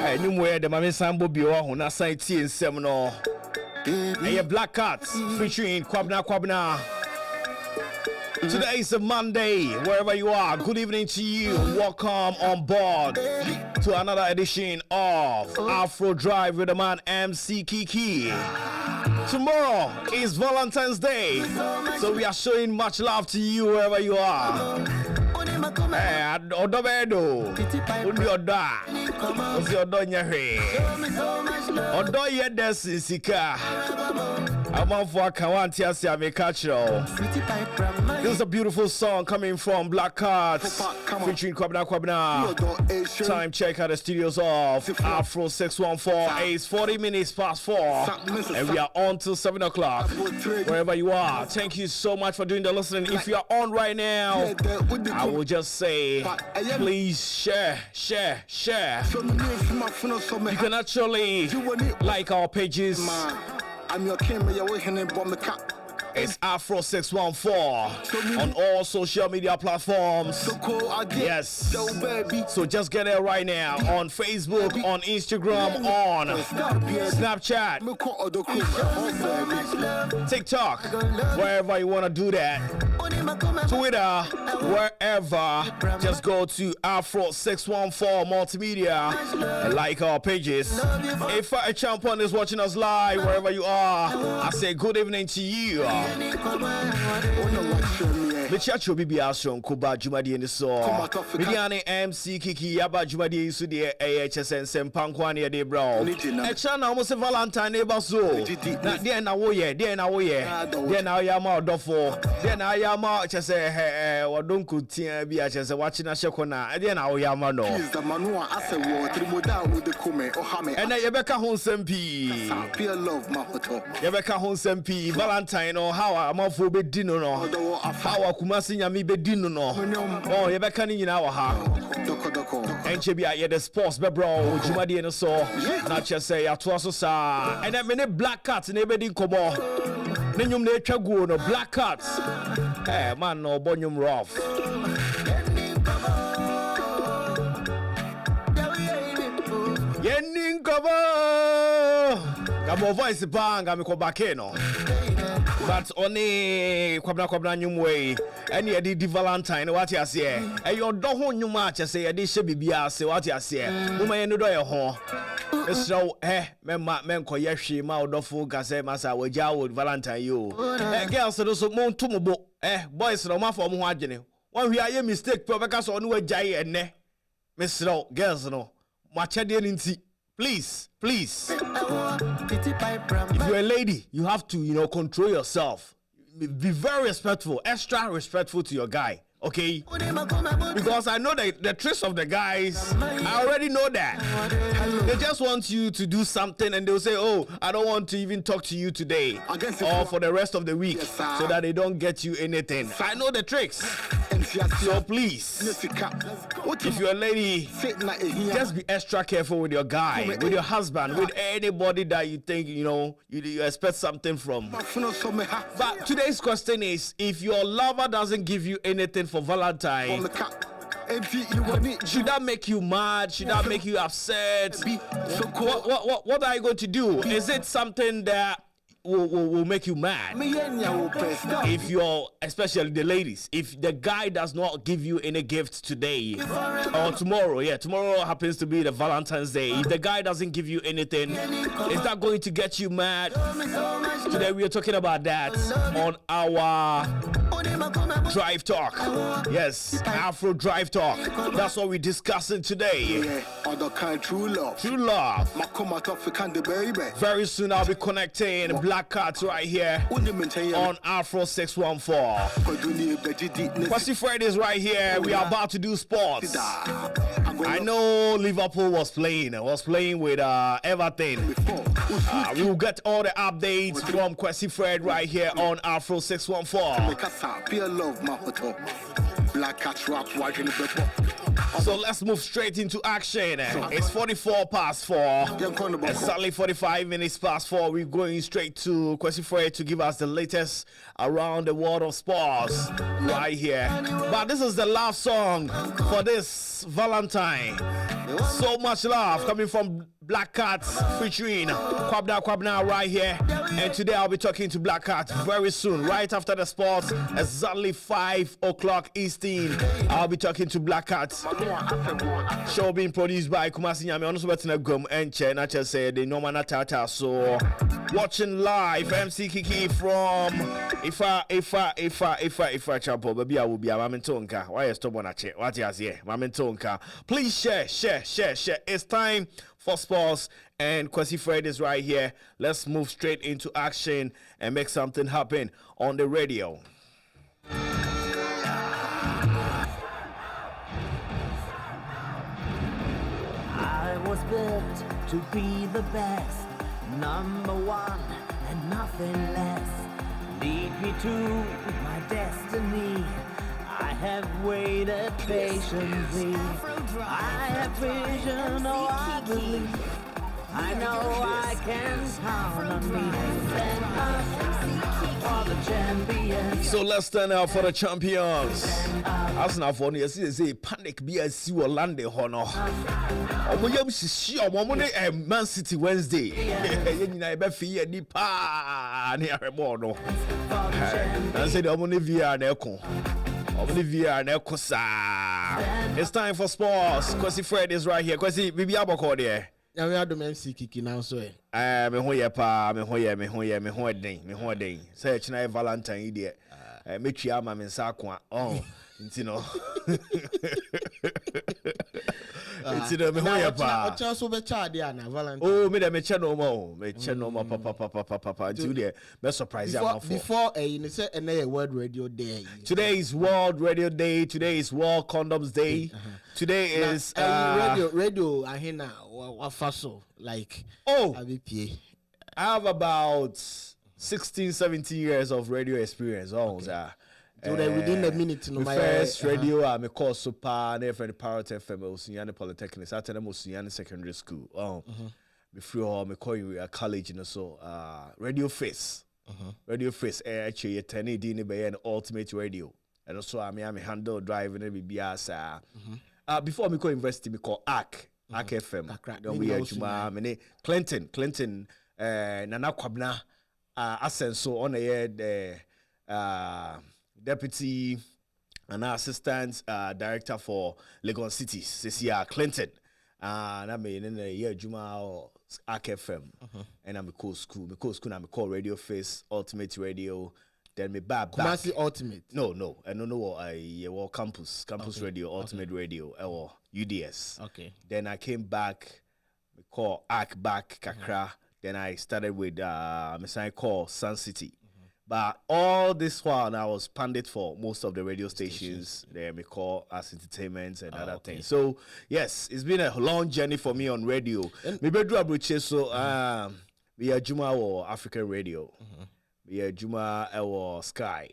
Anywhere the Mami Sambo Bio, who na say tea and seminar. Hey, Black Cats featuring Kwabna. Today is a Monday, wherever you are. Good evening to you. Welcome on board to another edition of Afro Drive with the man MC Kiki. Tomorrow is Valentine's Day, so we are showing much love to you wherever you are. Odobedo, Udioda, Oziodonya, Odoye Desisika. I'm on for Kawantia Siamekacho. This is a beautiful song coming from Black Cards featuring Kwabna. Time check at the studios of Afro 614. It's 40 minutes past 4, and we are on till 7 o'clock. Wherever you are, thank you so much for doing the listening. If you are on right now, I will just say, please share. You can actually like our pages. I'm your king, it's Afro 614 on all social media platforms. Yes. So just get it right now on Facebook, on Instagram, on Snapchat, TikTok, wherever you want to do that. Twitter, wherever. Just go to Afro 614 Multimedia and like our pages. If a champion is watching us live, wherever you are, I say good evening to you. Mechacho bibi aso Kuba Jumadi in the so Midiane MC Kiki Yaba Jumadi su de AHSN Sempankwane de bro e chana almost Valentine neighbor so na de na wo ye de na ya ma odofo de na ya ma chese wodonku tia bi a chese wachi na sheko na de na wo ya ma no and ye beka ho sempi Valentine no how amafo be di no how Kumasi nyami be di no oh ye beka ni nyina wa ha enche bia ye the sports be bro jumadi no so na chese ya to so sa and me Black Cat na be di nkomo ne nyum na etwa guo no Black Cat man no bonyum rough yenin kobo gamo voice banga me ko bakeno. But only Kwabna Nyumway, and ye did Valentine, what you say, and your dog who you match, I say, I did should be say what you say, woman, no do your home. So, men call Yeshi, Maudofo, Gazet, Massa, with Jawood, Valentine, you. Girls, so those moon tumbo, boys, no more for Muajini. One we are a mistake, because on way jay and ne. Miss Row, girls, no. Machadian, please. If you're a lady, you have to, control yourself. Be very respectful, extra respectful to your guy, okay? Because I know the tricks of the guys, I already know that. They just want you to do something and they'll say, oh, I don't want to even talk to you today or for the rest of the week so that they don't get you anything. I know the tricks. So please, if you're a lady, just be extra careful with your guy, with your husband, with anybody that you think, you expect something from. But today's question is, if your lover doesn't give you anything for Valentine, should that make you mad? Should that make you upset? What are you going to do? Is it something that will make you mad? If you're, especially the ladies, if the guy does not give you any gift today or tomorrow, tomorrow happens to be the Valentine's Day. If the guy doesn't give you anything, is that going to get you mad? Today we are talking about that on our Drive Talk. Yes, Afro Drive Talk. That's what we're discussing today. True love. Very soon I'll be connecting Black Cats right here on Afro 614. Quasi Fridays right here. We are about to do sports. I know Liverpool was playing with Everton. We will get all the updates from Quasi Fred right here on Afro 614. So let's move straight into action. It's 44 past 4. It's suddenly 45 minutes past 4. We're going straight to Kwesi Fred to give us the latest around the world of sports right here. But this is the last song for this Valentine. So much love coming from Black Cats featuring Kwabna right here. And today I'll be talking to Black Cat very soon, right after the sports, exactly 5 o'clock Eastern. I'll be talking to Black Cat. Show being produced by Kumasi Nyame. Also, better gum and Chen. I just said the normal Natata. So, watching live, MC Kiki from Ifa Chapo. Baby, I will be a Mamentonka. Why is stop on a check? What is here? Mamentonka. Please share. It's time for sports, and Kwesi Fred is right here. Let's move straight into action and make something happen on the radio. I was built to be the best, number one and nothing less. Lead me to my destiny. I have waited patiently. I have vision, oh I believe. I know I can count on me. Stand up for the champions. So let's stand out for the champions. As now for you see panic be a see Orlando honor. Omuyam shishi omomone Man City Wednesday. Yenina ebe fi ni pa ni arebo no. And say the omone VR na ekon. It's time for sports. Kwesi Fred is right here. Kwesi, Bibi Aboko there. Yeah, we had the MC Kiki now, so. Me ho ye. Say china Valentine idiot. Me tria ma me nsa kwa. Oh, ntino. Ntino me ho ye pa. Ocha so be cha dia na Valentine. Oh, me che no mo. Me che no mo papa. Today me surprise you before you say na World Radio Day. Today is World Radio Day. Today is World Condoms Day. Today is radio ahina wa faso like I have about 16 17 years of radio experience so that within a minute no my first radio I call super near for the Parrot FM Osunyane Polytechnic at the Osunyane Secondary School before me call you a college so radio face actually a dini be an ultimate radio and also I handle driving and be before me call university me call ARC FM then we are Juma Clinton Nana Kwabna Asenso on the deputy and assistant director for Lagos Cities this year Clinton and I mean in the year Juma or ARC FM and I'm a cool school I'm a call radio face ultimate radio. Then me back. Kumasi Ultimate. No. I don't know. I campus radio, ultimate radio, or UDS. Okay. Then I came back. We call ARC back Kakra. Then I started with I call Sun City. But all this while I was pandit for most of the radio stations. Then we call us entertainment and other things. So yes, it's been a long journey for me on radio. Me bedru abroche so we are Juma or African radio. Yeah, Juma or Sky,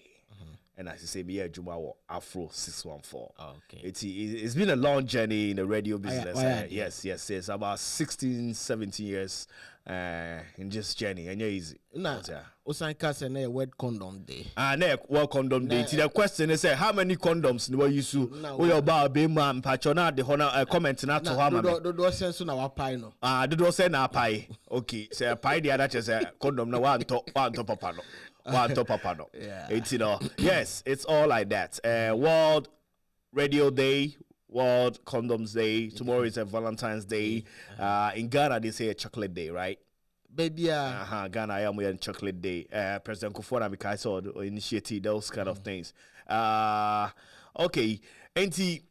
and as I say, yeah, Juma or Afro 614. Okay, it's been a long journey in the radio business. Yes, about 16, 17 years in this journey, and easy. Nah, Osanka say na World Condom Day. Na World Condom Day. The question is, how many condoms do you use? We about be man patrona the honor comment na to how many? Do sense na wa pie no. Do say na pie. Okay, say pie the other say condom na one top papa no. Yeah. Yes, it's all like that. World Radio Day, World Condoms Day. Tomorrow is a Valentine's Day. In Ghana they say a chocolate day, right? Baby, Ghana, I am on chocolate day. President Kufona because I saw initiated those kind of things. Okay, Auntie,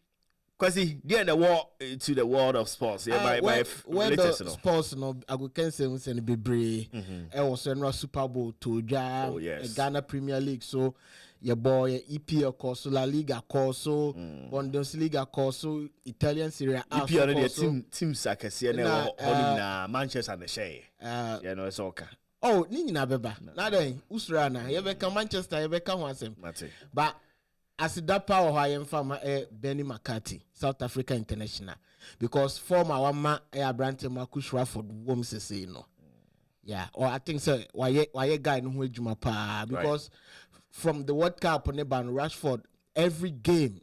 Kwesi, the war to the world of sports. Yeah, by latest sports, no, I can say we send be brave. I was send Super Bowl to Ghana Premier League. So your boy EPL course, La Liga course, Bundesliga course, Italian Serie A. EPL teams like na Manchester and the share. It's okay. Oh, ni na beba. Na then Usrana, you be Manchester, you be Hansem. But as that power I am from Benny McCarthy, South Africa International, because former one man Branton Marcus Rafford won't say no. Yeah, or I think so. Why guy no Juma pa because from the World Cup on the ban Rashford every game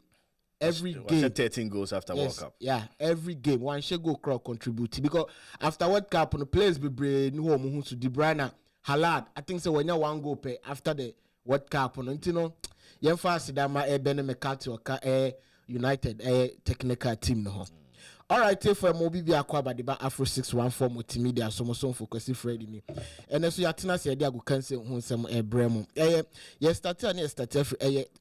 every game 13 goals after World Cup. Yeah, every game one she go crowd contribute because after World Cup the players be brave no one to De Bruyne, Haaland. I think so when you one goal pay after the World Cup on you know yen fast that my Benny McCarthy or United technical team no. All right, for Mobi Aquaba the Afro 614 multimedia so focus Freddy ni. And so yatina se dia go cancel hu sem bremo. Ye started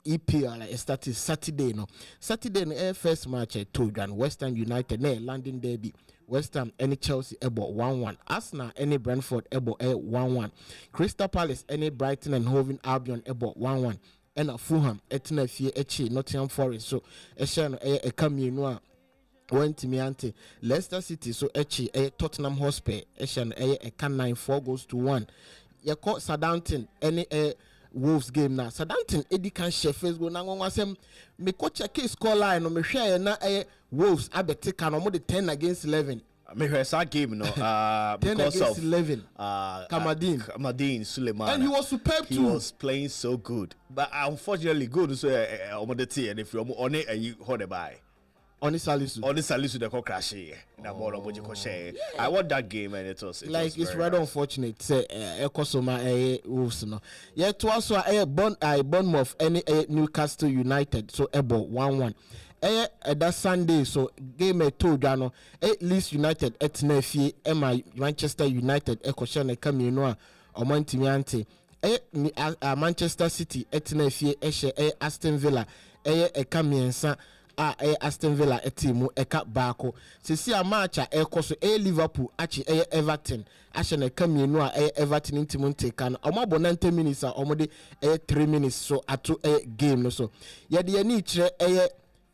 EPL like started Saturday no. Saturday no first match told and West Ham United na London derby. West Ham any Chelsea ebo 1-1. Arsenal any Brentford ebo 1-1. Crystal Palace any Brighton and Hove Albion ebo 1-1. And Fulham etina fie echi Nottingham Forest so ehye no kamienu a went me ante Leicester City so echi Tottenham Hotspur ehye no can 4-1. You call Southampton any Wolves game na Southampton edi kan Sheffield go na ngwasem me ko check score line no me hwe na Wolves abete kan no de 10 against 11. Me heard that game, no, 10 because against of 11. Kamadin Suleiman. And he was superb too. He was playing so good, but unfortunately, good. So, on the team, and if you're on it, you hold it by. On the Salisu, the car crash here. I watched that game, and it was like was it's rather unfortunate. Say, Ekosoma, Wolves, no. Yeah, to also Bournemouth, any Newcastle United, so Ebo 1-1. That Sunday so game told no Leeds United etnefie Manchester United ekohye come no omantimi ante Manchester City etnefie ehye Aston Villa ekamiensa Aston Villa etimu eka baako sisi a match a ekoso Liverpool achi Everton ahye na kamienu a Everton ntimu nteka no omabo 90 minutes a omode 3 minutes so ato game no so ye de ni kire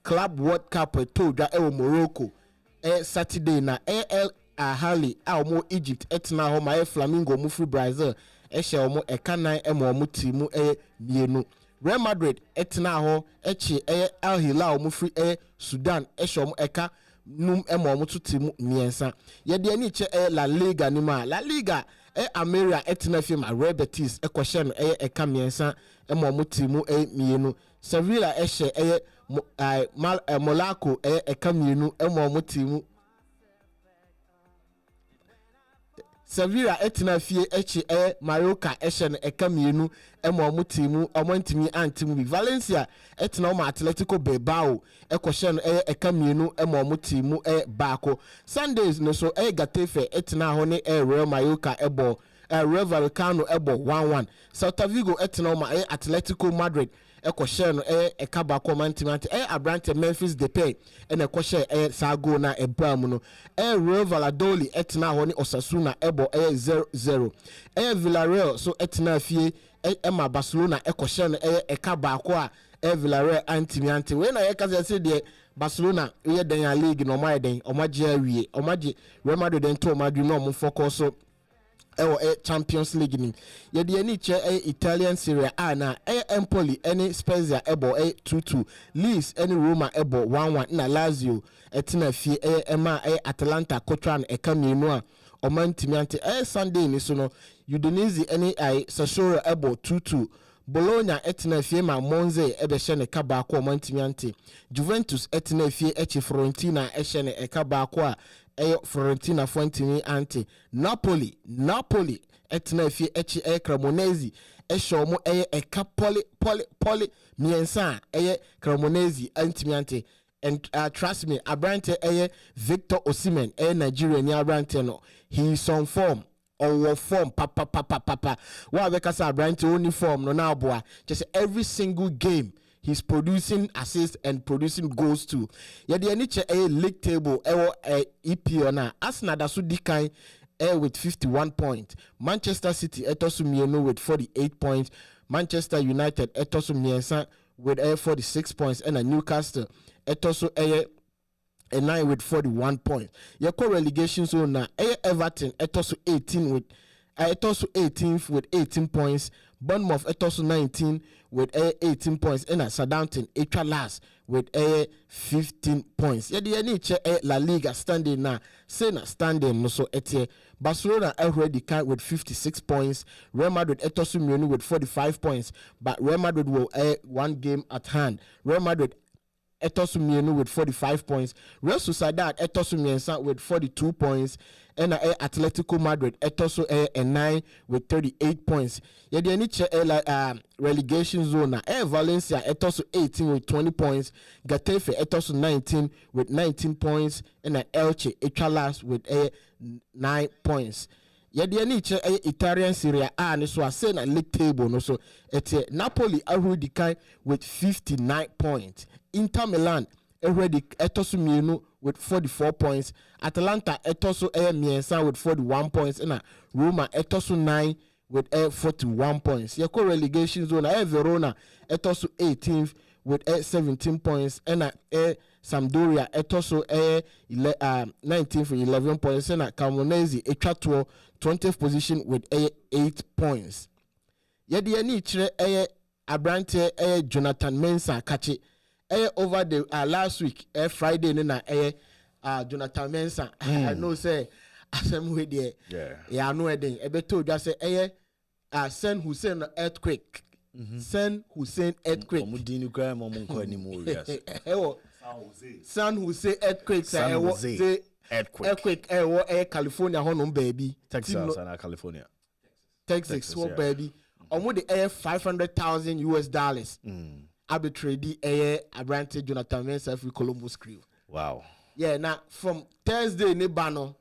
Club World Cup told that Morocco Saturday na AL Ahly mo Egypt etna ho ma Flamingo mu free Brazil ehye omo ekanan mo timu mienu Real Madrid etna ho echi Al Hilal mu free Sudan ehye omo eka num mo to timu miensa ye de ani che La Liga ni ma La Liga America etna fi ma Real Betis ekohye no eka miensa mo timu mienu Sevilla ehye Monaco kamienu mo timu Sevilla etina fie echi Mallorca ehye no kamienu mo timu omantimi antimu Valencia etina mo Atletico Bilbao ekohye no kamienu mo timu baako Sundays no so Getafe etina ho ne Real Mallorca Real Vallecano 1-1 Celta Vigo etina mo Atletico Madrid ekohye no ekaba komantimante Abrante Memphis Depay ekoshe sago na ebam no Real Valladolid etna ho ni Osasuna 0-0 Villarreal so etna fie ma Barcelona ekoshe no ekaba ko a Villarreal antimiante we na yeka se de Barcelona ye den league no ma den omaje awie omaje Real Madrid den to omadru no mo focus Champions League ni ye de ani che Italian Serie A na Empoli any Spezia 2-2 Leeds any Roma 1-1 na Lazio etina fie ema Atalanta Cotran ekamienu a omantimiante Sunday ni so no Udinese any Sassuolo 2-2 Bologna etina fie ma Monza ebehye ne kaba ko omantimiante Juventus etina fie echi Fiorentina ehye ne ekaba ko a Fiorentina Fontini anti Napoli etna fie echi Cremonese ehye omo eka poli miensa Cremonese antimiante and trust me Abrante Victor Osimhen Nigeria ni Abrante no he is on form or form papa wa be kasa Abrante only form no na boa just every single game he's producing assists and producing goals too. Yeah, the NHA league table EPL na Arsenal da so dikan with 51 points. Manchester City etosu mienu with 48 points. Manchester United etosu miensa with 46 points and Newcastle etosu a 9 with 41 points. Your co-relegation zone na Everton etosu 18 with 18th with 18 points. Bournemouth etosu 19 with 18 points and Southampton last with 15 points. Yeah, the NHA La Liga standing now. Sena standing no so etie. Barcelona already count with 56 points. Real Madrid etosu mienu with 45 points. But Real Madrid will one game at hand. Real Madrid Etosu Mienu with 45 points. Real Sociedad Etosu Miensa with 42 points. And Atletico Madrid Etosu and 9 with 38 points. Yeah, the niche relegation zone. Valencia Etosu 18 with 20 points. Getafe Etosu 19 with 19 points. And Elche Echalas with 9 points. Yeah, the niche Italian Serie A and so I say na league table no so it's Napoli already with 59 points. Inter Milan already Etosu Mienu with 44 points. Atalanta Etosu Miensa with 41 points. And Roma Etosu 9 with 41 points. Yako relegation zone Verona Etosu 18th with 17 points. And Sampdoria Etosu 19th with 11 points. And Camoranesi Echatuo 20th position with 8 points. Yedi ani chire Abrante Jonathan Mensah kachi over the last week Friday na Jonathan Mensah I know say asem we there yeah no eden ebeto just say Sen Hussein earthquake Sen Hussein earthquake omudini kra mo nko animu yes San Jose earthquake say earthquake California honom baby Texas and California Texas what baby almost the $500,000 arbitrary Abrante Jonathan Mensah for Columbus Crew. Wow. Yeah, now from Thursday ne bano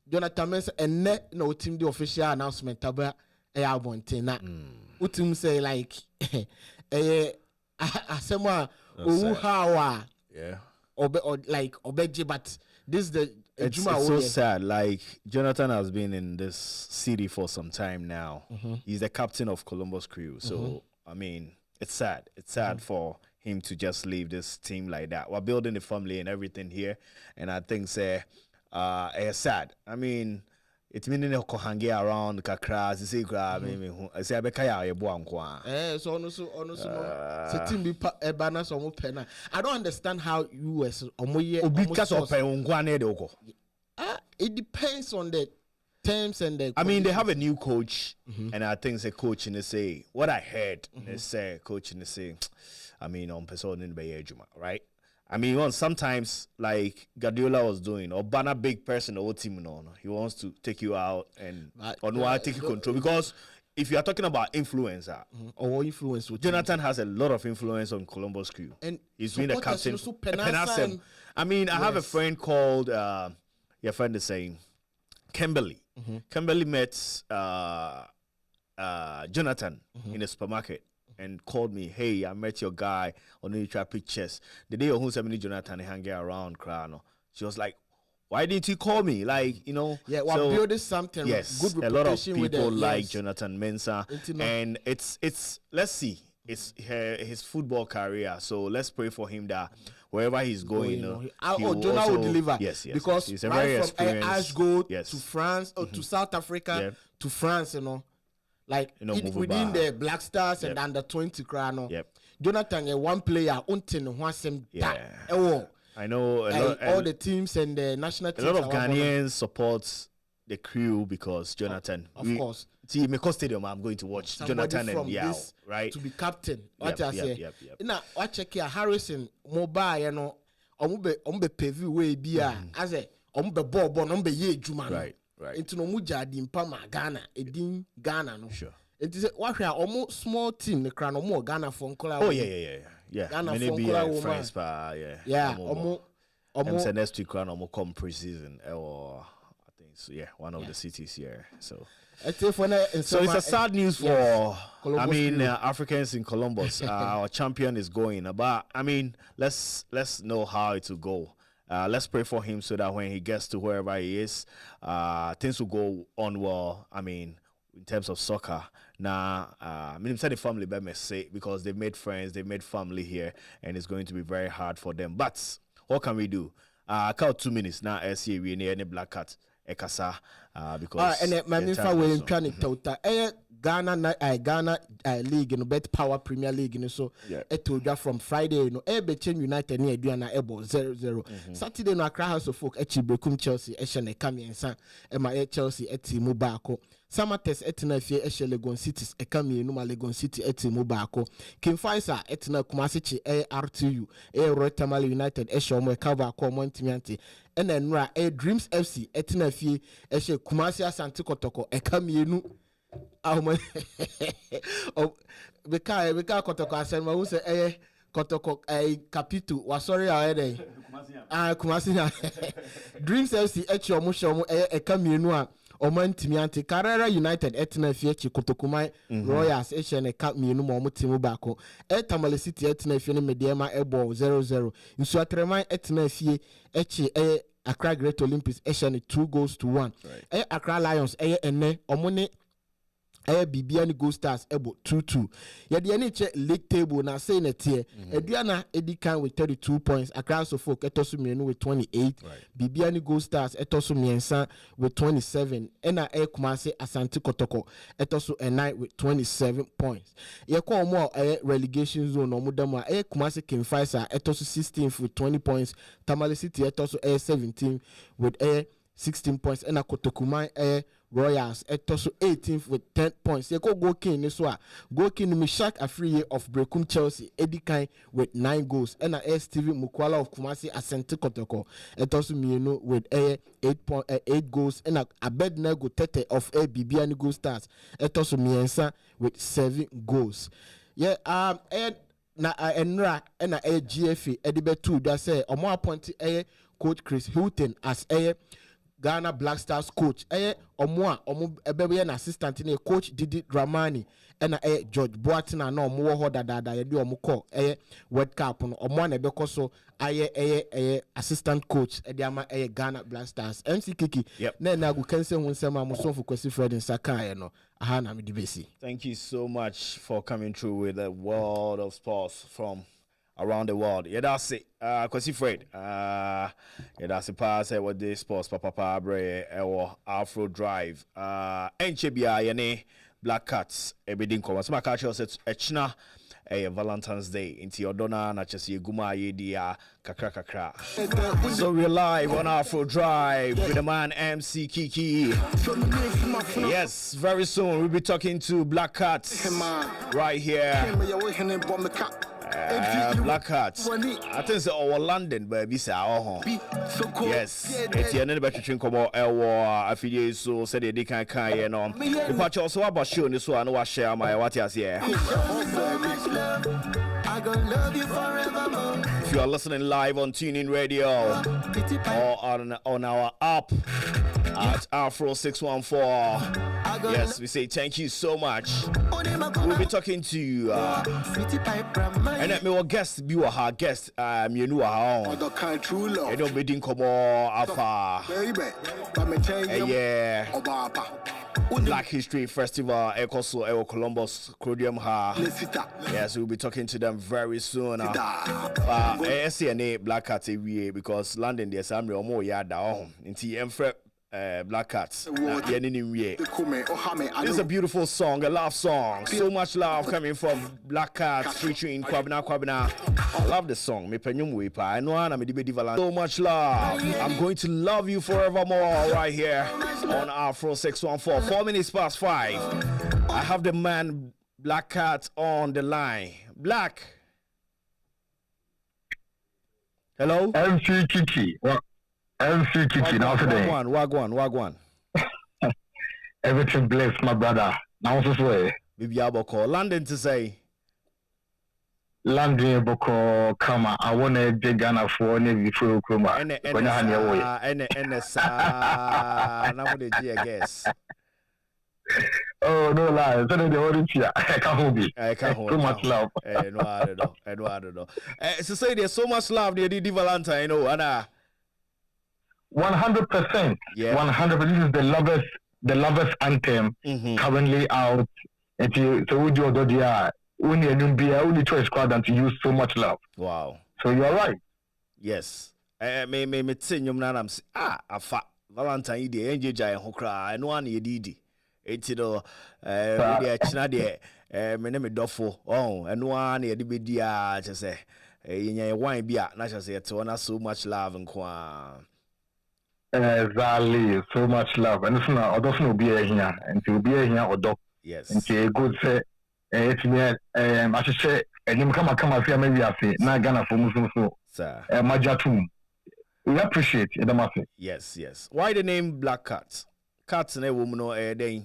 Jonathan Mensah and net no team the official announcement about Albonte na utim say like asema how yeah or like obeji but this is the it's so sad. Like Jonathan has been in this city for some time now. He's the captain of Columbus Crew. So I mean, it's sad. It's sad for him to just leave this team like that. We're building a family and everything here, and I think it's sad. I mean, it's meaning to hang around kakra. Say say abekaya yebo ankwa. So no team be ebana so mo pena. I don't understand how US omoye it depends on the terms and the I mean, they have a new coach, and I think the coach in the say what I heard. They say coach in the say, I mean, on person in Bayejuma, right? I mean, sometimes like Guardiola was doing, or Banner big person or team, he wants to take you out and take you control because. If you are talking about influencer, or influence, Jonathan has a lot of influence on Columbus Crew, and he's been the captain. I mean, I have a friend called your friend is saying Kimberly. Kimberly met Jonathan in the supermarket and called me. Hey, I met your guy on the try pictures. The day of who's Jonathan hanging around, Krano. She was like, why didn't you call me? Like, yeah, we're building something. Yes, good a lot of reputation people with like Jonathan Mensah, and it's let's see, it's his football career. So let's pray for him that wherever he's going, Jonah will deliver. Yes, because he's a right very from experienced. Go to France or to South Africa to France, like within the Black Stars and under 20 crown. Jonathan, one player, I know all the teams and the national teams. A lot of Ghanaians support the Crew because Jonathan. Of course. See, Meko Stadium, I'm going to watch Jonathan and Yao, right? To be captain. What I say. Now, I check here, Harrison, mobile, ombe pavy way beer, as a ombe bob, ombe ye juman. Right. Into no muja dimpama Ghana, edin Ghana, no. Sure. It is what we are almost small team, the crown, more Ghana from Kola. Oh, yeah. Ghana from Kola, France, almost next week, crown, come pre-season, or I think so. Yeah, one of the cities here. So it's a sad news for Africans in Columbus. Our champion is going, but I mean, let's know how it will go. Let's pray for him so that when he gets to wherever he is, things will go on well. I mean, in terms of soccer. Now, I mean, the family may say because they've made friends, they've made family here, and it's going to be very hard for them. But what can we do? Count 2 minutes now. SC we need any black cat. Ekasa because and my minister will try to tell Ghana league bet power Premier League so told from Friday Between United near Diana Ebo 0-0 Saturday no Accra House of Folk Chelsea Chelsea eti Mubako Samates etina fie ehye Legon Cities eka mienu ma Legon City etimu baako. Kimfaisa etina Kumasi chi RTU Royal United ehye omo eka baako omo ntimiante. Ena enra Dreams FC etina fie ehye Kumasi Asante Kotoko eka mienu ahoma beka Kotoko asenma hu se Kotoko Capitu wasori awede Kumasi Dreams FC ehye omo shomo eka mienu a Omantimiante Carrera United etina fie chi Kotokumai Royals ehye ka mienu ma omo timu baako Tamale City etina fie ne Mediema ebo 0-0 Nsuatrema etina fie echi Accra Great Olympics ehye ne 2-1 Accra Lions ene omo ne Bibiani Gold Stars ebo 2-2. Yedi eni che league table na say na tie. Eduana Edikan with 32 points. Accra Suffolk etosu mienu with 28. Bibiani Gold Stars etosu miensa with 27. Ena Kumasi Asante Kotoko etosu enai with 27 points. Yeko omo relegation zone omo demo Kumasi Kimfaisa etosu 16th with 20 points. Tamale City etosu 17th with 16 points. Ena Kotokumai Royals etoso 18th with 10 points. Yeko Gokin niswa. Gokin Mishak Afriye of Brekum Chelsea Edikan with 9 goals. Ena Stevie Mukwala of Kumasi Asante Kotoko etoso mienu with 8 goals. Ena Abednego Tete of Bibiani Gold Stars etoso miensa with 7 goals. Yeah, na enra ena GFA edibe 2 that say omo appoint coach Chris Hilton as Ghana Black Stars coach omo ebebe na assistant ne coach Didi Dramani na George Boatin na omo ho dada ye de omo call World Cup no omo na bekoso assistant coach ama Ghana Black Stars MC Kiki na go kense hu nsem amoso for Kwesi Fred Nsaka no aha na me dibesi. Thank you so much for coming through with the world of sports from around the world. Yeah, that's it. Kwesi Fred. Yeah, that's it. Pass what this sports papa bre or Afro Drive. Enchebia yene Black Cats ebedin koma. So my culture says echna Valentine's Day into your donna na chesi guma yedia kakra. So we're live on Afro Drive with the man MC Kiki. Yes, very soon we'll be talking to Black Cats right here. Black Cats. I think it's our London, baby. Yes, it's the end of the train. Come on, affiliate. So said they can't you know. The patch also about showing this one. I share my what you say. If you are listening live on TuneIn Radio or on our app at Afro 614. Yes, we say thank you so much. We'll be talking to you. And let me well guest be our guest. You know how. You know, we didn't come afar. Yeah. Black History Festival, Ecoso, Columbus, Crodium Ha. Yes, we'll be talking to them very soon. SCNA Black Cat because London, there's some more yard down in TM Black Cats. This is a beautiful song, a love song. So much love coming from Black Cats featuring Kwabena. I love the song. So much love. I'm going to love you forevermore right here on Afro 614. 4 minutes past 5. I have the man Black Cat on the line. Black. Hello? MC Kiki. MC Kiki now today. Wagwan. Everything blessed, my brother. Now also say. Bibi Aboko. London to say. London Boko Kama. I want to dig Ghana for any before Kuma. And I guess. Oh no lie. So the audience here. I can't hold. Too much love. No, I don't know. So say there's so much love. They did Valentine, you know, and 100%. Yeah. 100%. This is the lovers anthem currently out. And so we do the only choice squad than to use so much love. Wow. So you are right. Yes. Me tin yum na am afa Valentine Day enje jai ho kra no an ye didi. Enti do we dey china dey me ne me dofo eno an ye de bedi a che se yen wine bia na che se to na so much love nkwa. Exactly, so much love. And it's not, I don't be here, and to be here or dog. Yes. And to good say, it's me, I should say, and you come and see, maybe I say, not Ghana for Muslim, so, Sir. Majatum. We appreciate it, Damasi. Yes. Why the name Black Cat? Cats and a woman or a day.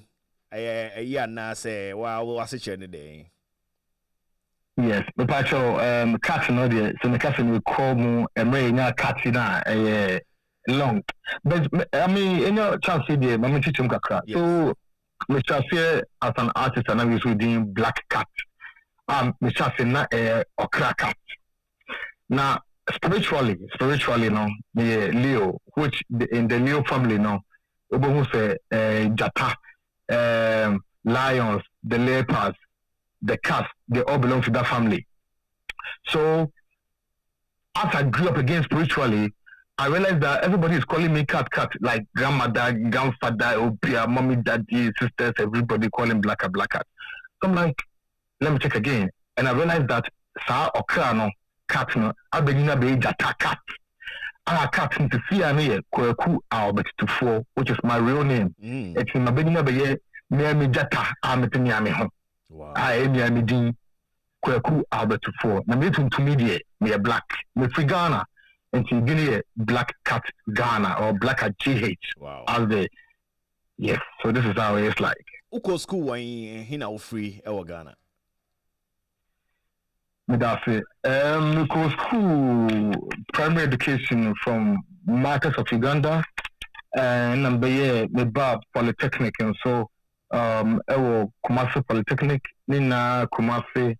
A na say, wow, what's it any day? Yes, but Pacho, cats and audio, so the cat will call me a main cat in a long. But I mean, in your chance, I'm going to teach him kakra. So, Mr. Say, as an artist, and I was reading Black Cat. Mr. Say, na okra cat. Now, spiritually, no, the Leo, which in the Leo family, no, we say Jata, lions, the leopards, the cats, they all belong to that family. So, as I grew up again spiritually, I realized that everybody is calling me cat, like grandmother, grandfather, Opia, mommy, daddy, sisters, everybody calling black cat. So I'm like, let me check again. And I realized that Sa Okrano, cat, no, I begin to be Jata cat. I cat to see a near Kweku Albert to 4, which is my real name. It's in my beginning of the year, near me Jata, I'm at Nyami. Wow. I am Yamidi Kweku Albert to 4. Now, to me, me a black, me free Ghana. And so you Black Cat Ghana or Black Cat GH. Wow. As the yes, so this is how it's like. Uko school when he now free Ghana. That's it. Uko school primary education from Marcus of Uganda and number me Bab Polytechnic and so Ewo Kumasi Polytechnic, Nina Kumasi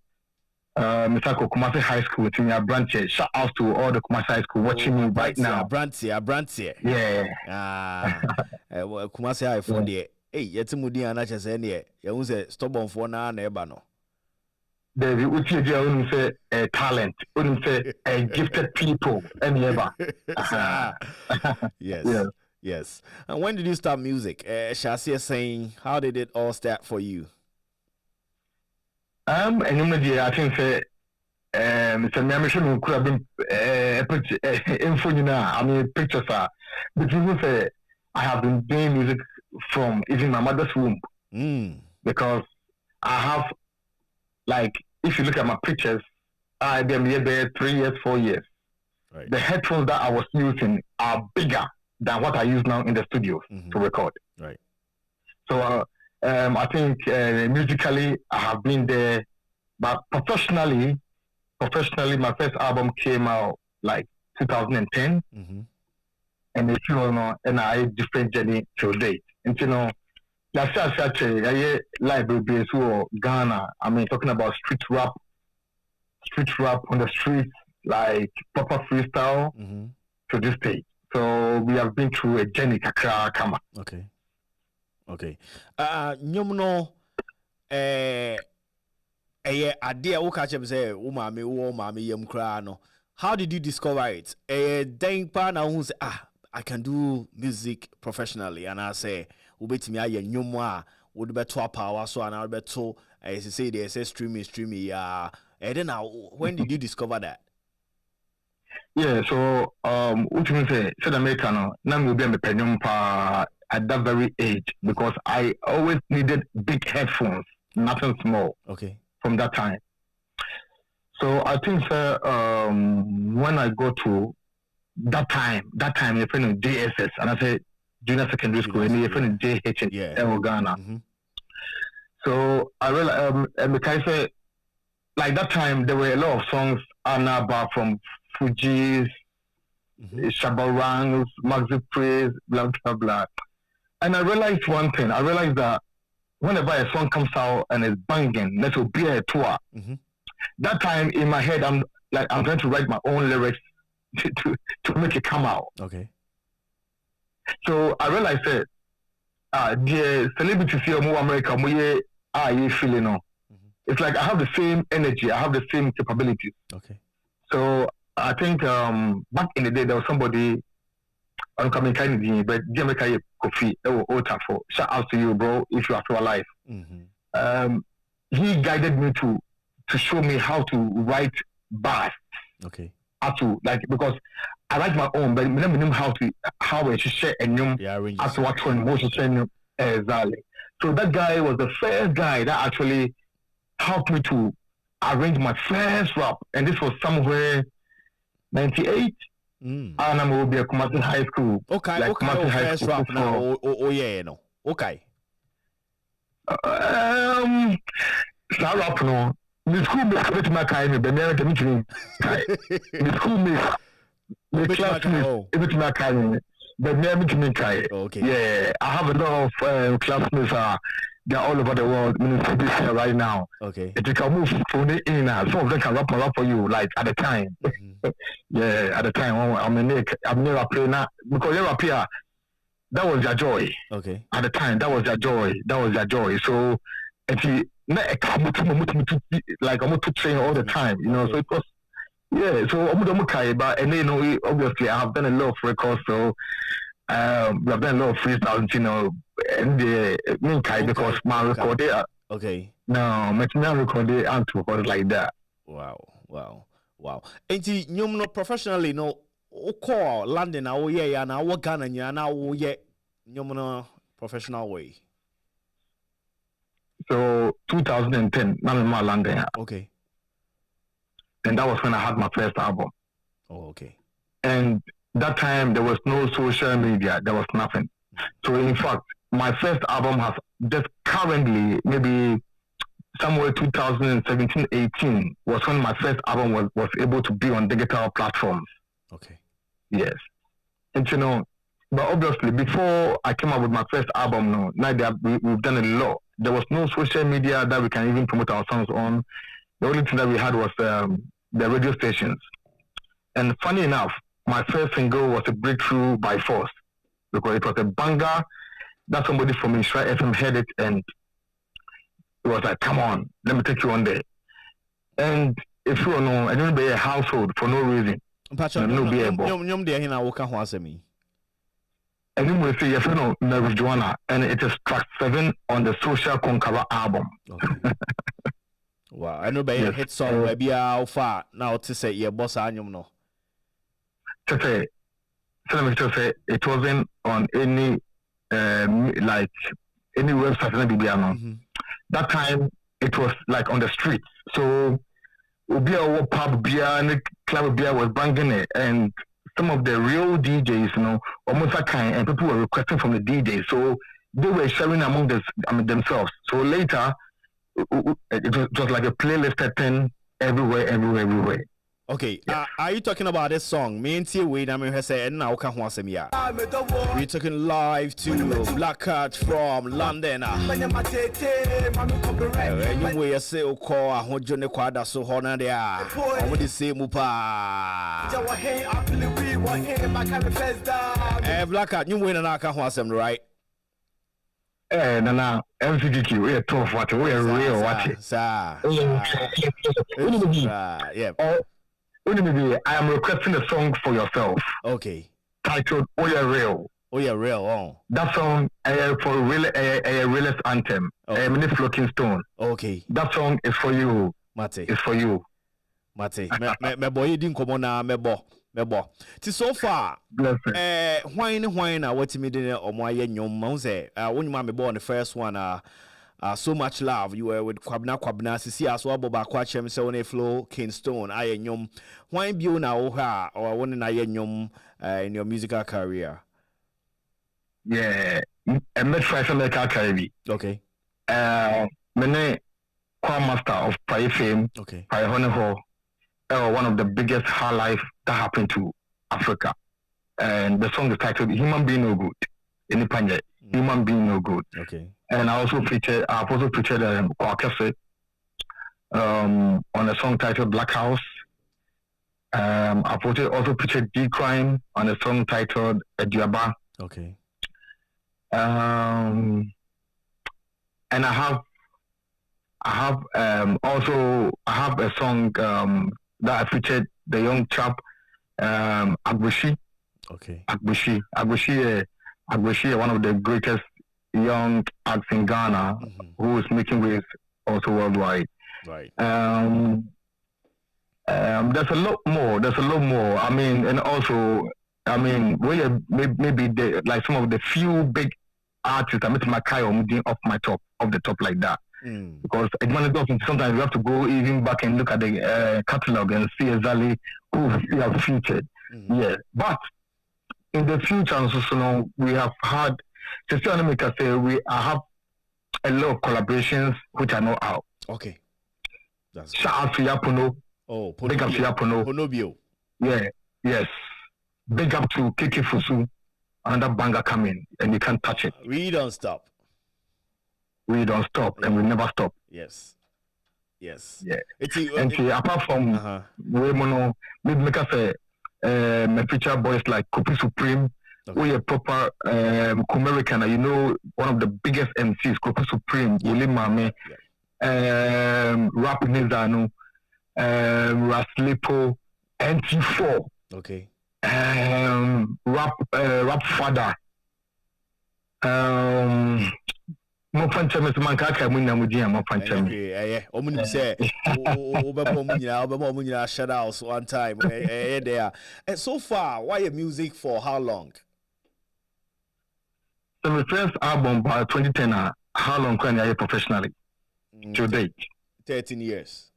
Mr. Kumasi High School with your branch. Shout out to all the Kumasi High School watching me right now. Branch. Yeah. Kumasi High for the yet Mudi and Natchez any. You will say stubborn for now, Nebano. David, which you say a talent, wouldn't say a gifted people, and ever. Yes. And when did you start music? Shasia saying, how did it all start for you? And I think Mr. Miamishan could have been info now. I mean, pictures are. But people say I have been doing music from even my mother's womb because I have, like, if you look at my pictures, I've been here there 3 years, 4 years. Right. The headphones that I was using are bigger than what I use now in the studio to record. Right. So I think musically I have been there, but professionally, my first album came out like 2010, and it's and I had different journey till date. And that's such a library based Ghana. I mean, talking about street rap on the streets, like proper freestyle to this stage. So we have been through a journey, kakra kama. Okay. Nyomno idea wo ka chem say wo mama yam kra no. How did you discover it? Then pa na who say I can do music professionally and I say ubetimi aye nyomo a wo de beto power so and I beto say they say streaming yeah. And then now when did you discover that? Yeah, so what you say said America no na me be me pa at that very age because I always needed big headphones, nothing small. Okay. From that time. So I think when I go to that time you're friend JSS and I said junior secondary school and you're friend JH in Ghana. So I realized because I said like that time there were a lot of songs Anaba from Fuji's, Shabarangs, Maxi Praise, blah blah blah. And I realized one thing. I realized that whenever a song comes out and it's banging, that will be a tour. That time in my head, I'm trying to write my own lyrics to make it come out. Okay. So I realized that the celebrities here in America, you feeling it's like I have the same energy, I have the same capabilities. Okay. So I think back in the day there was somebody on coming kind of but Jamaica Kofi for shout out to you, bro, if you are still alive. He guided me to show me how to write bars. Okay. to like because I write my own, but I don't know how I should share a new as to what one motion share exactly. So that guy was the first guy that actually helped me to arrange my first rap, and this was somewhere 98. And I will be a Kumasi High School. Okay, like okay, Kumasi High first School rap now. Oh yeah, no. Okay. That rap no. The schoolmates bit my kind, but never to meet me. The schoolmates, the classmates bit my kind, but never to meet me. Okay. Yeah, I have a lot of classmates. They're all over the world. This here right now. Okay. If you can move from the in, some of them can rap for you. Like at the time. Yeah, at the time I'm never playing now because you're up here. That was their joy. Okay. At the time, that was their joy. So, if you like I'm to train all the time, you know. So it was, yeah. So but and you know, obviously I have done a lot of records. So, I've done a lot of freestyles, you know, and the because my record there. Okay. No, my record there and to record like that. Wow. And you know professionally, no. Call London, oh yeah, and our Ghana, and now yeah, you professional way. So 2010, I'm in my London. Okay. And that was when I had my first album. Oh, okay. And that time there was no social media, there was nothing. So in fact, my first album has just currently maybe somewhere 2017-18 was when my first album was able to be on digital platforms. Okay. Yes. And you know, but obviously before I came up with my first album, no, now we've done a lot. There was no social media that we can even promote our songs on. The only thing that we had was the radio stations. And funny enough, my first single was a breakthrough by force because it was a banger that somebody from Israel FM heard it and it was like, come on, let me take you on there. And if you know, I didn't be a household for no reason. No be able. Nyom de hina woka ho asemi. Anyway, say yes no marijuana and it is track 7 on the Social Conqueror album. Okay. Wow, I know by yes. Hit song maybe how far now to say your boss anyum no. To say, let me just say it wasn't on any like any website no. That time it was like on the streets. So Ubia pub beer and club beer was banging it, and some of the real DJs, you know, almost like kind, and people were requesting from the DJs, so they were sharing among themselves. So later, it was like a playlist thing everywhere. Okay, yeah. Are you talking about this song? Me and T Wade, I mean, say, and now can watch me. We're talking live to Black Cat from London. And you will say, "Oh, call a whole Johnny Quada so honor there." I would say, Mupa. Black Cat, you win and I can watch them, right? Nana, MCGQ, we are tough watching, we are real watching. Yeah. I am requesting a song for yourself. Okay. Titled "Oh Yeah Real." Oh yeah, real. Oh. That song for really a realist anthem. A mini floating stone. Okay. That song is for you. Mate. It's for you. Mate. Me boy you didn't come on now. Me bo. So far. Why na what me dey o mo aye nyom ma say. When you me bo on the first one so much love you were with kwabna sisi aso aboba kwa chem se won flow Kingston aye nyom. Why be na wo ha or won na aye nyom in your musical career? Yeah, I met try some career. Okay. Mene Kwa Master of Pai Fame. Okay. Pai Honeho. One of the biggest high life that happened to Africa. And the song is titled "Human Being No Good." In Panje, Human Being No Good. Okay. And I've also featured Kwakese on a song titled "Black House." I've also featured D Crime on a song titled "Ediaba." Okay. And I have a song that I featured the young chap Agbushi. Okay. Agbushi, one of the greatest young acts in Ghana, who is making waves also worldwide. Right. There's a lot more. There's a lot more. I mean, and also, I mean, maybe like some of the few big artists I met Makai off the top like that. Because sometimes we have to go even back and look at the catalog and see exactly who we have featured. Yeah, but in the future, also, we have had. Just to make us say, I have a lot of collaborations which are not out. Okay. Shout out to Yapuno. Oh, big up to Yapuno. Ponobio. Yeah, yes. Big up to Kiki Fusu. Another banger coming, and you can't touch it. We don't stop. We don't stop, and we never stop. Yes. Yes. Yeah. Apart from Wemono, maybe make us my feature boys like Kopi Supreme. We are proper American. You know, one of the biggest MCs, Kopi Supreme, Willie Mame, Rap Nizano, Raslipo, NT4. Okay. Rap Father. Mo fanchame man kaka munya mudia mo fanchame. Yeah. Omuni say omunyina shout out one time. There. And so far, why your music for how long? So my first album by 2010, how long can I professionally? To date. 13 years.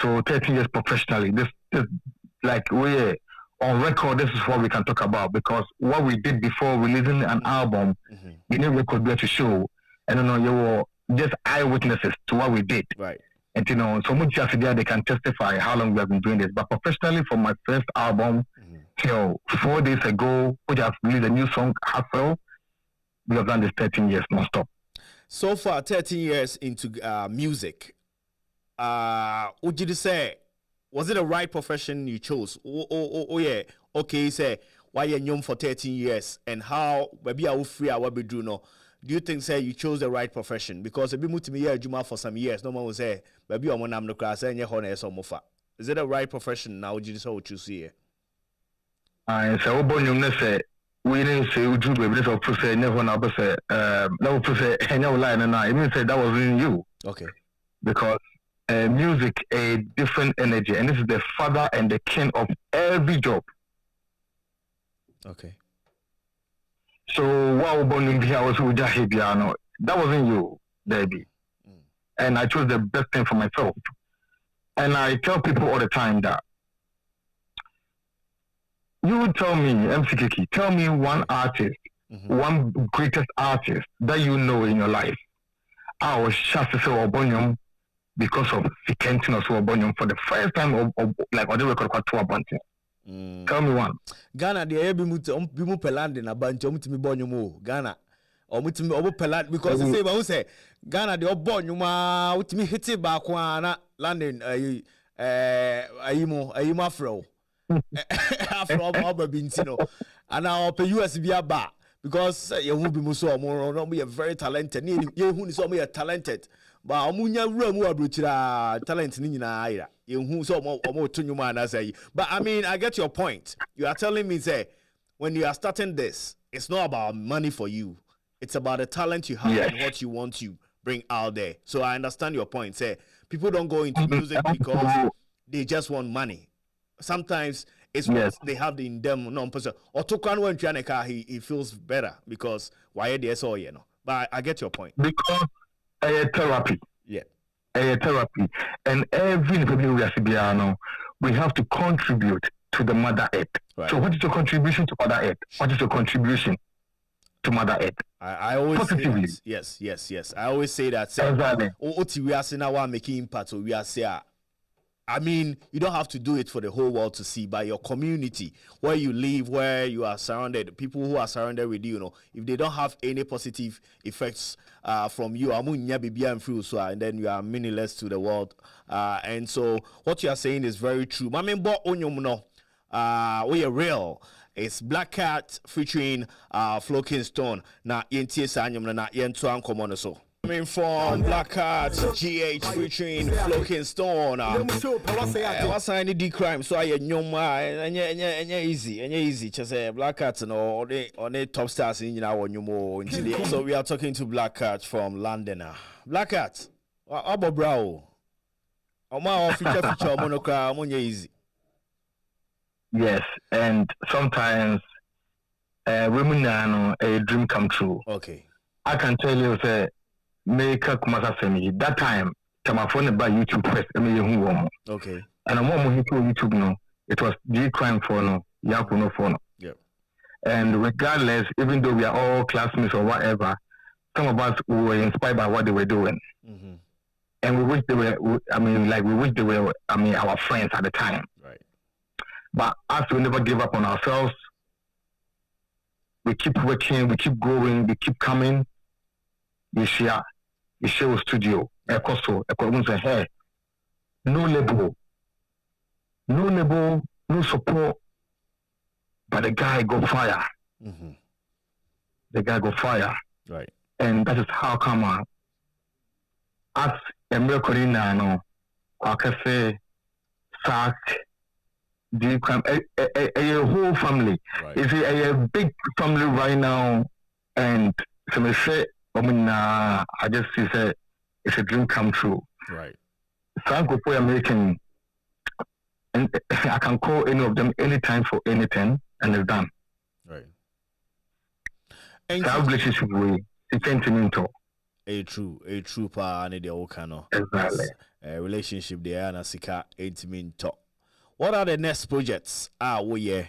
So 13 years professionally. This like we're on record. This is what we can talk about because what we did before releasing an album, we didn't record there to show. And you were just eyewitnesses to what we did. Right. And so much just there they can testify how long we have been doing this. But professionally, for my first album, 4 days ago, which I've released a new song, Afro, we have done this 13 years non-stop. So far, 13 years into music, would you say, was it the right profession you chose? Oh yeah, okay, say, why you're young for 13 years and how, maybe I will free what we do no. Do you think, say, you chose the right profession? Because if you move to me here, Juma, for some years, no one will say, maybe I'm on the class and you're on a mofa. Is it the right profession now? Would you say what you see here? I say, we didn't say we do baby. This was say never now, but say that was say any line and I even say that was in you. Okay. Because music a different energy, and this is the father and the king of every job. Okay. So what about in here was with Jahibiano? That wasn't you, baby. And I chose the best thing for myself. And I tell people all the time that you would tell me, MC Kiki, tell me one artist, one greatest artist that you know in your life. I was just to say Obonyum because of the Kenton of Obonyum for the first time like on the record to Obonyum. Tell me one. Ghana, the Bimu Peland in a bunch of Bonyum, Ghana. Or Peland because the same say Ghana, the Obonyuma, with me hit it back one landing Ayimo Afro. Afro Bintino, and now pay USB bar because you will be muso more not be a very talented. You who is only a talented, but Amunya room who are talent in Ida. You who so more to you man as say. But I mean, I get your point. You are telling me say when you are starting this, it's not about money for you. It's about the talent you have and what you want to bring out there. So I understand your point. Say people don't go into music because they just want money. Sometimes it's what they have in them non-person. Or to can when he feels better because why they saw you know. But I get your point. Because therapy. Yeah. Therapy. And every we have to contribute to the mother earth. Right. So what is your contribution to mother earth? What is your contribution to mother earth? I always positively. Say that. Yes. I always say that. Exactly. We are saying now making impact. So we are saying I mean, you don't have to do it for the whole world to see, but your community, where you live, where you are surrounded, people who are surrounded with you, if they don't have any positive effects from you, and then you are meaningless to the world. And so what you are saying is very true. We are real. It's Black Cat featuring Flo Kingston. Na coming from Black Cat, GH featuring Flo Kingston. What's any D crime? So I know easy. Just say Black Cat on the top stars in our new more. So we are talking to Black Cat from London. Black Cat, Abo Brow. Oma feature monocra money easy. Yes, and sometimes women know a dream come true. Okay. I can tell you say make a kumasa semi that time my phone by YouTube first okay. And I'm more YouTube no. It was G crime for no, Yaku no for no. Yep. And regardless, even though we are all classmates or whatever, some of us were inspired by what they were doing. Mm-hmm. And we wish they were, we wish they were, our friends at the time. Right. But us, we never give up on ourselves. We keep working, we keep growing, we keep coming. We share studio. Say, hey, no label, no support, but the guy go fire. Mm-hmm. The guy go fire. Right. And that is how come as a miracle now, I can say, sack, the a whole family. Right. It's a big family right now, and so say, I just say it's a dream come true. Right. Thank you for American, and I can call any of them anytime for anything, and it's done. Right. And that relationship way, it's sentimental. A true pa and the okano. Exactly. A relationship there and a sika 8 min talk. What are the next projects? The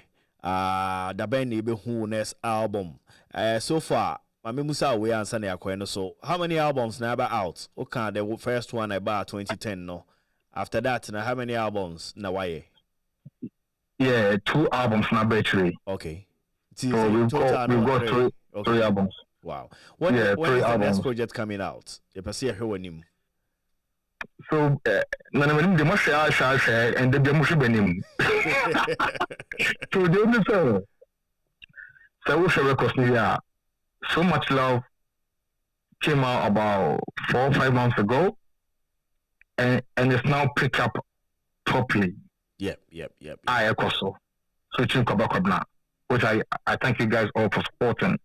band be who next album. So far, I mean Musa we answer the question. So how many albums now about out? Okay, the first one about 2010 no. After that, now how many albums now why? Yeah, 2 albums now actually. Okay. So we've got three albums. Wow. When is the next project coming out? You can see here him. So, the most share and the Demushibenim. So, the only so we shall record So Much Love came out about 4 or 5 months ago, and it's now picked up properly. Yep. I also. So, it's in Kabakabna. Which I thank you guys all for supporting.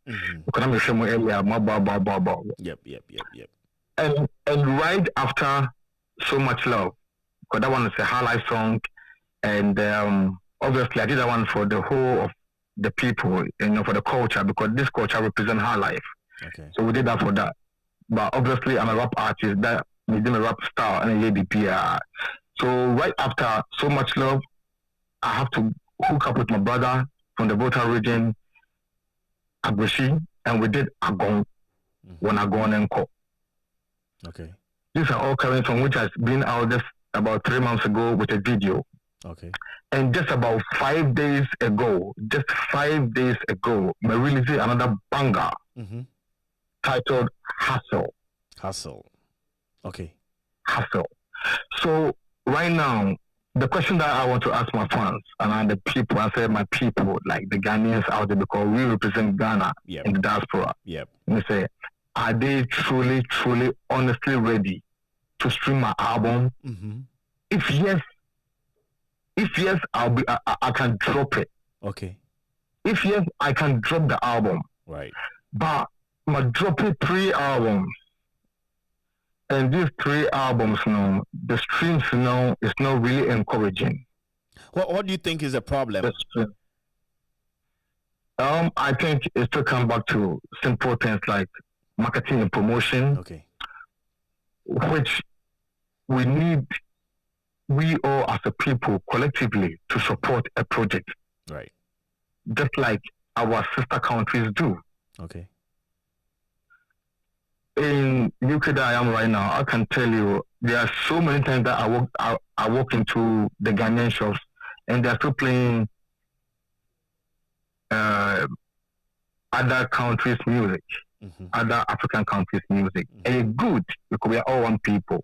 Because I'm sure area, Yep. And right after So Much Love, because that one is a highlight song, and obviously I did that one for the whole of the people, for the culture, because this culture represents her life. Okay. So we did that for that. But obviously I'm a rap artist that made a rap star and a ABPR. So right after So Much Love, I have to hook up with my brother from the Volta region, Agbeshi, and we did Agon when Agon and Co. Okay. These are all coming from which has been out just about 3 months ago with a video. Okay. And just about 5 days ago, I released another banger titled Hustle. Okay. Hustle. So right now, the question that I want to ask my fans and the people, I say my people, like the Ghanaians out there, because we represent Ghana in the diaspora. Yep. And they say, are they truly, honestly ready to stream my album? If yes, I can drop it. Okay. If yes, I can drop the album. Right. But I'm dropping 3 albums. And these 3 albums now, the streams now is not really encouraging. What do you think is the problem? I think it's to come back to simple things like marketing and promotion. Okay. Which we all as a people collectively to support a project. Right. Just like our sister countries do. Okay. In UK that I am right now, I can tell you there are so many times that I walk into the Ghanaian shops and they're still playing other countries' music, other African countries' music. And it's good because we are all one people.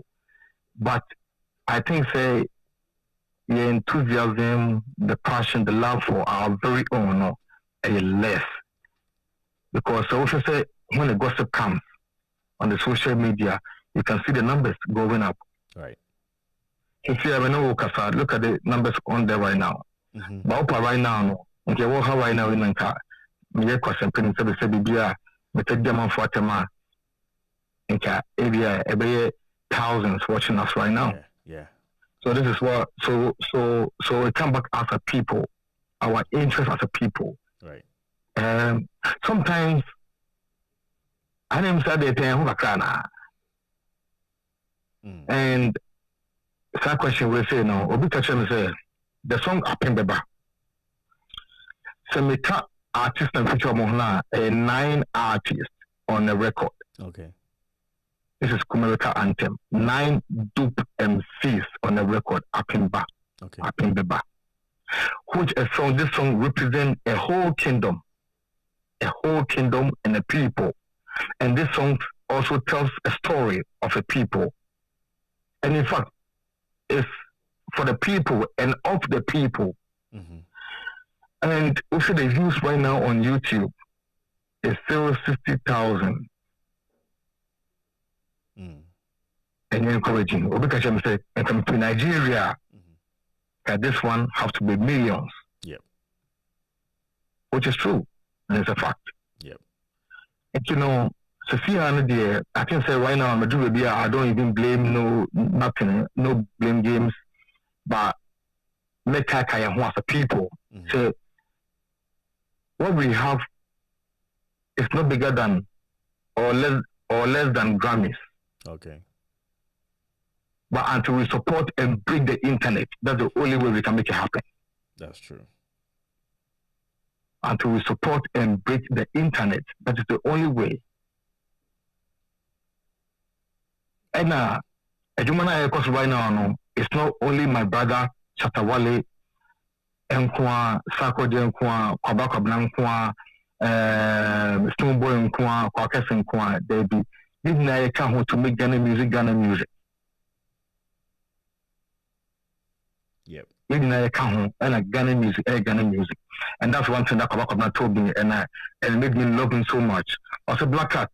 But I think the enthusiasm, the passion, the love for our very own is less. Because I also say when the gossip comes on the social media, you can see the numbers going up. Right. If you ever know, look at the numbers on there right now. But right now, okay, what right now in Nanka, me question penny say bibia, me take them for tema. Okay, maybe thousands watching us right now. Yeah. So this is what so we come back as a people, our interest as a people. Right. Sometimes I didn't say that and that question will say no, Obi Kachem say the song Apembeba. So me artist and feature mohna 9 artists on the record. Okay. This is Kumerica Anthem. 9 dupe MCs on the record, Apimba. Okay. Apimbeba. Which a song, this song represents a whole kingdom. A whole kingdom and a people. And this song also tells a story of a people. And in fact, it's for the people and of the people. Mm-hmm. And also the views right now on YouTube is still 60,000. And you're encouraging. Because I'm saying, and come to Nigeria, that this one have to be millions. Yep. Which is true. And it's a fact. Yep. And you know, Sophia, I can say right now, I don't even blame nothing, no blame games, but make Kaya who as a people. So what we have is not bigger than or less than Grammys. Okay. But until we support and break the internet, that's the only way we can make it happen. That's true. Until we support and break the internet, that is the only way. And because right now, it's not only my brother Chatawale, Nkwa, Sakode Nkwa, Kwabaka Blankwa, Stoneboy Nkwa, Kwakes Nkwa, they be I can't to make Ghana music. Yep. I can't and Ghana music. And that's one thing that Kwabaka told me and made me love him so much. Also Black Cat.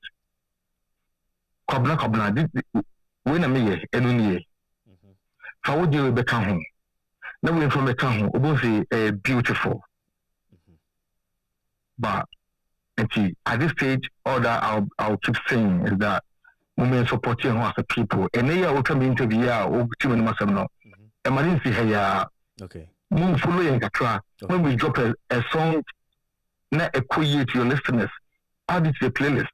Kwabaka when I'm here, and how would you become home? Now we're from a town, beautiful. But at this stage, all that I'll keep saying is that women supporting as a people. And they are coming into the year, or two in myself now. And I didn't see her. Okay. Move following a track. When we drop a song, not equate to your listeners, add it to the playlist.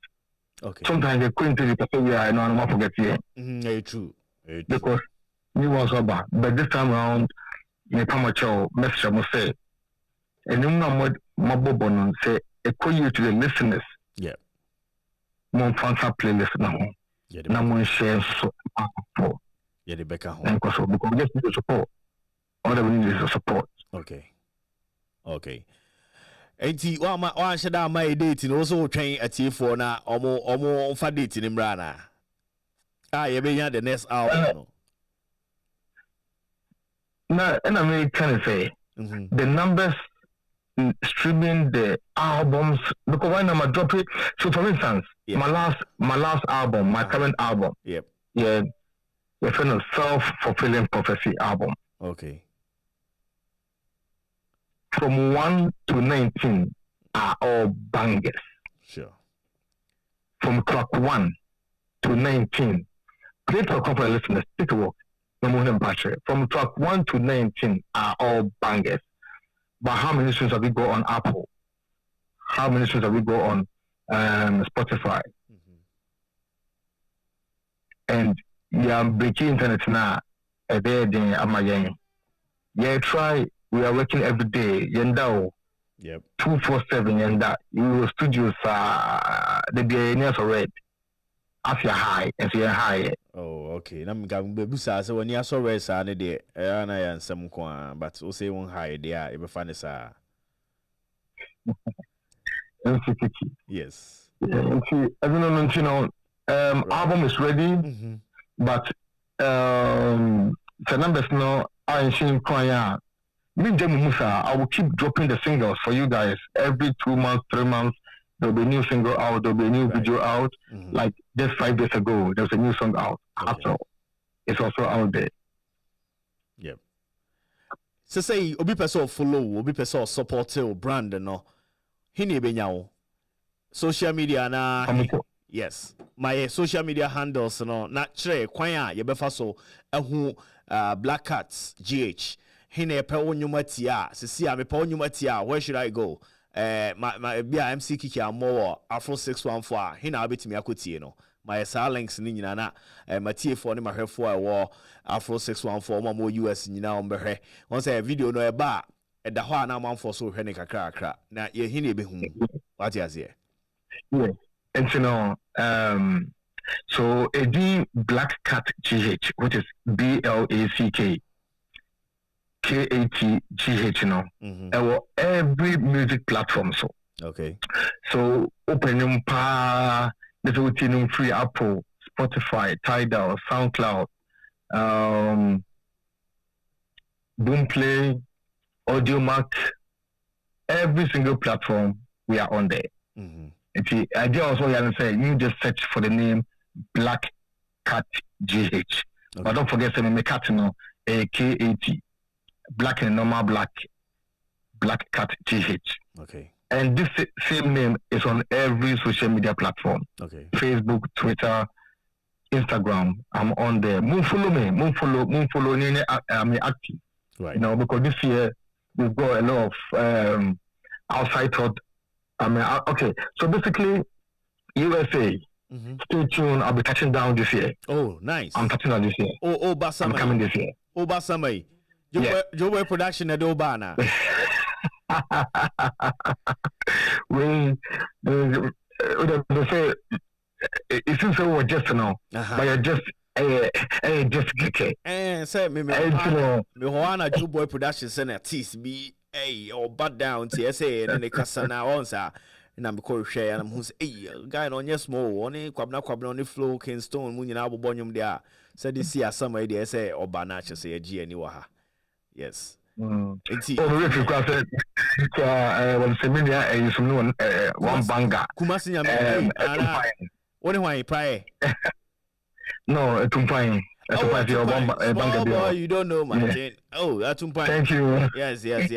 Okay. Sometimes they couldn't tell you to I know I'm not forget here. Very true. Because you was over. But this time around, me pamacho message I must say. And you know what my say equate to the listeners. Yeah. Mon fancy playlist now. Yeah. Now mon share so for. Yeah, the Becca home. And because we just need the support. All that we need is the support. Okay. One should have my dating also train at T4 now, almost for dating in Brana. You be the next hour. No, and I mean, kind of say the numbers streaming the albums because when I'm drop it. So for instance, my last album, my current album. Yep. Yeah. The kind of self-fulfilling prophecy album. Okay. From 1 to 19 are all bangers. Sure. From track 1 to 19, play to a couple of listeners, take a walk. From track 1 to 19 are all bangers. But how many streams have we got on Apple? How many streams have we got on Spotify? And breaking internet now. Try. We are working every day. Yendao. Yep. 247 yenda. Your studios the BNS already. As you're high, as you're high. Oh, okay. Nam gam bebusa so when you so rest and de na yan sam kwa but o say one high there e be fa ne sa. Yes. Yeah, I don't know, album is ready, but the numbers no are in choir. I will keep dropping the singles for you guys every 2 months, 3 months. There'll be a new single out, there'll be a new video out. Like just 5 days ago, there was a new song out. Afro. It's also out there. Yep. So say obi person follow, obi person support your brand no. Hini be nyawo. Social media na yes. My social media handles no na kire kwan a ye befa so ehu Black Cats GH. Hine pe onyuma tia. Sisi a me pe onyuma tia. Where should I go? My bia MC Kiki Amo Afro 614. Hina abetimi akotie no. My links ni nyina na matie for ne mahwefo a wo Afro 614 mo US nyina ombehwe. Won say video no e ba e da ho ana amanfo so hwe ne kakra na ye hina ebehu. What you say? Yeah. And you know, so a D Black Cat GH, which is BLACK KATGH, you know, every music platform. So okay. So open them pa, there's free Apple, Spotify, Tidal, SoundCloud, Boomplay, AudioMac, every single platform we are on there. The idea also you say you just search for the name Black Cat GH. Okay. But don't forget to make cat KAT. Black and normal Black Cat GH. Okay. And this same name is on every social media platform. Okay. Facebook, Twitter, Instagram. I'm on there. Follow me. I'm active. Right. You know, because this year we've got a lot of outside thought. Okay. So basically, USA. Stay tuned. I'll be touching down this year. Oh, nice. I'm touching down this year. Oh, Basama. I'm coming this year. Oh, Basama. Joe production at Obana. When they say it seems so just now, but you're just get and say me Juana Joe Boy Production Center tease be or butt down TSA and then they cast now on sir. And I'm called share and I'm who's guy on your small one, quabna on the floor, Kingston, Moon and Albonium there. Said this year some idea say or Banacha say a G and you are. Yes. When seminar and some one banger. Kumasi, what why pray? No, it's fine. Oh, you don't know, man. Oh, that's fine. Thank you. Yes. Yes,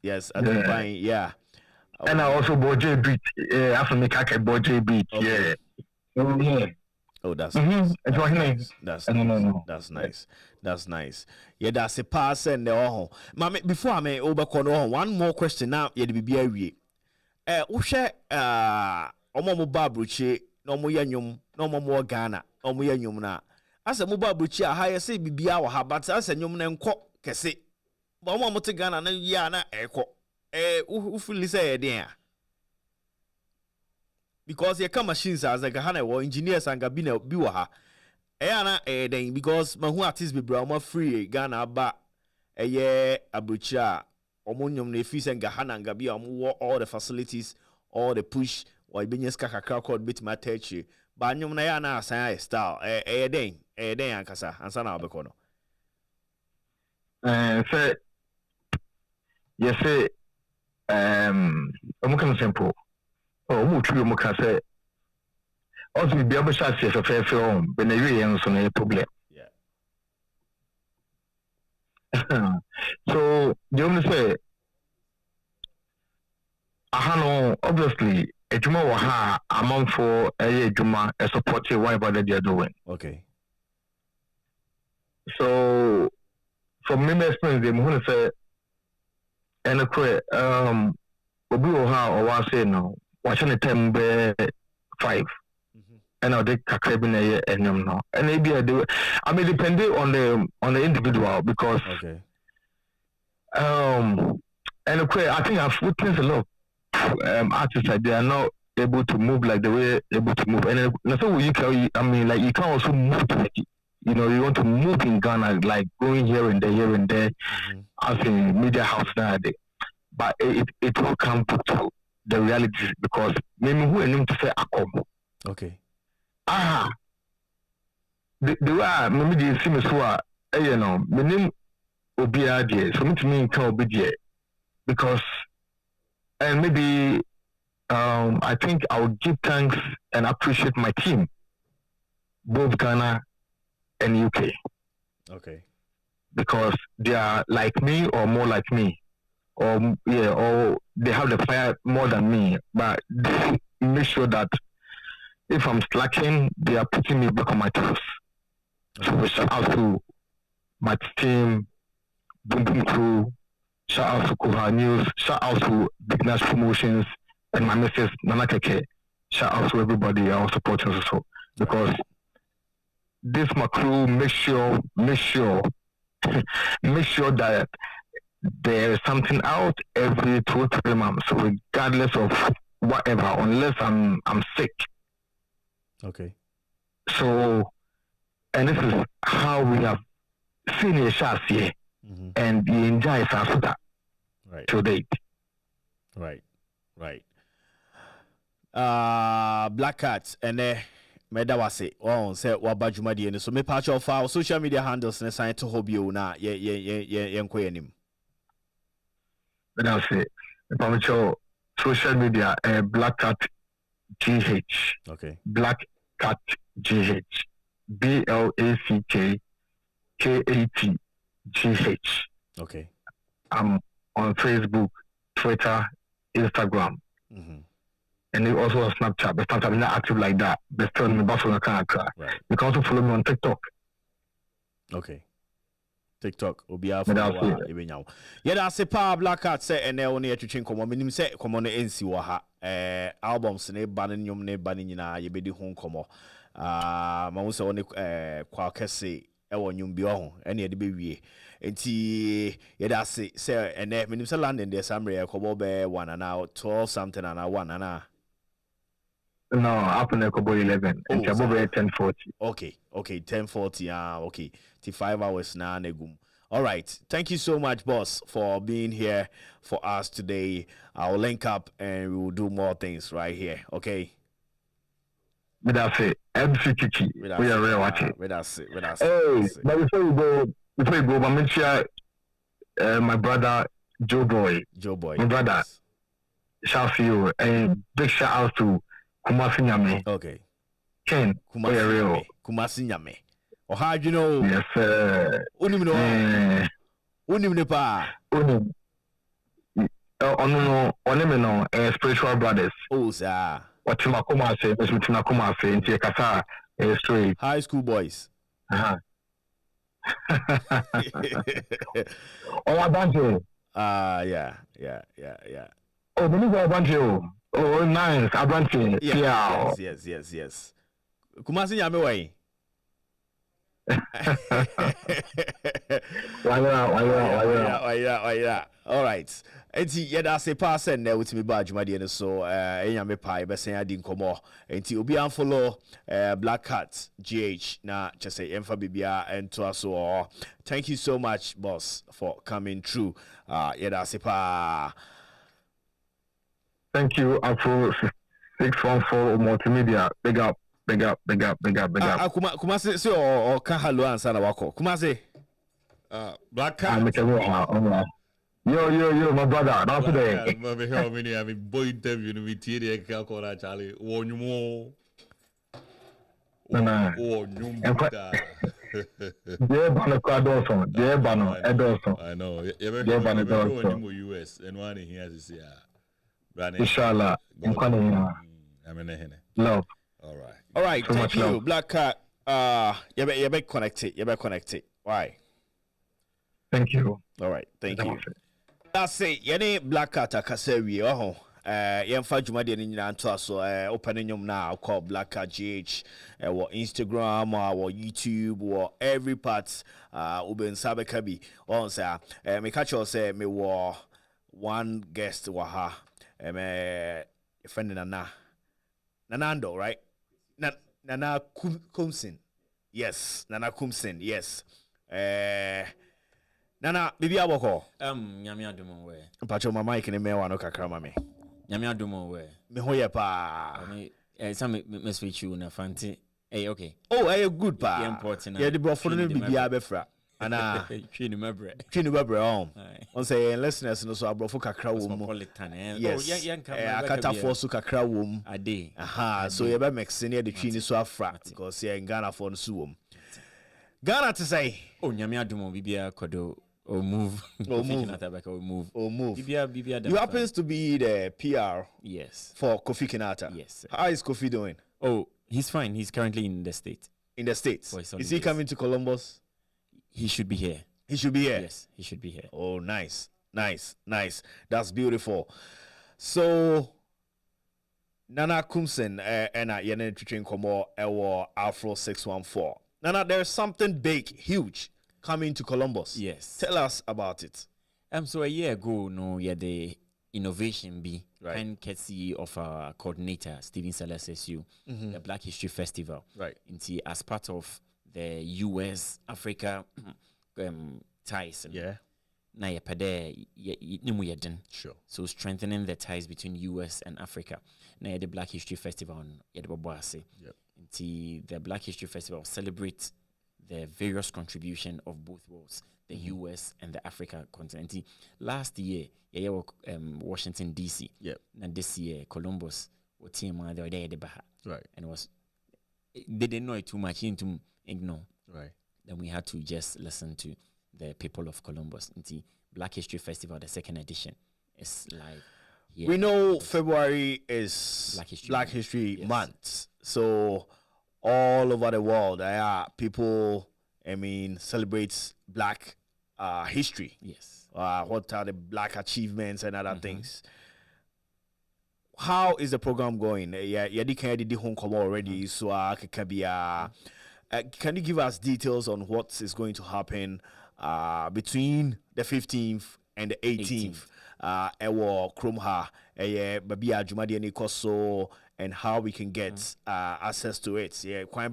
that's fine. Yeah. And I also bought J beat. After me, I bought J beat. Yeah. Oh, yeah. Oh, that's nice. That's nice. That's nice. That's nice. Yeah, that's a pass and the oh. Mama, before I may overcome one more question now. Yeah, the BBA. Ushe omo babruchi no mo yanyum no mo Ghana omo yanyum na. Asa mo babruchi a ha say bibia wo ha but asa nyum na enko kese. Ba omo mo te Ghana na ya na eko. Ufuli say there. Because you come machines as like Ghana or engineers and gabina biwa. Then because my who artists be bra free Ghana ba abrucha omunyum ne fees and Ghana gabi all the facilities, all the push or business kakaka called bit my touch. But nyum na ya na assign style then ankasa ansa na obekono. Say yes say omukan simple. Oh, mutu muka say also be able to say fair film when they really so no problem. Yeah. So the only say obviously a juma wa ha amount for a juma a supportive whatever that they are doing. Okay. So from me experience they want to say and obi o ha or wa say no watching the time be 5 and I'll take kakra bi na ye enyum no and maybe I mean depending on the individual because okay and I think I've witnessed a lot of artists like they are not able to move like the way able to move and so you can I mean like you can also move like you know you want to move in Ghana like going here and there as in media house nowadays but it will come to the reality because maybe who are to say akom. Okay. The way maybe they see me so you know my name obi adie so me to me can obi because and maybe I think I would give thanks and appreciate my team both Ghana and UK. Okay. Because they are like me or more like me. Or they have the fire more than me, but they make sure that if I'm slacking, they are putting me back on my toes. So shout out to my team, Boom Boom Crew. Shout out to Koha News. Shout out to Big Nash Promotions and my missus Nana Keke. Shout out to everybody else supporting us also. Because this my crew, make sure that there is something out every 2-3 months, regardless of whatever, unless I'm sick. Okay. So, and this is how we have seen a shots here, and we enjoy it after that. Right. To date. Right. Black Cats and meda wase say waba dwumade ni so me patch of our social media handles ne sign to hobby na ye nkɔ anim. That's it. Social media Black Cat GH. Okay. Black Cat GH. BLACK KAT GH. Okay. I'm on Facebook, Twitter, Instagram. And they also on Snapchat, but Snapchat is not active like that. But still, me boss on kind of cry. You can also follow me on TikTok. Okay. TikTok obi afọ ebenyawo. Yeah, that's a power Black Cat say and only a twetwe nkomo. Menim say komo no ensi wo ha. Albums ne ba ne nyom ne ba ne nyina ye bedi ho nkomo. Ma wo say one kwa kese e wo nyom bi ho. Ene ye de be wie. Enti yeah, that's it. Say and menim say land in there somewhere kobo be 1 and now 12 something and 1 and now. No, up in Kobo 11. And Chabo 10:40. Okay, 10:40. Okay. 5 hours now. All right. Thank you so much, boss, for being here for us today. I'll link up and we will do more things right here. Okay. That's it. MC Kiki. We are really watching. That's it. Hey, but before you go, I mention my brother Joe Boy. My brother. Shout out to you. And big shout out to Kumasi Nyame. Okay. Ken. Kumasi Nyame. Oh, how do you know? Yes, sir. Unim ne pa. No. Spiritual brothers. Oh, sir. What you say? Into Kasa. Straight. High school boys. Oh, Abante. Yeah. Oh, the new Abante. Oh, nice. Abante. Yes. Kumasi Nyame way. Why? All right. Enti yeda se pass and with me ba dwumade ne so enyame pai be sen adi nkomo enti obi an follow Black Cat GH na chese emfa bibia ento aso. Thank you so much, boss, for coming through. Yeda se pa. Thank you, Afro 614 Multimedia. Big up. Kumase se o ka hello ansa na wako. Kumase. Black Cat. Yo, my brother. That's today. I mean, boy interview no metie de ka ko na Charlie. Wonyumo. Na. Wonyumta. Je bano kwa doson. Je bano edoson. I know. Je bano doson. US and one here is here. Inshallah. Love. All right. So Thank you, love. Black Cat. You better connect it. Why? Thank you. All right. Thank you. That's it. Yene Black Cat akasewi yemfa dwumade ni nyina nto aso open nyom na call Black Cat GH or Instagram or YouTube or every part ubensa beka bi on say me catch you say me wo one guest wa ha friend Nanando, right? Nana Kumsin. Yes, Nana Kumsin. Yes. Nana, bibi aboko. Nyame adomo we. Pacho mama ikene me wa no kakra ma me. Nyame adomo we. Me hoye pa. Me some me switch you na fanti. Okay. Oh, good pa. Yeah, important. Yeah, the brofo no bibi abefra. Ana Twini mebre on say listeners no so abrofo kakra wo mu. Yes. Akata for so kakra wo mu. Ade. So you be mix near the twini so afra because in Ghana for no so wo mu. Ghana to say nyame adomo bibia kodo or move. Move. You happens to be the PR. Yes. For Kofi Kinata. Yes. How is Kofi doing? Oh, he's fine. He's currently in the States. in the States. For his sunny Is he days. coming to Columbus? He should be here. He should be here. Yes, he should be here. Oh, nice. That's beautiful. So, Nana Kumsen and Yenen Twitching Komo Ewo Afro 614. Nana, there's something big, huge coming to Columbus. Yes. Tell us about it. So a year ago, no, yeah, the innovation be Right. and courtesy of our coordinator Stephen Sellers SU, the Black History Festival. Right. Into as part of the US Africa ties. Yeah. Na yepade nimu yeden. Sure. So strengthening the ties between US and Africa. Na the Black History Festival on Yedeboboase. Yep. Into the Black History Festival celebrates the various contribution of both worlds, the US and the Africa continent. Nti last year, Washington DC. Yep. And this year, Columbus, what team they were there, Right. and they didn't know it too much, into ignore. Right. Then we had to just listen to the people of Columbus. Nti Black History Festival, the second edition, is live. Here. We know February is Black History Month. Month. So all over the world, people, celebrates Black history. Yes. What are the Black achievements and other things? How is the program going? Did home come already? So can you give us details on what is going to happen between the 15th and the 18th? Ewo Krumha, Babi Ajumadi and Koso, and how we can get access to it. Can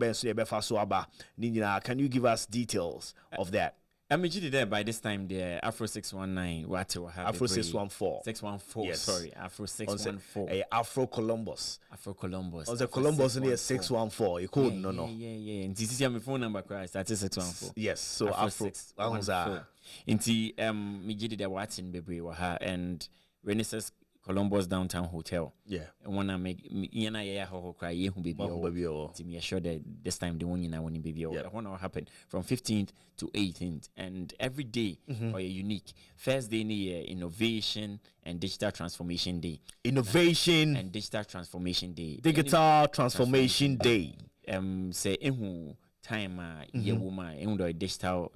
you give us details of that? I mean, there by this time, the Afro 619, what will have Afro 614. 614, Yes. sorry, Afro 614. Afro Columbus. Afro Columbus. On the Columbus in 614. You could Yeah. And this is my phone number, Christ. That's 614. Yes, so Afro 614. Inti me did the watching baby waha and Renaissance Columbus Downtown Hotel. Yeah. And when I make yana ho cry ye baby to me assure that this time the one you know when baby Yeah. what will happen from 15th to 18th, and every day are unique. First day innovation and digital transformation day. Innovation and digital transformation day. Digital transformation day. Say time ye woman digital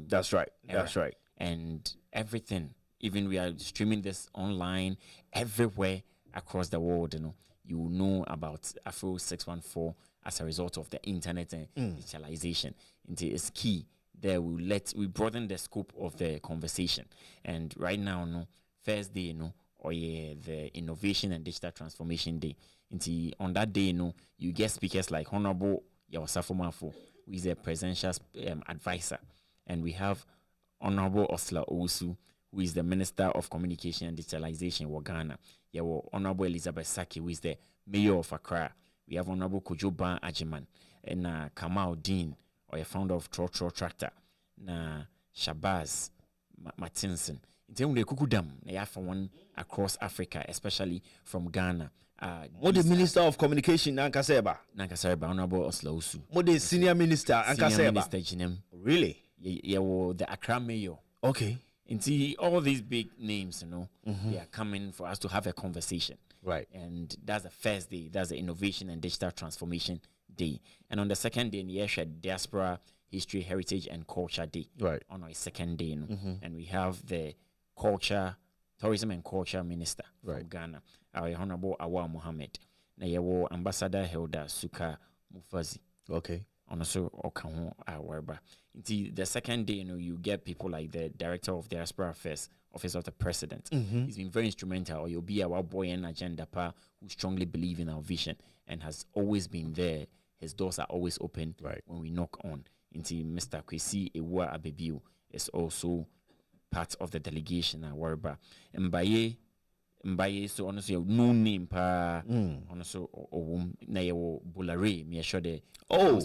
That's right. era. That's right. And everything, even we are streaming this online everywhere across the world, you know about Afro 614 as a result of the internet and digitalization. It's key. There we broaden the scope of the conversation. And right now, first day, the Innovation and Digital Transformation Day. On that day, you get speakers like Honorable Yawasafo Mafo, who is a presidential advisor. And we have Honorable Osla Owusu, who is the Minister of Communication and Digitalization in Ghana. We have Honorable Elizabeth Saki, who is the Mayor of Accra. We have Honorable Kojoban Ajiman and Kamal Dean, or a founder of Trotro Tractor, na Shabazz Martinson. In terms of the Kukudam, they have one across Africa, especially from Ghana. What the Minister of Communication, Nankaseba? Honorable Osla Owusu. What the Senior Minister, Nankaseba? Senior Minister Jinem. Really? Yeah, the Accra Mayor. Okay. And see, all these big names, they are coming for us to have a conversation. Right. And that's the first day. That's the Innovation and Digital Transformation Day. And on the second day, we have Diaspora, History, Heritage, and Culture Day. Right. On our second day, and we have the Tourism and Culture Minister from Ghana, our Honorable Awa Mohammed. Now, you have Ambassador Hilda Suka Mufazi. Okay. Also, the second day, you get people like the Director of Diaspora Affairs, Office of the President. He's been very instrumental. Or you'll be our boy and agenda pa who strongly believe in our vision and has always been there. His doors are always open when we knock on. Mr. Kwesi Ewa Abebiu is also part of the delegation at Warba. Mbaye, so honestly, no name pa honestly na yewo Bolare, me sure the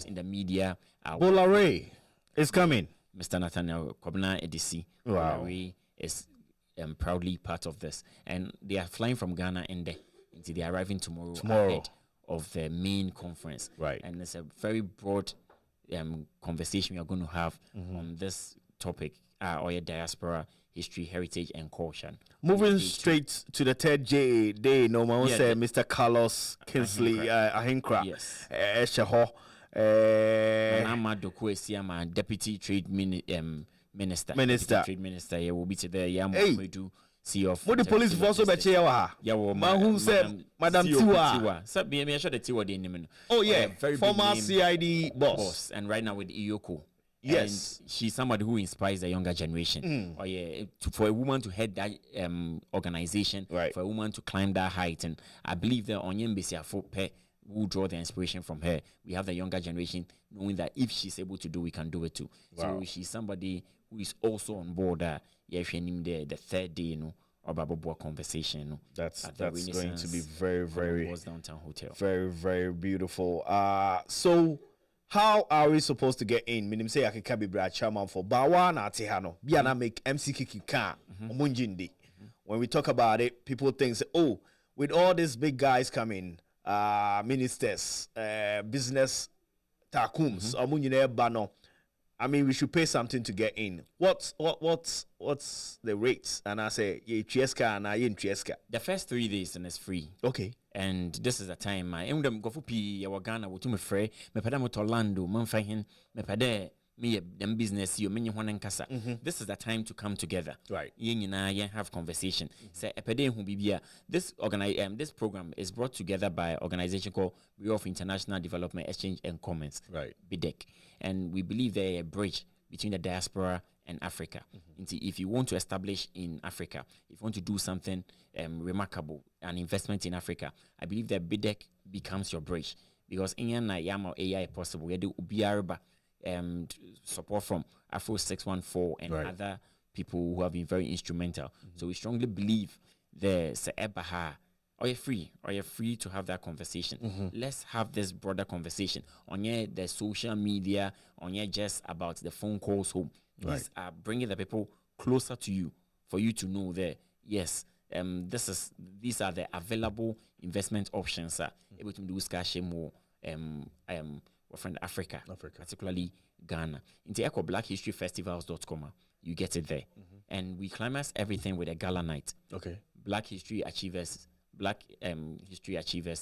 in the media. Bolare is coming. Mr. Nathaniel Kobna Edisi. Wow. Bolare is proudly part of this, and they are flying from Ghana and they are arriving tomorrow ahead of the main conference. Right. And it's a very broad conversation we are going to have on this topic, or diaspora, history, heritage, and culture. Moving straight to the third day, no one say Mr. Carlos Kinsley Ahinkra. Yes. Esheho. Nana Doko Siama, Deputy Trade Minister. Deputy Trade Minister, yeah, will be to there. Yeah, we do see of. What the police force over here? Yeah, well, who said Madam Tiwa? So me sure the Tiwa the name. Oh yeah, very former CID boss, and right now with Iyoko. Yes, and she's somebody who inspires the younger generation. Oh yeah, for a woman to head that organization, right? For a woman to climb that height, and I believe that Onyen Besiafo will draw the inspiration from her. We have the younger generation knowing that if she's able to do, we can do it too. Wow. So she's somebody who is also on board. Yeah, the third day, about conversation. That's going to be very, very downtown hotel. Very, very beautiful. So how are we supposed to get in? Minim say I can be brand chairman for Bawana Tihano. Biana make MC Kiki Ka Munjindi. When we talk about it, people think, oh, with all these big guys coming, ministers, business takums, bano. I mean, we should pay something to get in. What's the rates? And I say, the first 3 days and it's free. Okay. And this is the time I am go for P Ghana with me free. Me padamo to Orlando, Manfahin, me pade me them business you many one kasa. This is the time to come together. Right. You have conversation. Say epede who be this this program is brought together by an organization called Bureau of International Development Exchange and Commerce. Right. BIDEC. And we believe they're a bridge between the diaspora and Africa. If you want to establish in Africa, if you want to do something remarkable, an investment in Africa, I believe that BIDEC becomes your bridge. Because in AI possible, we do Ubiarba support from Afro 614 and other people who have been very instrumental. So we strongly believe there's Ebaha. Are you free to have that conversation? Let's have this broader conversation on the social media, on just about the phone calls home. These are bringing the people closer to you for you to know that yes, these are the available investment options. Able to do more friend Africa, particularly Ghana. Into blackhistoryfestivals.com, you get it there, and we climax everything with a gala night. Okay, Black History Achievers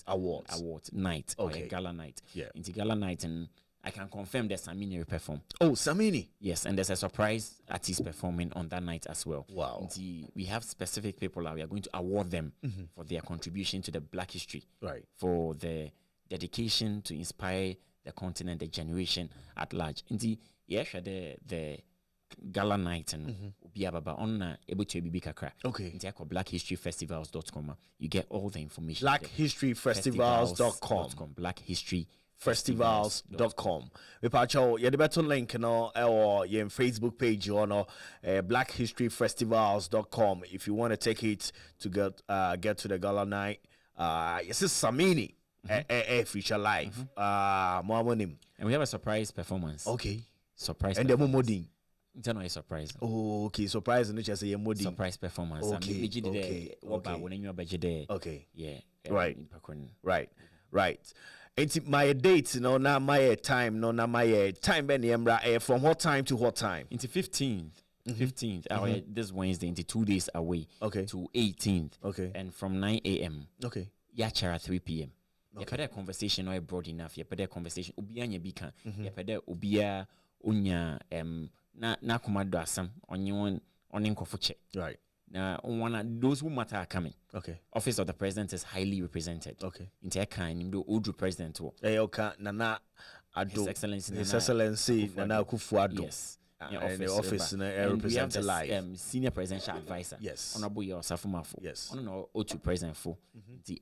Awards night. Okay, or a gala night. Yeah, into gala night, and I can confirm that Samini will perform. Oh, Samini. Yes, and there's a surprise artist performing on that night as well. Wow. We have specific people that we are going to award them for their contribution to the Black history. Right. For their dedication to inspire the continent, the generation at large. Indeed, the gala night and be on able to be kakra. Okay. blackhistoryfestivals.com. You get all the information. Blackhistoryfestivals.com. Blackhistoryfestivals.com. Pacho, you the better link or your Facebook page or blackhistoryfestivals.com if you want to take it to get to the gala night. Yes, it's Samini. Feature live. And we have a surprise performance. Okay. Surprise. And the Momodin. It's not a surprise. Oh, okay. Surprise and just a Modi. Surprise performance. Okay. Okay. Yeah. Right. It's my date, now my time, now my time, from what time to what time? Into 15th. 15th, this Wednesday, into 2 days away. Okay. To 18th. Okay. And from 9 a.m. Okay. Yachara 3 p.m. Okay. You conversation or broad enough. You put conversation. Ubia nyebika. You put ubia unya na kumado asam on inkofuche. Right. Now, those who matter are coming. Okay. Office of the president is highly represented. Okay. In Tekan, the old president. His Excellency Nana Akufo-Addo. Yes. And the office represented live. Senior presidential advisor. Yes. Honorable Yosafumafo. Yes. Honorable O2 president for.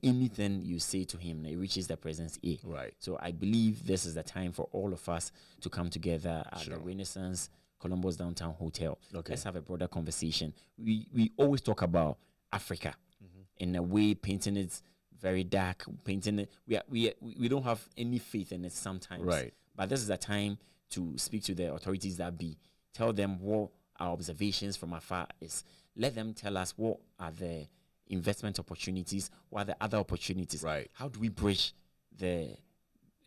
Anything you say to him, it reaches the president's ear. Right. So I believe this is the time for all of us to come together at the Renaissance Columbus Downtown Hotel. Okay. Let's have a broader conversation. We always talk about Africa in a way, painting it very dark, painting it. We don't have any faith in it sometimes. Right. But this is a time to speak to the authorities that tell them what our observations from afar is. Let them tell us what are the investment opportunities, what are the other opportunities. Right. How do we bridge the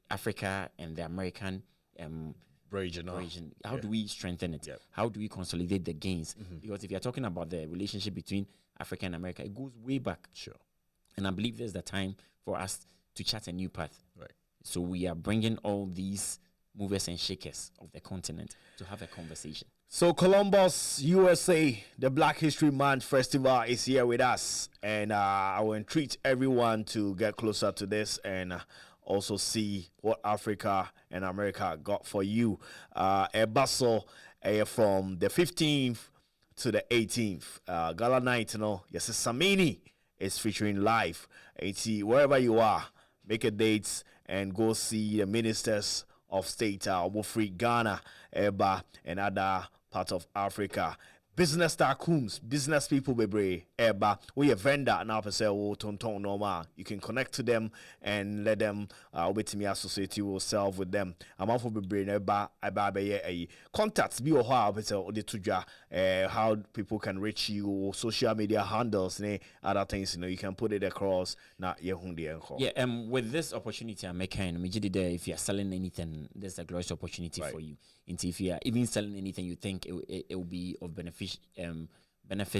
Africa and the American region? How do we strengthen it? Yep. How do we consolidate the gains? Because if you're talking about the relationship between Africa and America, it goes way back. Sure. And I believe there's the time for us to chart a new path. Right. So we are bringing all these movers and shakers of the continent to have a conversation. So Columbus, USA, the Black History Month Festival is here with us, and I will entreat everyone to get closer to this and also see what Africa and America got for you. A bustle from the 15th to the 18th. Gala night, yes, Samini is featuring live. And see, wherever you are, make a date and go see the ministers of state, Free Ghana, Eba, and other parts of Africa. Business tycoons, business people, baby, Eba. We a vendor now, per se, tonton normal. You can connect to them and let them with me associate yourself with them. I'm out for baby, Eba, a contacts be or how how people can reach you, social media handles, other things. You can put it across. Yeah. With this opportunity, I'm making if you are selling anything, there's a glorious opportunity for you. And if you are even selling anything, you think it will be of benefit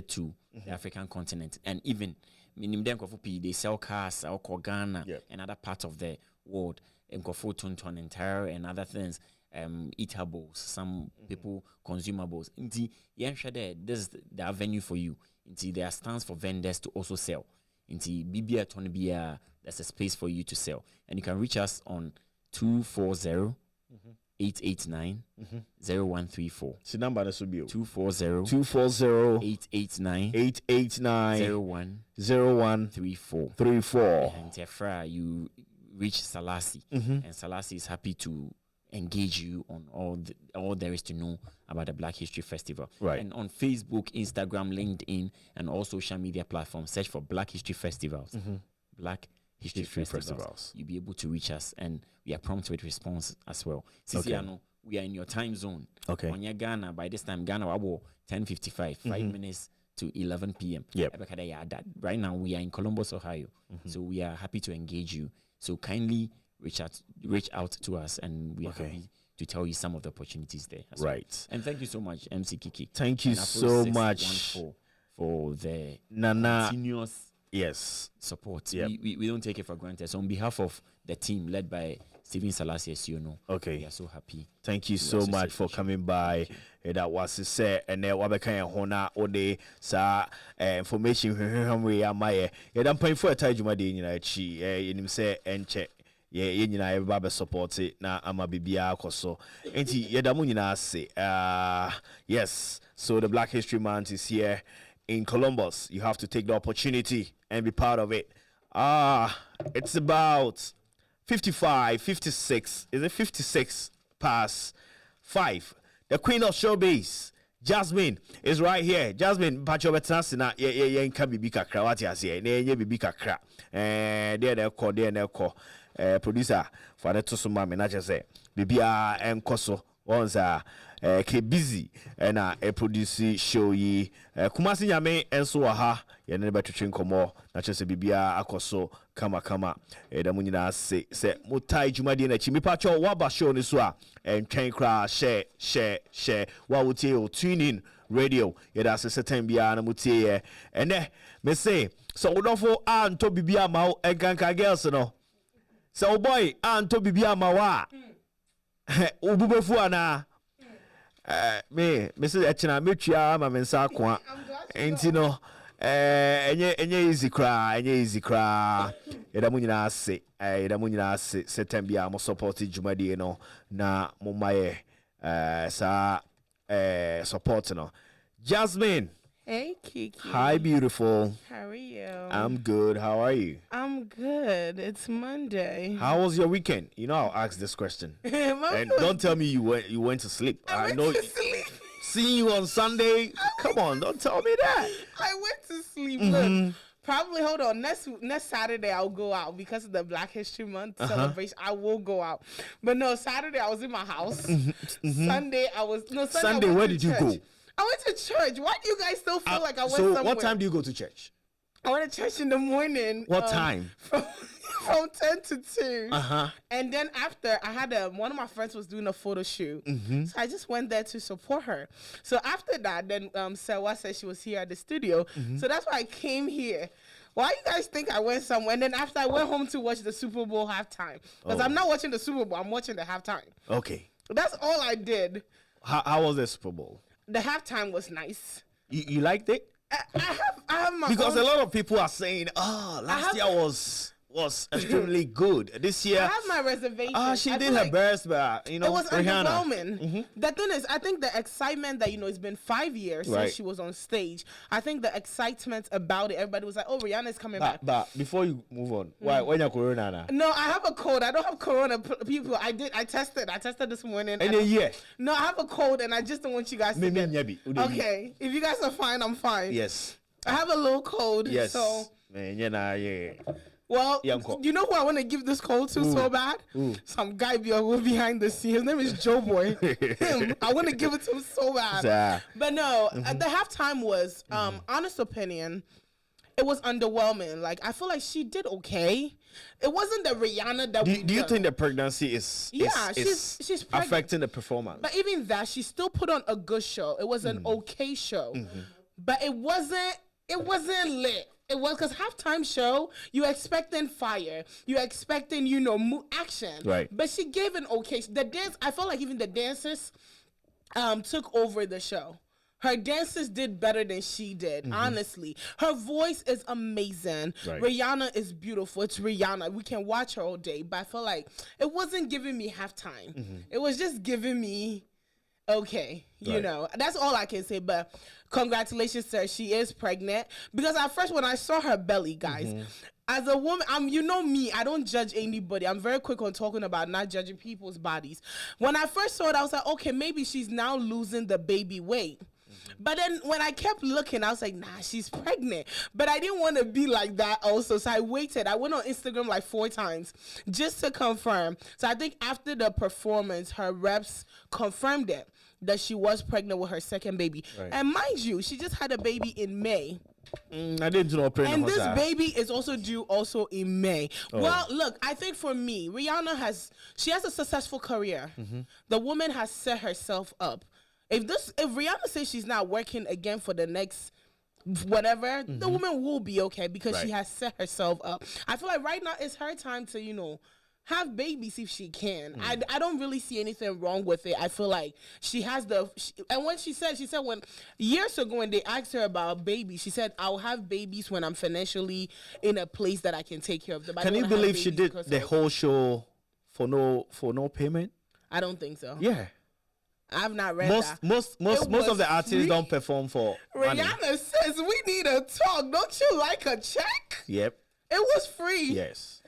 to the African continent, and even they sell cars, Ghana, and other parts of the world, and entire and other things, eatables, some people consumables. This is the avenue for you. There are stands for vendors to also sell. There's a space for you to sell, and you can reach us on 240. 889 0134. The number that should be 240 889 0134. And Tefra, you reach Salasi, and Salasi is happy to engage you on all there is to know about the Black History Festival. Right. And on Facebook, Instagram, LinkedIn, and all social media platforms, search for Black History Festivals. Black History Festivals. You'll be able to reach us, and we are prompt with response as well. Sisiano, we are in your time zone. Okay. When you're Ghana, by this time, Ghana, 10:55, 5 minutes to 11 p.m. Yep. Right now, we are in Columbus, Ohio. So we are happy to engage you. So kindly reach out to us, and we are happy to tell you some of the opportunities there. Right. Well. And thank you so much, MC Kiki. Thank you so much for the continuous support. Yep. We don't take it for granted. So on behalf of the team led by Stephen Selassie, as you know, we are so happy. Thank you so much for coming by. That was said, and then what kind of honor or day, sir, information we are my. I'm paying for a time you might in say and check. Everybody support it. Now I'm a BBA koso. Enti yedamunina say yes. So the Black History Month is here in Columbus. You have to take the opportunity and be part of it. It's about 56. Is it 56 past 5? The Queen of Showbiz, Jasmine, is right here. Jasmine, Pacho Betasina, can be big kakra. What you say? Ne be big kakra. There call. Producer for the Tosuma manager say Bibia and Koso once ke busy and a produce show ye Kumasi Yame and so aha ya never to drink more not just a Bibia akoso kama Edamunina say Mutai Jumadi na Chimi Pacho Waba show niswa and train crash share what would you tune in radio that's a certain biana mutie and me say so udofo and to Bibia mau and kanka girls no. So boy, Anto Bibia Mawa. Ububefu ana. Me Mrs. Echina Mitria, my mensa kwa. Ain't you know, enye easy cry. Edamunina se, Setembia mo support Jumadi no na mumaye sa support no. Jasmine. Hey, Kiki. Hi, beautiful. How are you? I'm good. How are you? I'm good. It's Monday. How was your weekend? You know, I'll ask this question. And don't tell me you went to sleep. I went to sleep. Seeing you on Sunday. Come on, don't tell me that. I went to sleep. Look, probably, hold on. Next Saturday, I'll go out because of the Black History Month celebration. I will go out. But no, Saturday, I was in my house. Sunday, Sunday, where did you go? I went to church. Why do you guys still feel like I went somewhere? So what time do you go to church? I went to church in the morning. What time? From 10 to 2. And then after, I had one of my friends was doing a photo shoot. So I just went there to support her. So after that, then Sewa said she was here at the studio. So that's why I came here. Why you guys think I went somewhere? And then after I went home to watch the Super Bowl halftime. Because I'm not watching the Super Bowl, I'm watching the halftime. Okay. That's all I did. How was the Super Bowl? The halftime was nice. You liked it? I have my Because own, a lot of people are saying, last year was extremely good. This year, I have my reservations. she I did feel her like best, but it was Rihanna. underwhelming. The thing is, I think the excitement that it's been 5 years Right. since she was on stage. I think the excitement about it, everybody was like, "Oh, Rihanna's coming back." But before you move on, why when you're Corona now? No, I have a cold. I don't have corona. People, I tested. I tested this morning. And then No, I have a cold, and I just don't want you guys to get. Okay, if you guys are fine, I'm fine. Yes. I have a little cold. Yes. So. Man, yeah. Well, Yeah, you know who I want to give this cold to so bad? Some guy behind the scenes. His name is Joe Boy. Him. I want to give it to him so bad. But no, the halftime was, honest opinion, it was underwhelming. Like, I feel like she did okay. It wasn't the Rihanna that Do you think the pregnancy is she's pregnant. affecting the performance? But even that, she still put on a good show. It was an okay show. But it wasn't lit. It was because halftime show, you expecting fire, you expecting action, right? But she gave an okay. The dance, I felt like even the dancers, took over the show. Her dancers did better than she did. Honestly, her voice is amazing. Right. Rihanna is beautiful. It's Rihanna. We can watch her all day. But I feel like it wasn't giving me halftime. It was just giving me. Okay, that's all I can say. But congratulations to her. She is pregnant. Because at first, when I saw her belly, guys, as a woman, me, I don't judge anybody. I'm very quick on talking about not judging people's bodies. When I first saw it, I was like, okay, maybe she's now losing the baby weight. But then when I kept looking, I was like, nah, she's pregnant. But I didn't want to be like that also. So I waited. I went on Instagram like 4 times just to confirm. So I think after the performance, her reps confirmed it, that she was pregnant with her second baby. Right. And mind you, she just had a baby in May. I didn't know. And this baby is also due also in May. Well, look, I think for me, Rihanna has a successful career. The woman has set herself up. If Rihanna says she's not working again for the next whatever, the woman will be okay because she has set herself up. I feel like right now it's her time to, have babies if she can. I don't really see anything wrong with it. I feel like she has and when she said when years ago when they asked her about babies, she said, I'll have babies when I'm financially in a place that I can take care of them. Can you believe she did the whole show for no payment? I don't think so. Yeah. I've not read that. Most of the artists don't perform for money. Rihanna says we need a talk. Don't you like a check? Yep. It was free. Yes.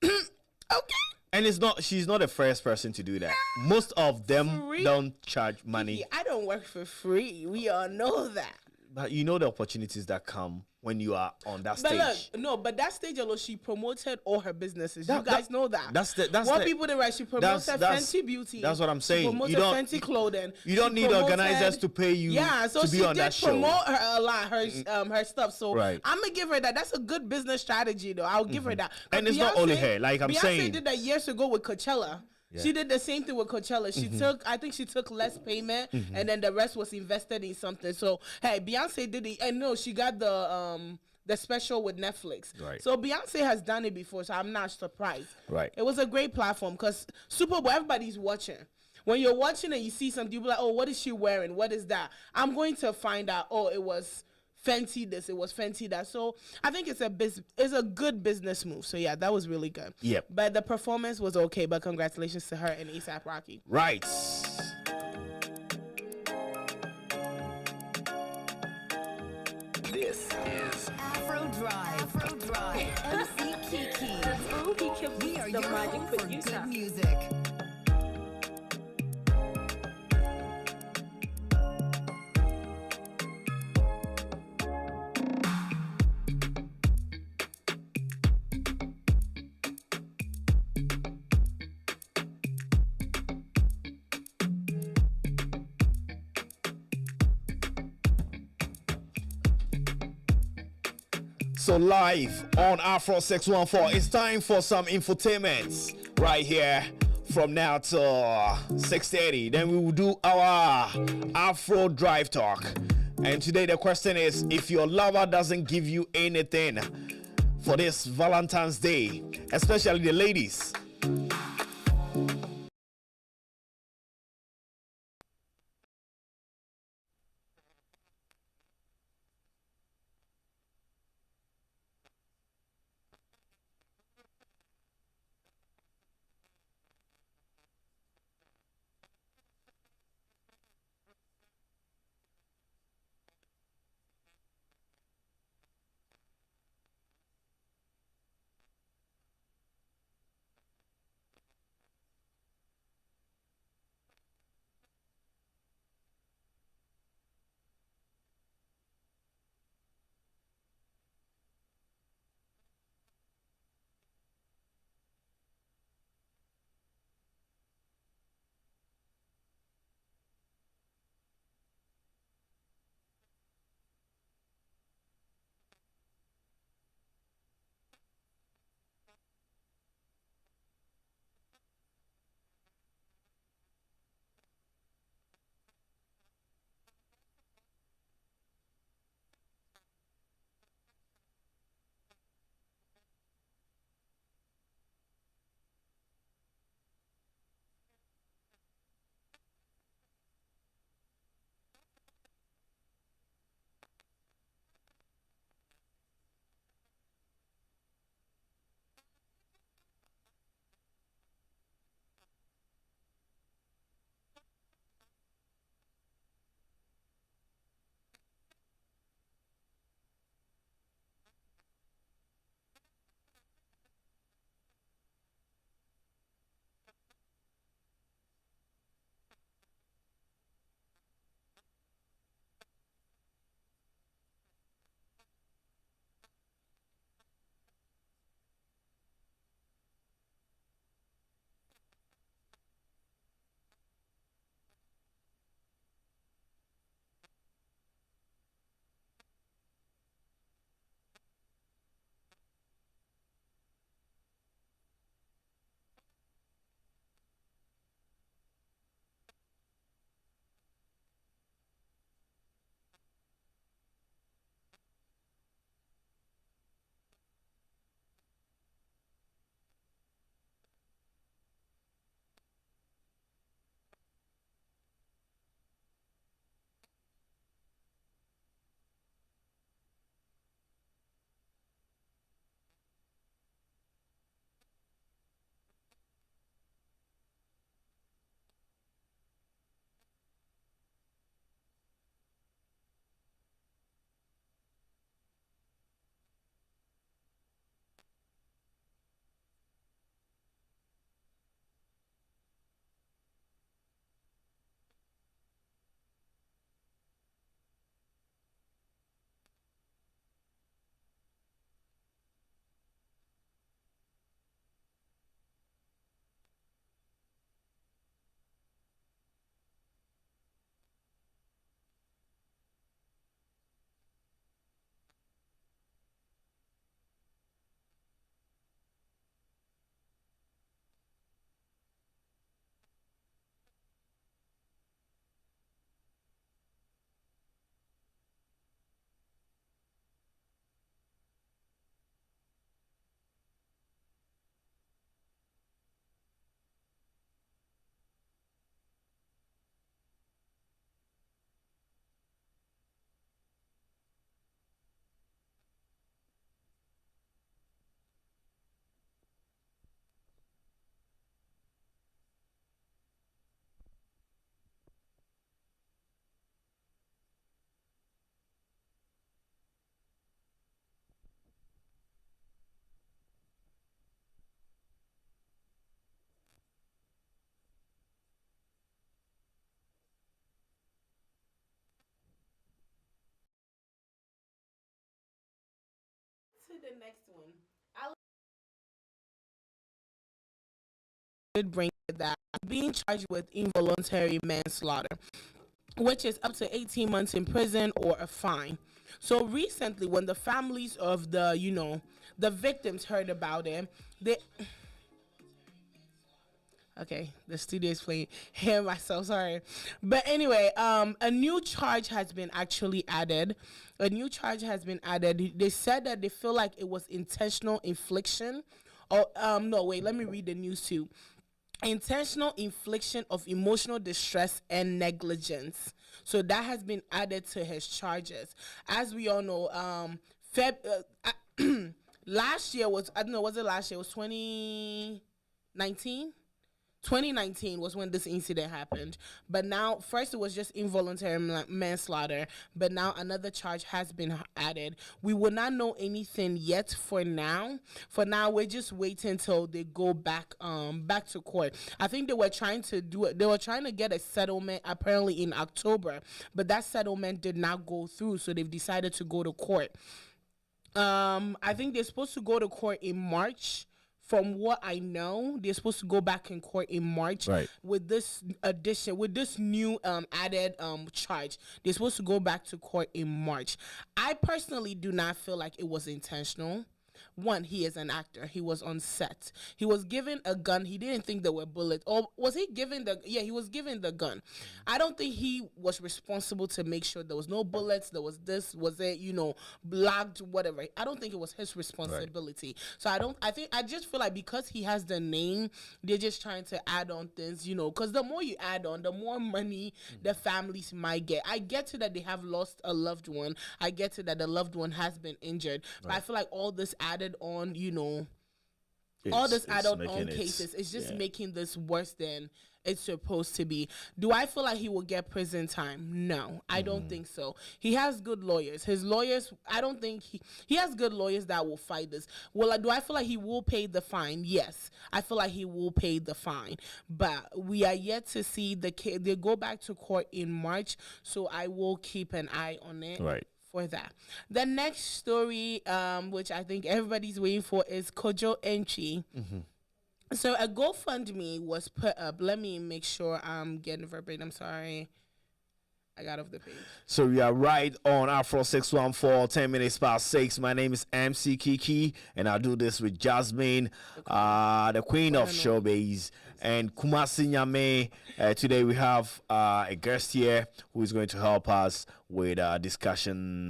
Okay. And she's not the first person to do that. Most of them don't charge money. I don't work for free. We all know that. But you know the opportunities that come when you are on that stage. But that stage alone, she promoted all her businesses. You guys know that. That's people did right. She promoted Fenty Beauty. That's what I'm saying. She promoted Fenty clothing. You don't need organizers to pay you to be on that show. She did promote her a lot, her stuff. So I'm gonna give her that. That's a good business strategy, though. I'll give her that. And it's not only her. Like I'm saying, Beyonce did that years ago with Coachella. Yeah. She did the same thing with Coachella. I think she took less payment, and then the rest was invested in something. So hey, Beyonce did it. And no, she got the special with Netflix. Right. So Beyonce has done it before, so I'm not surprised. Right. It was a great platform because Super Bowl, everybody's watching. When you're watching and you see something, you'll be like, oh, what is she wearing? What is that? I'm going to find out, oh, it was Fenty this, it was Fenty that. So I think it's a good business move. So yeah, that was really good. Yep. But the performance was okay, but congratulations to her and A$AP Rocky. Right. This is Afro Drive. MC Kiki. We are your home for good music. So live on Afro 614, it's time for some infotainment right here from now till 6:30. Then we will do our Afro Drive Talk. And today the question is, if your lover doesn't give you anything for this Valentine's Day, especially the ladies. To the next one. I did bring that being charged with involuntary manslaughter, which is up to 18 months in prison or a fine. So recently, when the families of the victims heard about it, they Okay, the studio is playing. Hear myself, sorry. But anyway, a new charge has been actually added. A new charge has been added. They said that they feel like it was intentional infliction. Or no, wait, let me read the news too. Intentional infliction of emotional distress and negligence. So that has been added to his charges. As we all know, last year was, I don't know, was it last year? It was 2019? 2019 was when this incident happened. But now, first it was just involuntary manslaughter, but now another charge has been added. We will not know anything yet for now. For now, we're just waiting until they go back to court. I think they were trying to get a settlement apparently in October, but that settlement did not go through, so they've decided to go to court. I think they're supposed to go to court in March. From what I know, they're supposed to go back in court in March with this new added charge. They're supposed to go back to court in March. I personally do not feel like it was intentional. One, he is an actor. He was on set. He was given a gun. He didn't think there were bullets. Or was he given he was given the gun. I don't think he was responsible to make sure there was no bullets. There was this, was it, blocked, whatever. I don't think it was his responsibility. So I just feel like because he has the name, they're just trying to add on things, because the more you add on, the more money the families might get. I get to that they have lost a loved one. I get to that the loved one has been injured. But I feel like all this added on, all this added on cases, it's just making this worse than it's supposed to be. Do I feel like he will get prison time? No, I don't think so. He has good lawyers. His lawyers, I don't think he has good lawyers that will fight this. Well, do I feel like he will pay the fine? Yes, I feel like he will pay the fine. But we are yet to see they go back to court in March, so I will keep an eye on it. Right. For that. The next story, which I think everybody's waiting for, is Kojo Entry. So a GoFundMe was put up. Let me make sure I'm getting verbatim. I'm sorry. I got off the page. So we are right on Afro 614, 10 minutes past 6. My name is MC Kiki, and I do this with Jasmine, the queen of showbiz, and Kumasi Nyame. Today we have a guest here who is going to help us with discussing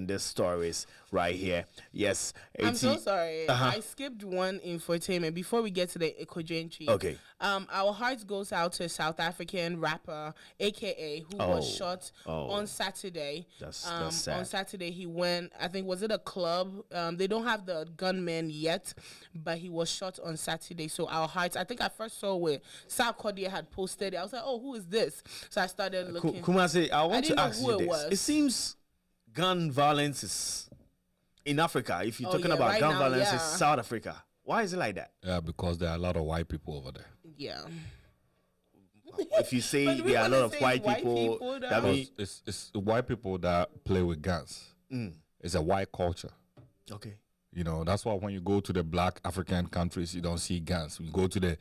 these stories right here. Yes. I'm so sorry. I skipped one infotainment before we get to the Kojo Entry. Okay. Our hearts goes out to South African rapper, AKA, who was shot on Saturday. That's sad. On Saturday, he went, I think, was it a club? They don't have the gunman yet, but he was shot on Saturday. So our hearts, I think I first saw where South Korea had posted it. I was like, oh, who is this? So I started looking. Kumasi, I want to ask you this. Was. It seems gun violence is in Africa. If you're talking about gun violence in South Africa, why is it like that? Yeah, because there are a lot of white people over there. Yeah. If you say there are a lot of white people, that means it's white people that play with guns. It's a white culture. Okay. That's why when you go to the black African countries, you don't see guns. When you go to the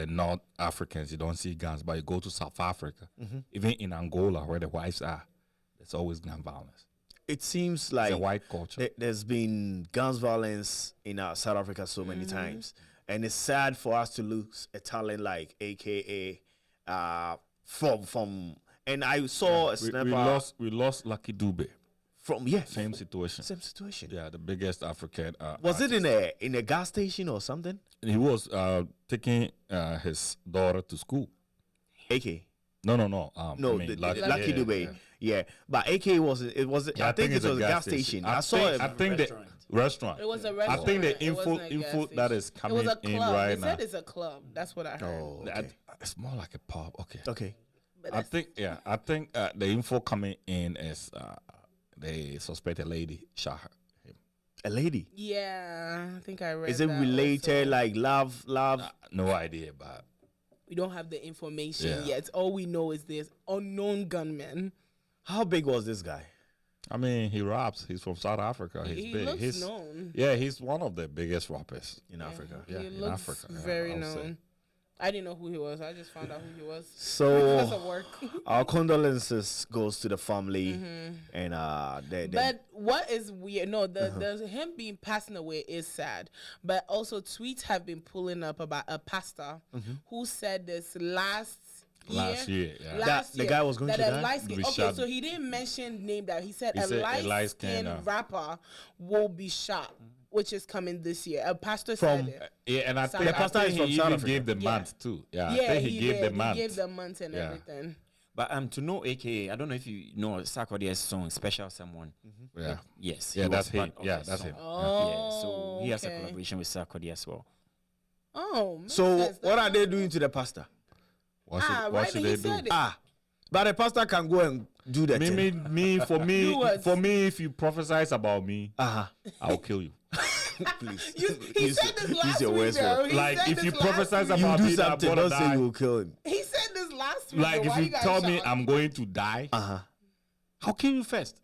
North Africans, you don't see guns. But you go to South Africa, even in Angola, where the whites are, there's always gun violence. It seems like it's a white culture. There's been guns violence in South Africa so many times. And it's sad for us to lose a talent like AKA from and I saw a snapper. We lost Lucky Dube. Same situation. Yeah, the biggest African. Was it in a gas station or something? He was taking his daughter to school. AK. No. Lucky Dube. Yeah, but AK was it was. Yeah, I think it was a gas station. I saw it. I think the restaurant. It was a restaurant. I think the info that is coming in right now. They said it's a club. That's what I heard. Oh, okay. It's more like a pub. Okay. But I think the info coming in is they suspect a lady shot him. A lady? Yeah, I think I read. Is it related also. Like love? No idea, but we don't have the information yet. All we know is this unknown gunman. How big was this guy? I mean, he raps. He's from South Africa. He's big. Looks known. Yeah, he's one of the biggest rappers in Africa. He looks very known. I didn't know who he was. I just found out who he was. So Because of work. our condolences goes to the family, Mm-hmm. and But what is weird? No, the him being passing away is sad. But also tweets have been pulling up about a pastor who said this last year. The guy was going to die? Okay, so he didn't mention name that. He said He a said a light light-skinned, skinned rapper will be shot, which is coming this year. A pastor From- said it. Yeah, and I South think, Africa. he From South even Africa. gave the Yeah. month too. Yeah, I Yeah, think he gave the month. He gave the month and Yeah. everything. But to know AKA, I don't know if you know Sarkodie's song, Special Someone. Yeah. Yes. Yeah, he that's was part him. of Yeah, that that's song. him. Yeah, so he has a okay. collaboration with Sarkodie as well. Oh, makes so sense. what are they doing to the pastor? What should, what right, should he they said do? it. But the pastor can go and do that. Do what? For me, if you prophesize about me, Uh-huh. I'll kill you. Please. He said this last your week, words though. for- He Like said if you this last prophesize week. You about do me that I'm something, gonna don't say die, you will kill him. He said this last week. like though. if Why you guys tell me shocked? I'm going to die, Uh-huh. I'll kill you first.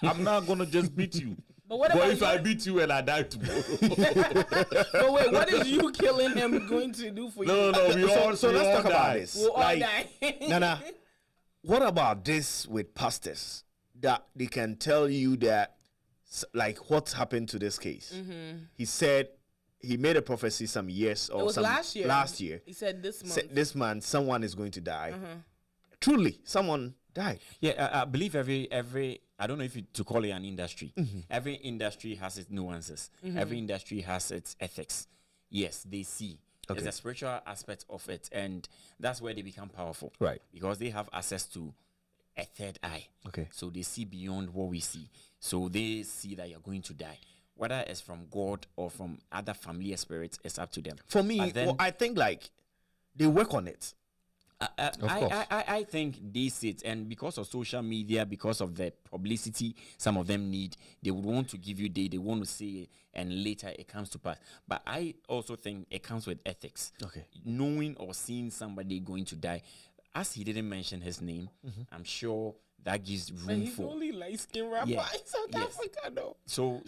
I'm not gonna just beat you. But what But about if you? I beat you and I die tomorrow, But wait, what is you killing him going to do for you? no, we all So we let's all talk about die. this. We'll all Like, die. Nana, what about this with pastors that they can tell you that, like, what happened to this case? He said he made a prophecy some years or It was some last year. Last year, He said this month. said this month someone is going to die. Truly, someone died. Yeah, I believe every I don't know if to call it an industry. Every industry has its nuances. Every industry has its ethics. Yes, they see. Okay. There's a spiritual aspect of it, and that's where they become powerful. Right. Because they have access to a third eye. Okay. So they see beyond what we see. So they see that you're going to die. Whether it's from God or from other familiar spirits, it's up to them. For me, But then- well, I think like they work on it. course. I think they sit, and because of social media, because of the publicity some of them need, they would want to give you they want to say it, and later it comes to pass. But I also think it comes with ethics. Okay. Knowing or seeing somebody going to die, as he didn't mention his name, I'm sure that gives But room he's for. only light skin rapper Yeah. in South Yes. Africa, though. So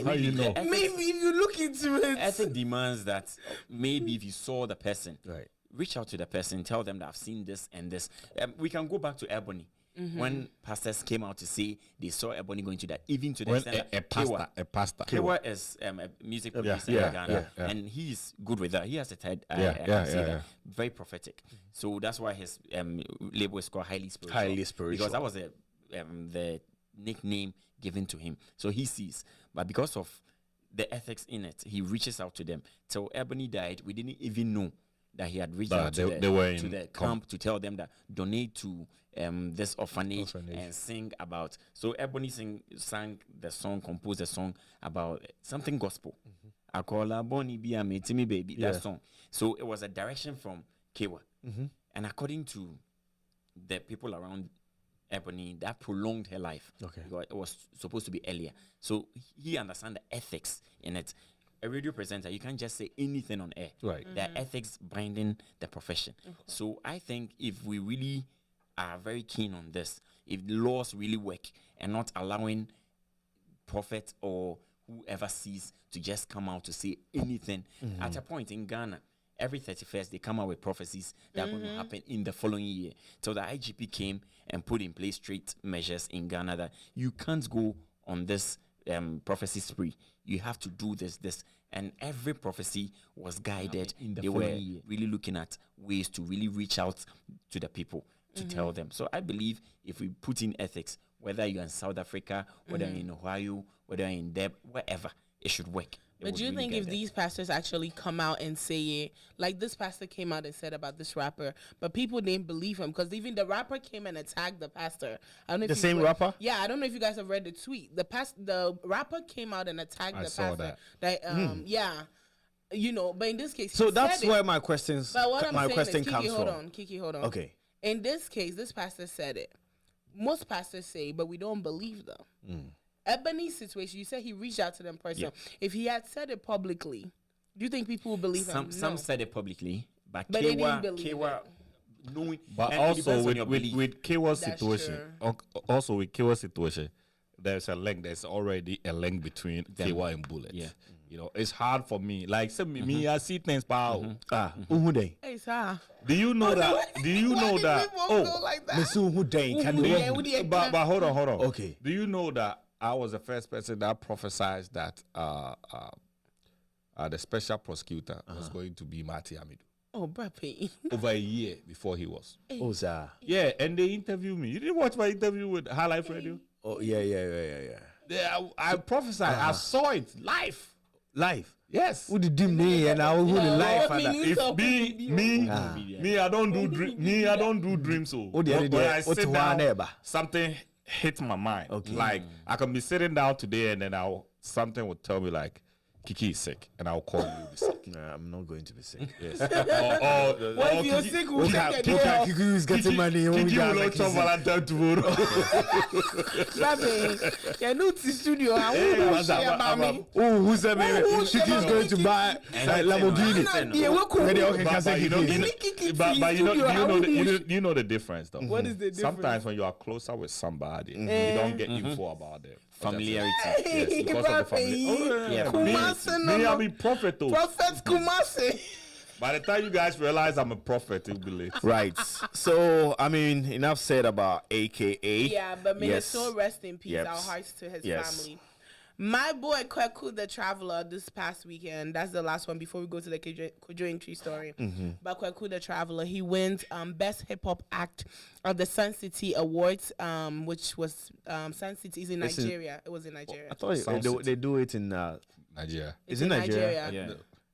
How you know? Maybe if you look into it. Ethic demands that maybe if you saw the person, Right. reach out to the person, tell them that I've seen this and this. We can go back to Ebony. When pastors came out to say they saw Ebony going to that, even to the When extent a that pastor. Kewa is a music producer yeah, in Ghana, yeah. and he's good with that. He has a third eye, Yeah, I can yeah, say yeah, that. yeah. Very prophetic. So that's why his label is called Highly Spiritual. Highly Spiritual. Because that was the nickname given to him. So he sees. But because of the ethics in it, he reaches out to them. Till Ebony died, we didn't even know that he had reached But out to they were to in the camp to tell them that donate to this orphanage and sing about. So Ebony sang the song, composed a song about something gospel. I call her Bonnie be a me baby. That song. So it was a direction from Kewa. And according to the people around Ebony, that prolonged her life. Okay. Because it was supposed to be earlier. So he understands the ethics in it. A radio presenter, you can't just say anything on air. Right. There are ethics binding the profession. So I think if we really are very keen on this, if the laws really work and not allowing prophet or whoever sees to just come out to say anything, at a point in Ghana, every 31st, they come out with prophecies that are going to happen in the following year. So the IGP came and put in place strict measures in Ghana that you can't go on this prophecy spree. You have to do this. And every prophecy was guided. They were really looking at ways to really reach out to the people to tell them. So I believe if we put in ethics, whether you're in South Africa, whether you're in Ohio, whether you're in Deb, wherever, it should work. But do you think if these pastors actually come out and say it, like this pastor came out and said about this rapper, but people didn't believe him because even the rapper came and attacked the pastor. I don't know if The you same read- rapper? Yeah, I don't know if you guys have read the tweet. The rapper came out and attacked I the saw pastor. Yeah, you know. But in this case, So he that's said where it. my questions. But what I'm my saying question is, Kiki, comes hold from. on, Kiki, hold on. Okay. In this case, this pastor said it. Most pastors say, but we don't believe them. Ebony's situation, you said he reached out to them personally. If he had said it publicly, do you think people would believe him? Some No. said it publicly, but But they didn't believe Kewa, knowing, But and it also depends on with your with, belief. with Kewa's That's situation, also with Kewa's situation, there's a link. There's already a link between Kewa and Bullet. Yeah. You know, it's hard for me. Like, say me, I see things, pal. Who day? Hey, sir. Do you know that? Do you know that? Go like that? Who day? Can you? But hold on. Okay. Do you know that I was the first person that prophesied that the special prosecutor was going to be Marty Amidu Oh, Brappy. over a year before he was? Oh, sir. Yeah, and they interviewed me. You didn't watch my interview with High Life Radio? Oh, yeah. Yeah, I prophesied. I saw it live. Life. Yes. Who did me and I who the life? If me, I don't do I don't do dreams. So Oh, the other when day, I what sit to down, neighbor? something hits my mind. Okay. Like I can be sitting down today and then something will tell me like Kiki is sick and I'll call you be sick. Nah, I'm not going to be sick. Yes. What if you're sick? We'll take a day off. Kiki is getting money. Kiki will not talk Valentine tomorrow. Brappy, you're new to studio. I won't share about me. Oh, who said me? Who Kiki said is going to Kiki? buy Listen, Lamborghini. Yeah, we're cool. Okay, okay, But say you know, Kiki. but you know the difference though. What is the difference? Sometimes when you are closer with somebody, you don't get info about them. Familiarity. Hey, Because of the family. Brappy. Yeah, Kumasi, Me, no, I'm a prophet though. Prophet Kumasi. By the time you guys realize I'm a prophet, it'll be late. Right. So, I mean, enough said about AKA. Yeah, but may his soul rest in peace. Yes. Our hearts to his Yes. family. My boy Kweku the Traveler this past weekend. That's the last one before we go to the Kojo Tree story. But Kweku the Traveler, he wins Best Hip Hop Act of the Sun City Awards, which was Sun City is in This is- Nigeria. It was in Nigeria. I thought they do it in. Nigeria. Is it Nigeria? Yeah.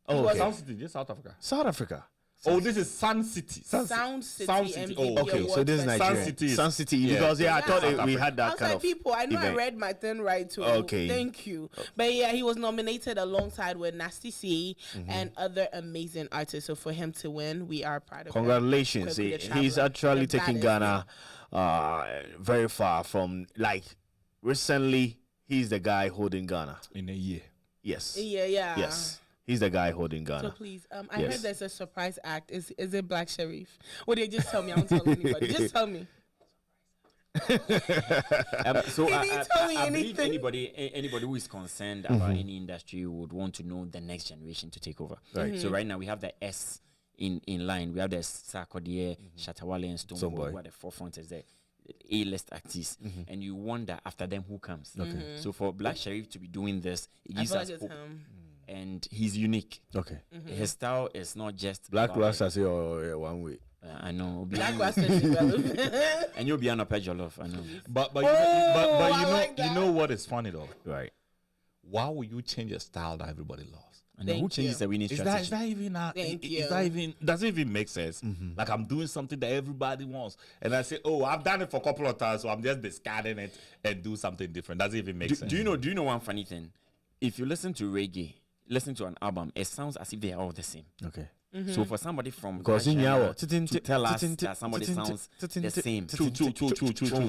Oh, okay. Sound City, just South Africa. South Africa. Oh, this is Sun City. Sound City. Sound City. MVP Oh, Okay, so Awards this is Festival. Nigeria. City is- Sun City. Yeah. Because I thought Yeah. we had I that was kind like, of. people, I know event. I read my thing right too. Okay. Thank you. But yeah, he was nominated alongside with Nasty C and other amazing artists. So for him to win, we are proud of him. Congratulations. Kweku the He's Traveler. actually The taking baddest. Ghana very far from, like, recently, he's the guy holding Ghana. In a year. Yes. Yeah. Yes. He's the guy holding So Ghana. please, I Yes. heard there's a surprise act. Is it Black Sherif? Well, they just tell me. I won't tell anybody. Just tell me. So Can you tell me I believe anything? anybody who is concerned about any industry would want to know the next generation to take over. Right. So right now we have the S in line. We have the Sarkodie, Shatawale, and Stonebwoy who are the forefront as the A-list artists, and you wonder after them who comes. Okay. So for Black Sherif to be doing this, it I gives feel us like it's hope. him. And he's unique. Okay. His style is not just Black about- Rasta say, oh, yeah, one way. I know. Black Rastas developed. And you'll be an Jollof. I know. But Oh, I like that. you know what is funny though? Right. Why would you change a style that everybody loves? I know. Who Thank changes you. the winning Is strategy? that even Thank is you. that even doesn't even make sense? Like I'm doing something that everybody wants, and I say, "Oh, I've done it for a couple of times, so I'm just discarding it and do something different." Doesn't even make sense. Do you know one funny thing? If you listen to reggae, listen to an album, it sounds as if they are all the same. Okay. So for somebody from Because in Nigeria Yawo, to tell us that somebody sounds the same, True.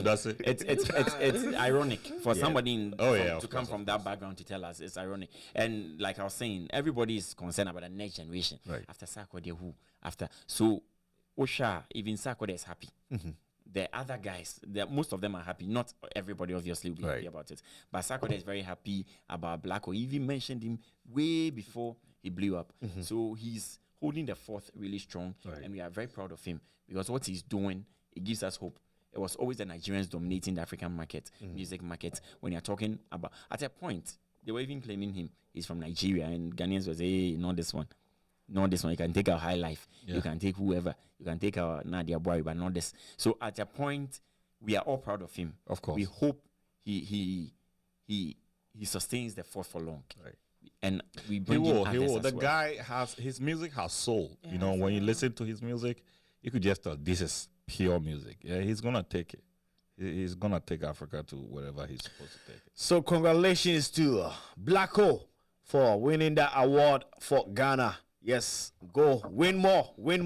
That's it. it's ironic for somebody of to come from that background to tell us. It's ironic. And like I was saying, everybody is concerned about the next generation. Right. After Sarkodie, so Osha, even Sarkodie is happy. The other guys, most of them are happy. Not everybody obviously will be happy about it. But Sarkodie is very happy about Blacko. He even mentioned him way before he blew up. So he's holding the fourth really strong. And we are very proud of him because what he's doing, it gives us hope. It was always the Nigerians dominating the African market, music market. When you're talking about, at a point, they were even claiming him. He's from Nigeria. And Ghanaians was, hey, not this one. Not this one. You can take our High Life. You can take whoever. You can take our Nadia Boy, but not this. So at a point, we are all proud of him. Of course. We hope he sustains the fourth for long. Right. And we He bring will. in He others will. as The well. guy has his music has soul. You know, when you listen to his music, you could just tell this is pure music. Yeah, he's gonna take it. He's gonna take Africa to wherever he's supposed to take it. So congratulations to Blacko for winning that award for Ghana. Yes, go win more. We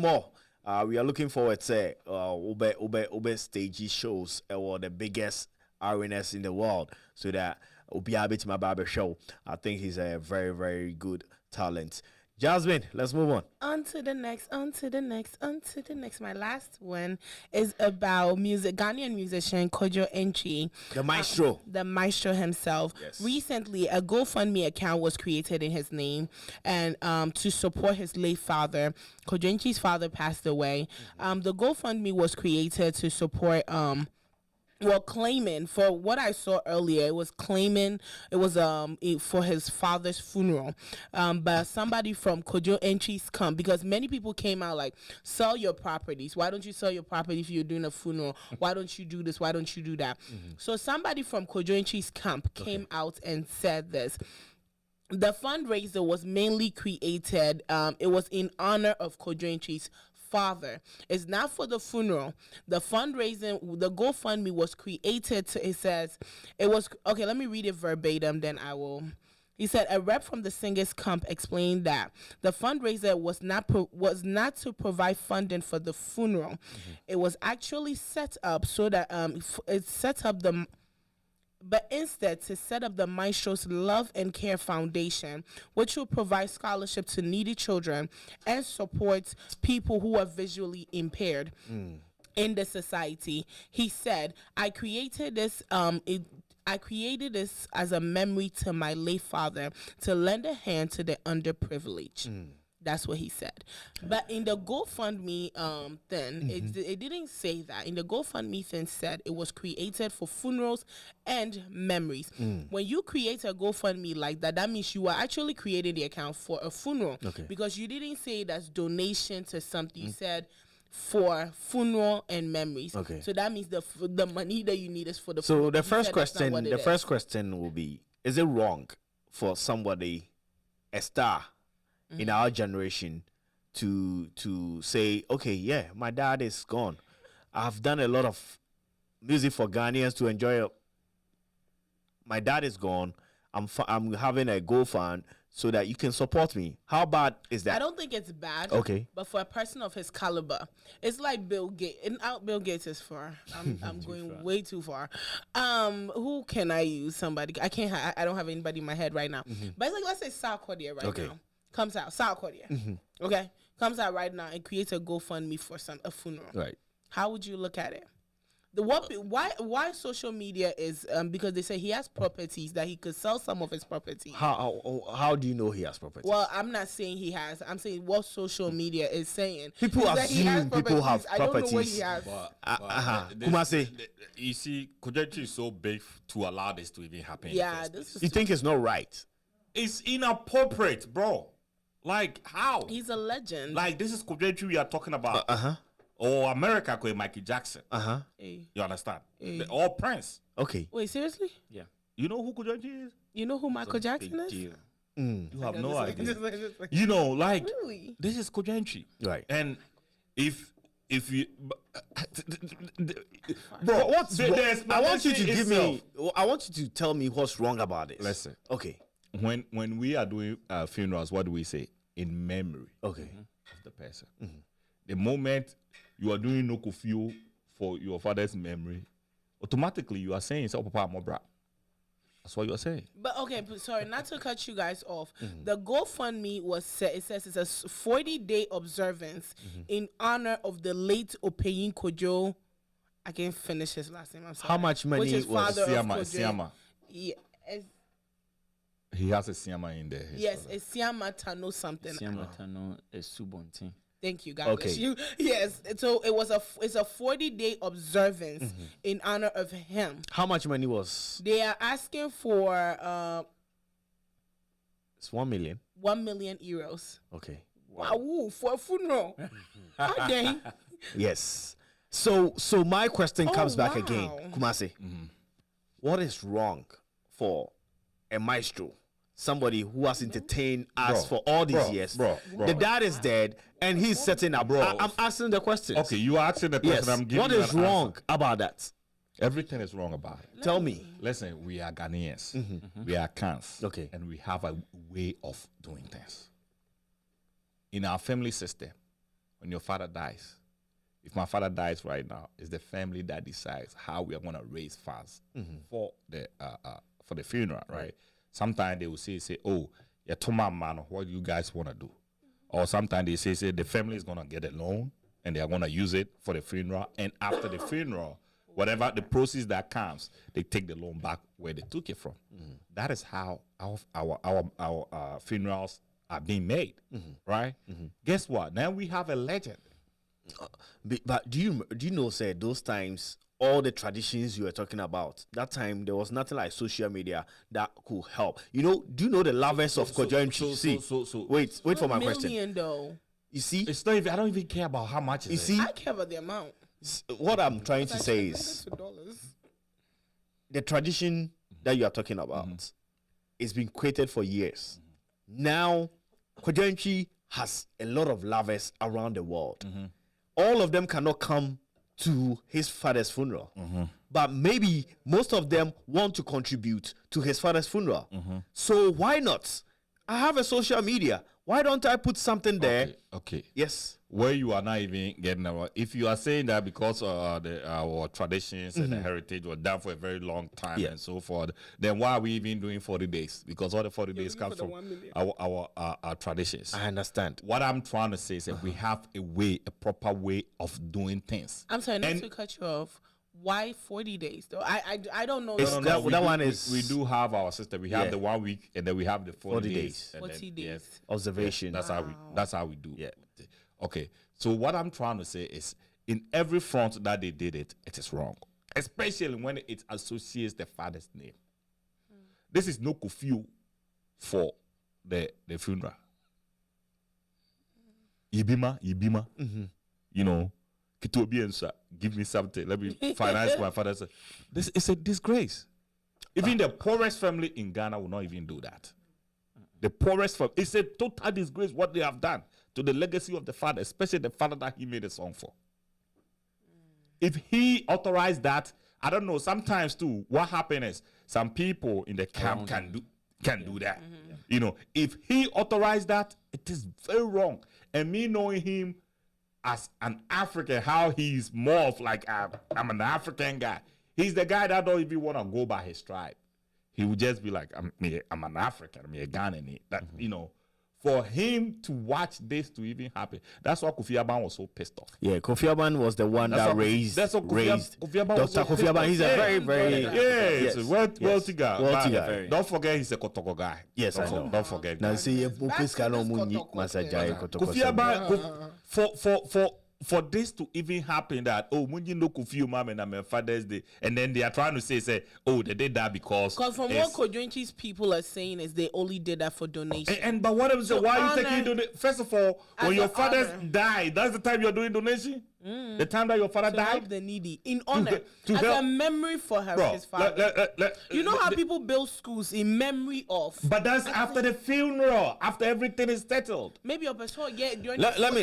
are looking forward to Ube stage shows or the biggest arenas in the world, so that Obiabe to my barber show. I think he's a very, very good talent. Jasmine, let's move on. On to the next. My last one is about music. Ghanaian musician Kojo Enchi, The maestro. the maestro himself. Yes. Recently, a GoFundMe account was created in his name, and to support his late father. Kojo Enchi's father passed away. The GoFundMe was created to support claiming, for what I saw earlier, it was for his father's funeral. But somebody from Kojo Enchi's camp, because many people came out like, sell your properties. Why don't you sell your property if you're doing a funeral? Why don't you do this? Why don't you do that? So somebody from Kojo Enchi's camp came out and said this. The fundraiser was mainly created, it was in honor of Kojo Enchi's father. It's not for the funeral. The fundraising, the GoFundMe was created to, it says, it was, okay, let me read it verbatim, then I will. He said, a rep from the singer's camp explained that the fundraiser was not to provide funding for the funeral. It was actually set up so that but instead to set up the Maestro's Love and Care Foundation, which will provide scholarship to needy children and support people who are visually impaired in the society. He said, I created this as a memory to my late father to lend a hand to the underprivileged. That's what he said. But in the GoFundMe thing, it didn't say that. In the GoFundMe thing said it was created for funerals and memories. When you create a GoFundMe like that, that means you are actually creating the account for a funeral. Okay. Because you didn't say that's donation to something. You said for funeral and memories. Okay. So that means the money that you need is for the So funeral. the You first said that's not question, what it the is. first question will be: is it wrong for somebody, a star in our generation, to say, okay, yeah, my dad is gone. I've done a lot of music for Ghanaians to enjoy. My dad is gone. I'm having a GoFund so that you can support me. How bad is that? I don't think it's bad. Okay. But for a person of his caliber, it's like Bill Gates. Bill Gates is far. I'm going way too far. Who can I use? Somebody. I can't. I don't have anybody in my head right now. But it's like, let's say Sarkodia right now comes out. Sarkodia. Okay, comes out right now and creates a GoFundMe for a funeral. Right. How would you look at it? Why social media is because they say he has properties that he could sell some of his property. How do you know he has property? Well, I'm not saying he has. I'm saying what social media is saying. People is that he has assume people have I don't know what properties. he has. Kumasi. You see, Kojechi is so big to allow this to even happen. Yeah, this is. You think it's not right? It's inappropriate, bro. Like, how? He's a legend. Like, this is Kojechi we are talking about. Or America, Michael Jackson. Hey. You understand? Or Prince. Okay. Wait, seriously? Yeah. You know who Kojechi is? You know who Michael Jackson is? You have no idea. Just like- You know, like, Really? this is Kojechi. Right. And if you... Bro, what's the wrong? I want you to explanation give me. I want you to tell me what's wrong about this. Listen. Okay. When we are doing funerals, what do we say? In memory Okay. of the person. The moment you are doing no kufio for your father's memory, automatically you are saying, "So Papa Mobra." That's what you are saying. But okay, sorry, not to cut you guys off. The GoFundMe was set. It says it's a 40-day observance in honor of the late Opeyin Kojo. I can't finish his last name. I'm sorry. How much money Which is was father of Siama? Kojo. Siama. Yeah, He has a Siama in there. yes, it's Siama Tano something. Siamatano is Subontin. Thank you, God Okay. bless you. Yes, so it's a 40-day observance in honor of him. How much money was? They are asking for It's 1 million. 1 million euros. Okay. Wow, for a funeral. How dang. Yes. So my question comes back wow. again, Kumasi. What is wrong for a maestro, somebody who has entertained us for all these years? Bro. The dad is dead, and he's setting up. Bro. I'm asking the question. Okay, you are asking the question. Yes. I'm giving What you is an wrong answer. about that? Everything is wrong about it. Tell me. Listen, we are Ghanaians. We are Khans. Okay. And we have a way of doing things. In our family system, when your father dies, if my father dies right now, it's the family that decides how we are going to raise funds for the funeral, right? Sometimes they will say, oh, yeah, Toma man, what do you guys want to do? or sometimes they say the family is gonna get a loan and they are gonna use it for the funeral, and after the funeral, whatever the proceeds that comes, they take the loan back where they took it from. That is how our funerals are being made, right? Guess what? Now we have a legend. But do you know, say those times, all the traditions you were talking about, that time there was nothing like social media that could help. You know, do you know the lovers of Kojoimchi? Wait for my question. Million though. You see, It's not even. I don't even care about how much. you Is see, I care about the amount. what I'm trying to say is the tradition that you are talking about it's been created for years. Now, Kojoimchi has a lot of lovers around the world. All of them cannot come to his father's funeral, but maybe most of them want to contribute to his father's funeral. So why not? I have a social media. Why don't I put something there? Okay. Yes. Where you are not even getting about. If you are saying that because our traditions and the heritage were done for a very long time and so forth, then why are we even doing 40 days? Because all the 40 days come from our traditions. I understand. What I'm trying to say is that we have a proper way of doing things. I'm sorry, not to cut you off. Why 40 days though? I don't know. We do have our system. We have the 1 week and then we have the 40 days. 40 days. Yes, Observation. that's how we do. Yeah. Okay. So what I'm trying to say is, in every front that they did it, it is wrong. Especially when it associates the father's name. This is no curfew for the funeral. Ibima. You know, Kitobiensa, give me something. Let me finance my father. This is a disgrace. Even the poorest family in Ghana will not even do that. The poorest family. It's a total disgrace what they have done to the legacy of the father, especially the father that he made a song for. If he authorized that, I don't know, sometimes too, what happens is some people in the camp can do that. You know, if he authorized that, it is very wrong. And me knowing him as an African, how he's more of like, I'm an African guy. He's the guy that don't even want to go by his tribe. He would just be like, I'm an African, I'm a Ghanaian. That, you know, for him to watch this to even happen, that's why Kofi Aban was so pissed off. Yeah, Kofi Aban was the one that raised. That's what Kofi Aban was Dr. so Kofi Aban. He's a very it's a wealthy guy. Wealthy guy. Don't forget he's a Kotoko guy. Yes, I know. Don't forget. Now see, Kofi Aban for this to even happen, that Munji no Kofi mama and my Father's Day, and then they are trying to say they did that because from what Kojoinchi's people are saying is they only did that for donation. But what I'm saying, why are you taking donation? First of all, when your fathers die, that's the time you're doing donation. The time that your father died, help the needy in honor, to as help a memory for his father. You know how people build schools in memory of. But that's after the funeral, after everything is settled. Maybe a person, let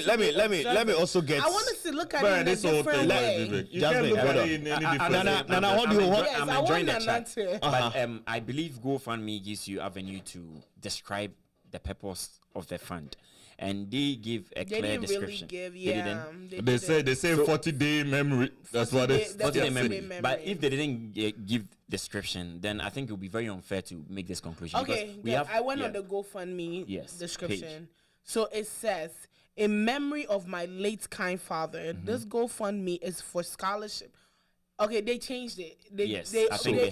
me also get. I want us to look at it in a different way. You can't look at it in any different way. Nana, what do you want? I'm enjoying the chat. But I believe GoFundMe gives you avenue to describe the purpose of the fund. And they give a clear description. They say 40-day memory. That's what it's 40-day memory. But if they didn't give description, then I think it would be very unfair to make this conclusion. Okay, I went on the GoFundMe description. Page. So it says, in memory of my late kind father, this GoFundMe is for scholarship. Okay, they changed it. They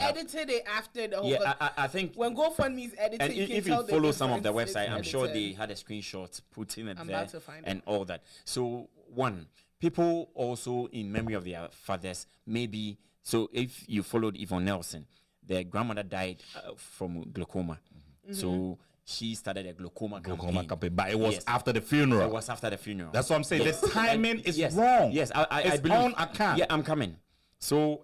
edited it after the whole. Yeah, I think when GoFundMe is edited, and if you follow some of the website, I'm sure they had a screenshot putting it there and all that. So one, people also in memory of their fathers, maybe. So if you followed Yvonne Nelson, their grandmother died from glaucoma, so she started a glaucoma campaign. But it was after the funeral. It was after the funeral. That's what I'm saying. The timing is wrong. Yes, I believe. On account. Yeah, I'm coming. So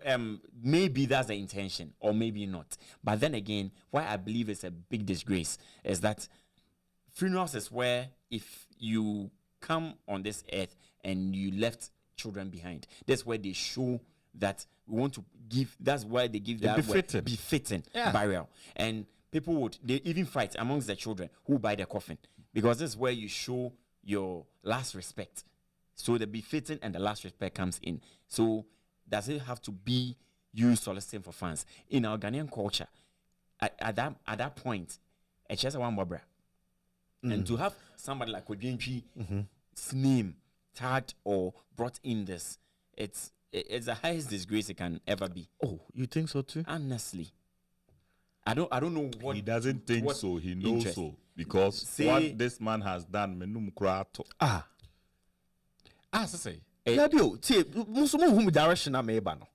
maybe that's the intention, or maybe not. But then again, why I believe it's a big disgrace is that funerals is where if you come on this earth and you left children behind, that's where they show that we want to give. That's why they give that befitting burial. And people they even fight amongst the children who buy the coffin, because this is where you show your last respect. So the befitting and the last respect comes in. So does it have to be you soliciting for funds? In our Ghanaian culture, at that point, a chesa one mobra. And to have somebody like Odinchi's name tagged or brought in this, it's the highest disgrace it can ever be. Oh, you think so too? Honestly. I don't know what He doesn't think what so. He knows interest. so. Because Say- what this man has done, menum krato. Say. Radio, see, most of whom direction I'm able.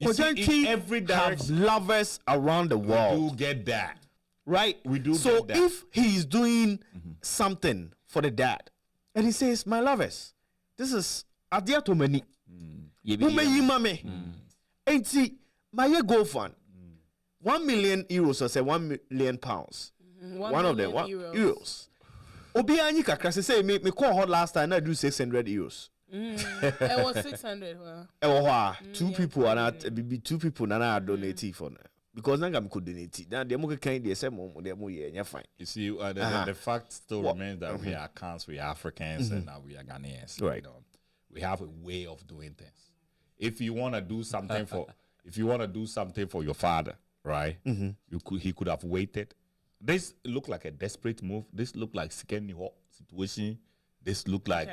You see, in Kojanchi every have direction, lovers around the we world, do get that. right? We do So get that. if he's doing something for the dad, and he says, "My lovers, this is adia to many, mame, ain't see my goal fund, 1 million euros or say 1 million pounds, one of them, euros. Obi anyi kakra say me call her last time I do 600 euros. It was 600. Two people and two people and I donate for now. Because now I'm could donate. Now they more kind they say more yeah fine. You see, the fact still remains that we are Khans, we are Africans, and now we are Ghanaians. Right. You know, we have a way of doing things. If you want to do something for your father, right? He could have waited. This looked like a desperate move. This looked like second situation. This looked like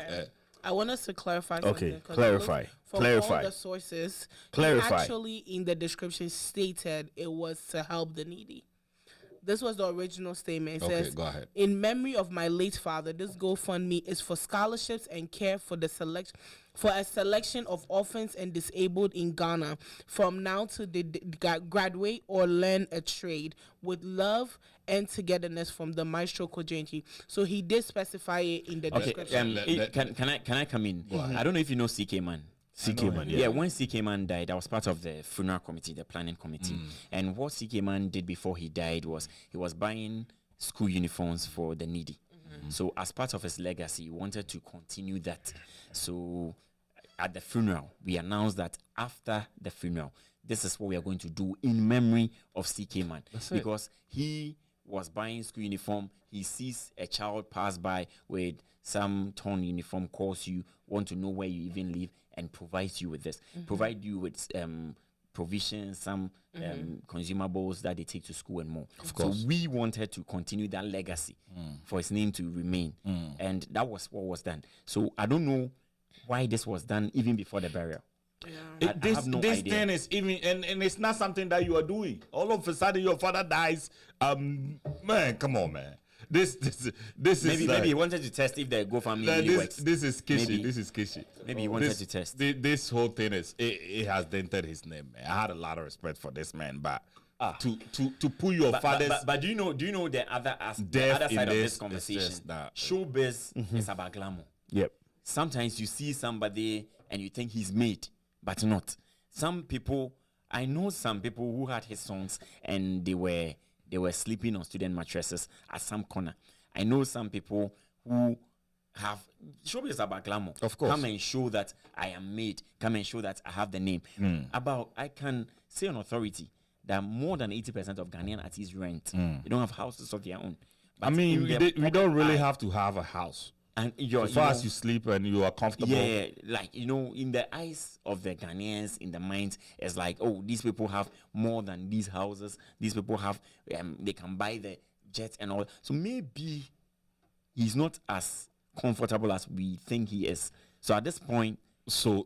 I want us to clarify something. Okay, 'cause clarify. From Clarify. all the sources, Clarify. actually in the description stated it was to help the needy. This was the original statement. It Okay, says, go ahead. "In memory of my late father, this GoFundMe is for scholarships and care for a selection of orphans and disabled in Ghana from now to graduate or learn a trade with love and togetherness from the Maestro Kojenchi." So he did specify it in the description. Can I come in? I don't know if you know CK Man. CK Man, Yeah, when CK Man died, I was part of the funeral committee, the planning committee. And what CK Man did before he died was he was buying school uniforms for the needy. So as part of his legacy, he wanted to continue that. So at the funeral, we announced that after the funeral, this is what we are going to do in memory of CK Man. Because he was buying school uniform. He sees a child pass by with some torn uniform, calls you, want to know where you even live, and provides you with this. Provide you with provisions, some consumables that they take to school and more. Of course. So we wanted to continue that legacy for his name to remain. And that was what was done. So I don't know why this was done even before the burial. I have no idea. Thing is even and it's not something that you are doing. All of a sudden your father dies. Man, come on, man. This is maybe he wanted to test if the GoFundMe really works. This is kishy. Maybe. This is kishy. Maybe he wanted to test. This whole thing is it has dented his name, man. I had a lot of respect for this man, but to pull your father's but do you know the other death other side in of this this conversation? is just that. Showbiz is about glamour. Yep. Sometimes you see somebody and you think he's made, but not. Some people, I know some people who had his songs and they were sleeping on student mattresses at some corner. I know some people who have showbiz about glamour. Of course. Come and show that I am made. Come and show that I have the name. I can say on authority that more than 80% of Ghanaian artists rent. They don't have houses of their own. But I mean, we don't really have. have to have a house. And As far as you sleep and you are comfortable. yeah, like, in the eyes of the Ghanaians, in the minds, it's like, oh, these people have more than these houses. These people have, they can buy the jets and all. So maybe he's not as comfortable as we think he is. So at this point, So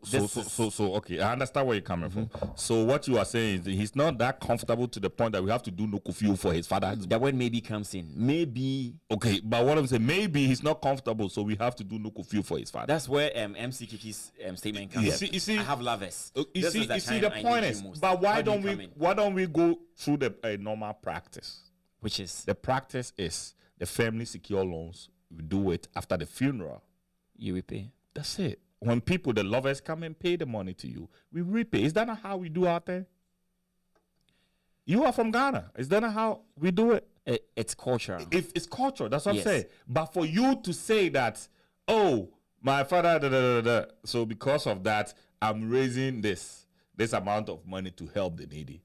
okay, I understand where you're coming from. So what you are saying is that he's not that comfortable to the point that we have to do no curfew for his father. the word maybe comes in. Maybe Okay, but what I'm saying, maybe he's not comfortable, so we have to do no curfew for his father. that's where MC Kiki's statement comes in. You see, I have lovers. You This see, is the the time I point need is, you most. but How do you come in? why don't we go through the normal practice? Which is The practice is the family secure loans. We do it after the funeral. you repay. That's it. When people, the lovers, come and pay the money to you, we repay. Is that not how we do our thing? You are from Ghana. Is that not how we do it? It's cultural. If it's culture, that's what Yes. I'm saying. But for you to say that, oh, my father, so because of that, I'm raising this amount of money to help the needy.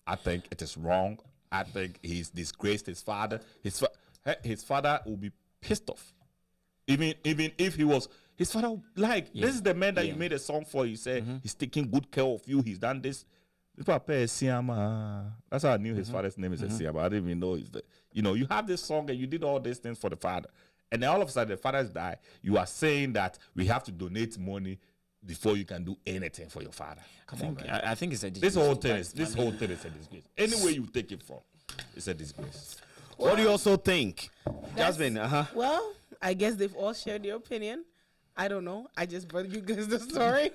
I think it is wrong. I think he's disgraced his father. His father will be pissed off. Even if he was his father, this is the man that you made a song for. He said he's taking good care of you. He's done this. Papa is Siama. That's how I knew his father's name is Siama. I didn't even know you have this song and you did all these things for the father. And then all of a sudden the father's die. You are saying that we have to donate money before you can do anything for your father. I think it's a this whole thing is a disgrace. Any way you take it from, it's a disgrace. What do you also think, Jasmine? Well, I guess they've all shared their opinion. I don't know. I just brought you guys the story.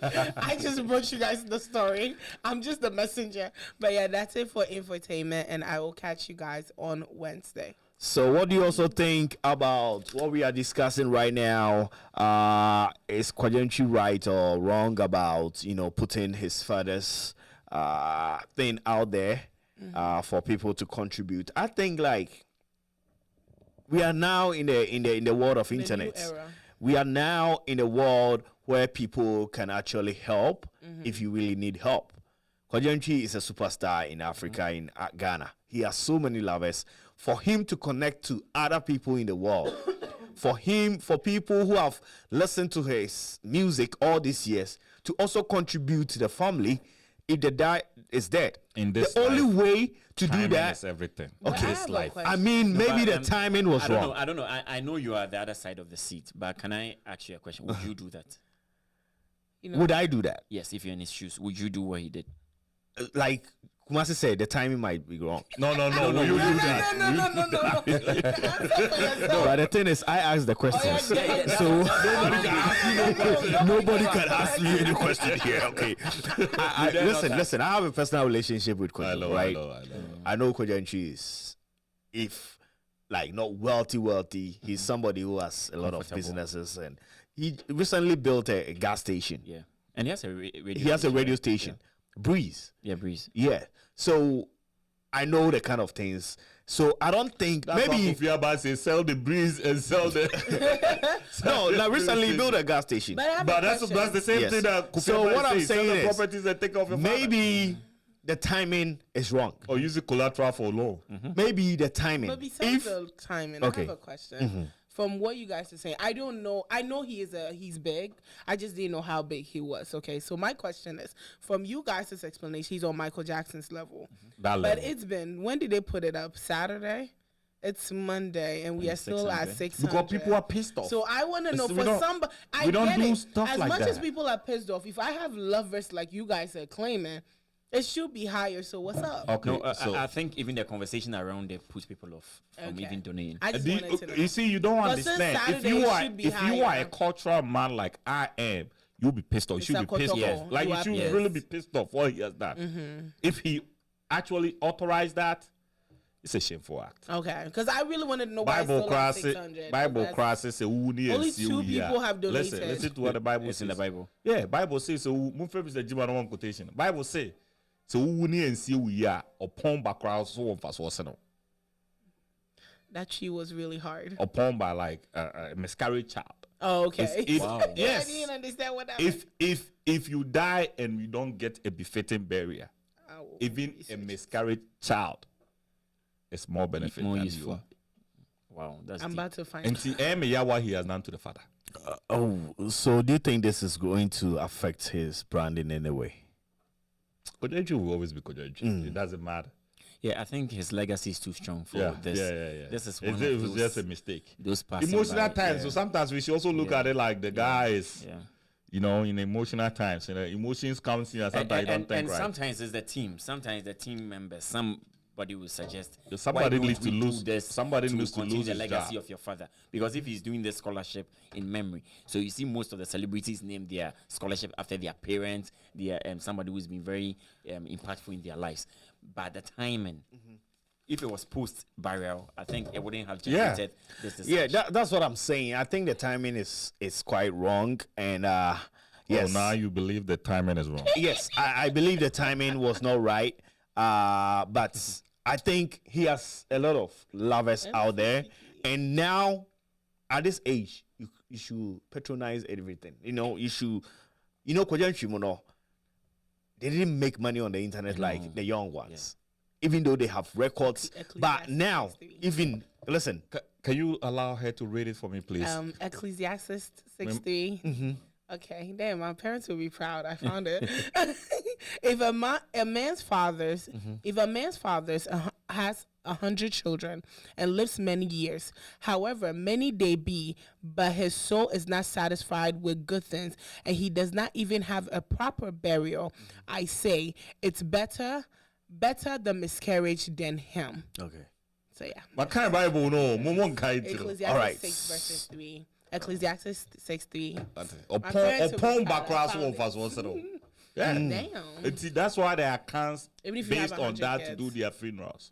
I'm just the messenger. But yeah, that's it for infotainment, and I will catch you guys on Wednesday. So what do you also think about what we are discussing right now? Is Kwajanchi right or wrong about, putting his father's thing out there for people to contribute? I think we are now in the world of internet. We are now in a world where people can actually help if you really need help. Kwajanchi is a superstar in Africa, in Ghana. He has so many lovers. For him to connect to other people in the world, for people who have listened to his music all these years, to also contribute to the family, if the dad is dead. In this the only way to do timing that is everything. Okay, This life. I mean, maybe the timing was wrong. I don't know. I know you are the other side of the seat, but can I ask you a question? Would you do that? Would I do that? Yes, if you're in his shoes, would you do what he did? Like Kumasi said, the timing might be wrong. No. You do that. No, but the thing is, I asked the questions, so nobody can ask me any question here. Okay, listen. I have a personal relationship with Kwajanchi, right? I know Kwajanchi is, if not wealthy, he's somebody who has a lot of businesses, and he recently built a gas station. Yeah, and he has a radio. He has a radio station. Yeah. Breeze. Yeah. So I know the kind of things. So I don't think maybe if you about say sell the Breeze and sell the recently built a gas station. But that's the same thing that Kofi so what I'm saying sell the is properties and take off your maybe the timing is wrong. Or use the collateral for loan. Maybe the timing. But besides the timing, I Okay. have a question. From what you guys are saying, I don't know. I know he's big. I just didn't know how big he was. Okay, so my question is, from you guys' explanation, he's on Michael Jackson's level. That But level. it's been, when did they put it up? Saturday? It's Monday, and we are still at 600. Because people are pissed off. So I want to know, We for don't- somebody, I we don't get do it. stuff As like much as that. people are pissed off, if I have lovers like you guys are claiming, it should be higher. So what's up? Okay, No, so I think even the conversation around it puts people off from even donating. I just wanted to know. you see, you don't But since understand. Saturday, If you it are should be if you are higher. a cultural man like I am, you'll be pissed off. You should be pissed Kotoko. off. Like You you are should pissed. really be pissed off what he has done. If he actually authorized that, it's a shameful act. Okay, because I really wanted to know why it's Bible still at crosses, 600. Bible That's- crosses say Only 2 people have donated. Listen to what the Bible It's says. in the Bible. Yeah, Bible says so. Mun favorite the Jima one quotation. Bible say so wuni and see we are upon by crowd so on fast was no That she was really hard. upon by like a miscarried child. Oh, okay. If- Wow. Yes. I didn't understand what that meant. If you die and you don't get a befitting burial, I will even a research. miscarried child, it's more benefit More than useful. you are. Wow, that's I'm deep. about to find And see, what he has done to the father. So do you think this is going to affect his branding in a way? Kojeju will always be Kojeju. It doesn't matter. Yeah, I think his legacy is too strong for Yeah, this. yeah. This is one It of was those, just a mistake. those passing Emotional by. times. So sometimes we should also look Yeah. at it like the guy is, Yeah. in emotional times. Emotions comes in and sometimes you don't think and right. sometimes it's the team. Sometimes the team members. Somebody will suggest. Somebody why don't needs to we do lose- this somebody needs to continue lose the his legacy job. of your father. Because if he's doing this scholarship in memory, so you see most of the celebrities name their scholarship after their parents, their somebody who's been very impactful in their lives. But the timing. If it was post burial, I think it wouldn't have generated this discussion. Yeah, that's what I'm saying. I think the timing is quite wrong, and yes, Oh, now you believe the timing is wrong. yes, I believe the timing was not right. But I think he has a lot of lovers out there, and now at this age, you should patronize everything. You should, Kwajanchi Mono, they didn't make money on the internet like the young ones, even though they have records. But now, even listen, Can you allow her to read it for me, please? Ecclesiastes 6:3. Okay, damn, my parents will be proud. I found it. If a man's father's has 100 children and lives many years, however many they be, but his soul is not satisfied with good things, and he does not even have a proper burial, I say it's better the miscarriage than him. Okay. So yeah. What kind of Bible no? Momon kind. Ecclesiastes All right. 6 verses 3. Ecclesiastes 6:3. Upon background one fast one settle. Yeah. Damn. That's why there are cans Even if you have based on 100 that to kids. do their funerals.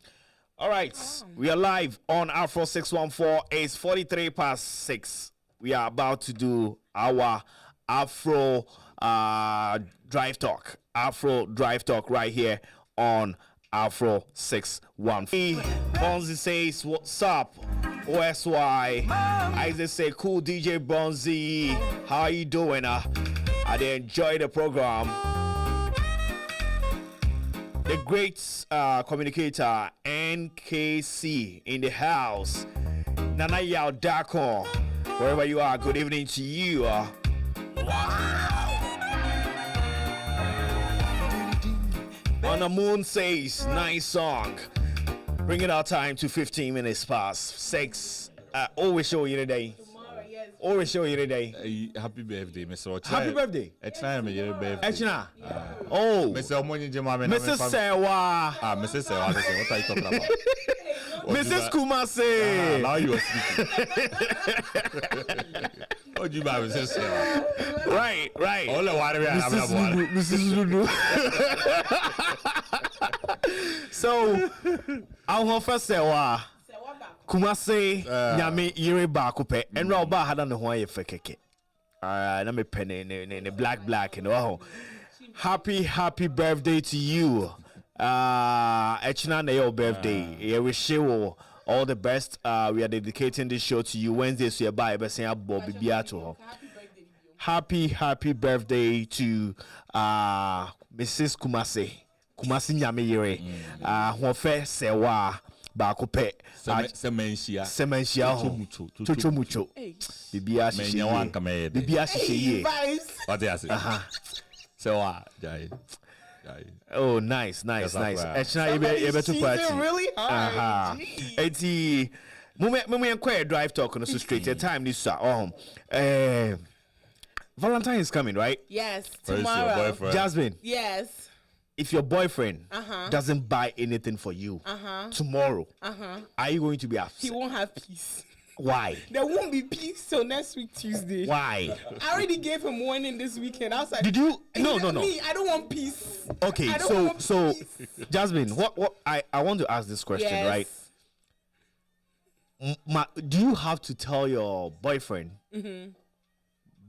All right, we are live on Afro 614. It's 43 past 6. We are about to do our Afro Drive Talk. Afro Drive Talk right here on Afro 614. Bonzi says, what's up? OSY. Isaac say, cool DJ Bonzi. How are you doing? I enjoy the program. The great communicator NKC in the house. Nana Yao Dako. Wherever you are, good evening to you. Wow. On the Moon says, nice song. Bringing our time to 15 minutes past 6. Always show you today. Always show you today. Happy birthday, Mr. Happy birthday. It's time your birthday. Echina. Oh. Mr. Omonyi Jemame. Mrs. Sewa. Mrs. Sewa. What are you talking about? Mrs. Kumase. Now you are speaking. What do you buy, Mrs. Sewa? Right. All the water we have. Mrs. Lulu. So, our first Sewa. Kumase nyame yire ba kope enra oba hada ne ho aye fekeke na me pen ne black and oh happy birthday to you echina na your birthday we wish you all the best. We are dedicating this show to you Wednesday so you buy be say abo bibia to ho happy birthday to Mrs. Kumase nyame yire ho fe sewa baako pɛ semensia chocho mucho bibia hyehyɛ What do you say? So jai. Oh nice actually you to party Really hard. Eti mume enquire drive talk no so straight the time this Valentine is coming, right? Yes, Where's your tomorrow. boyfriend? Jasmine, Yes. if your boyfriend doesn't buy anything for you tomorrow, are you going to be He upset? won't have peace. Why? There won't be peace till next week Tuesday. Why? I already gave him warning this weekend. I was like, Did you? No. Me, I don't want peace. Okay, I don't want so peace. Jasmine, what I want to ask this question, Yes. right? Do you have to tell your boyfriend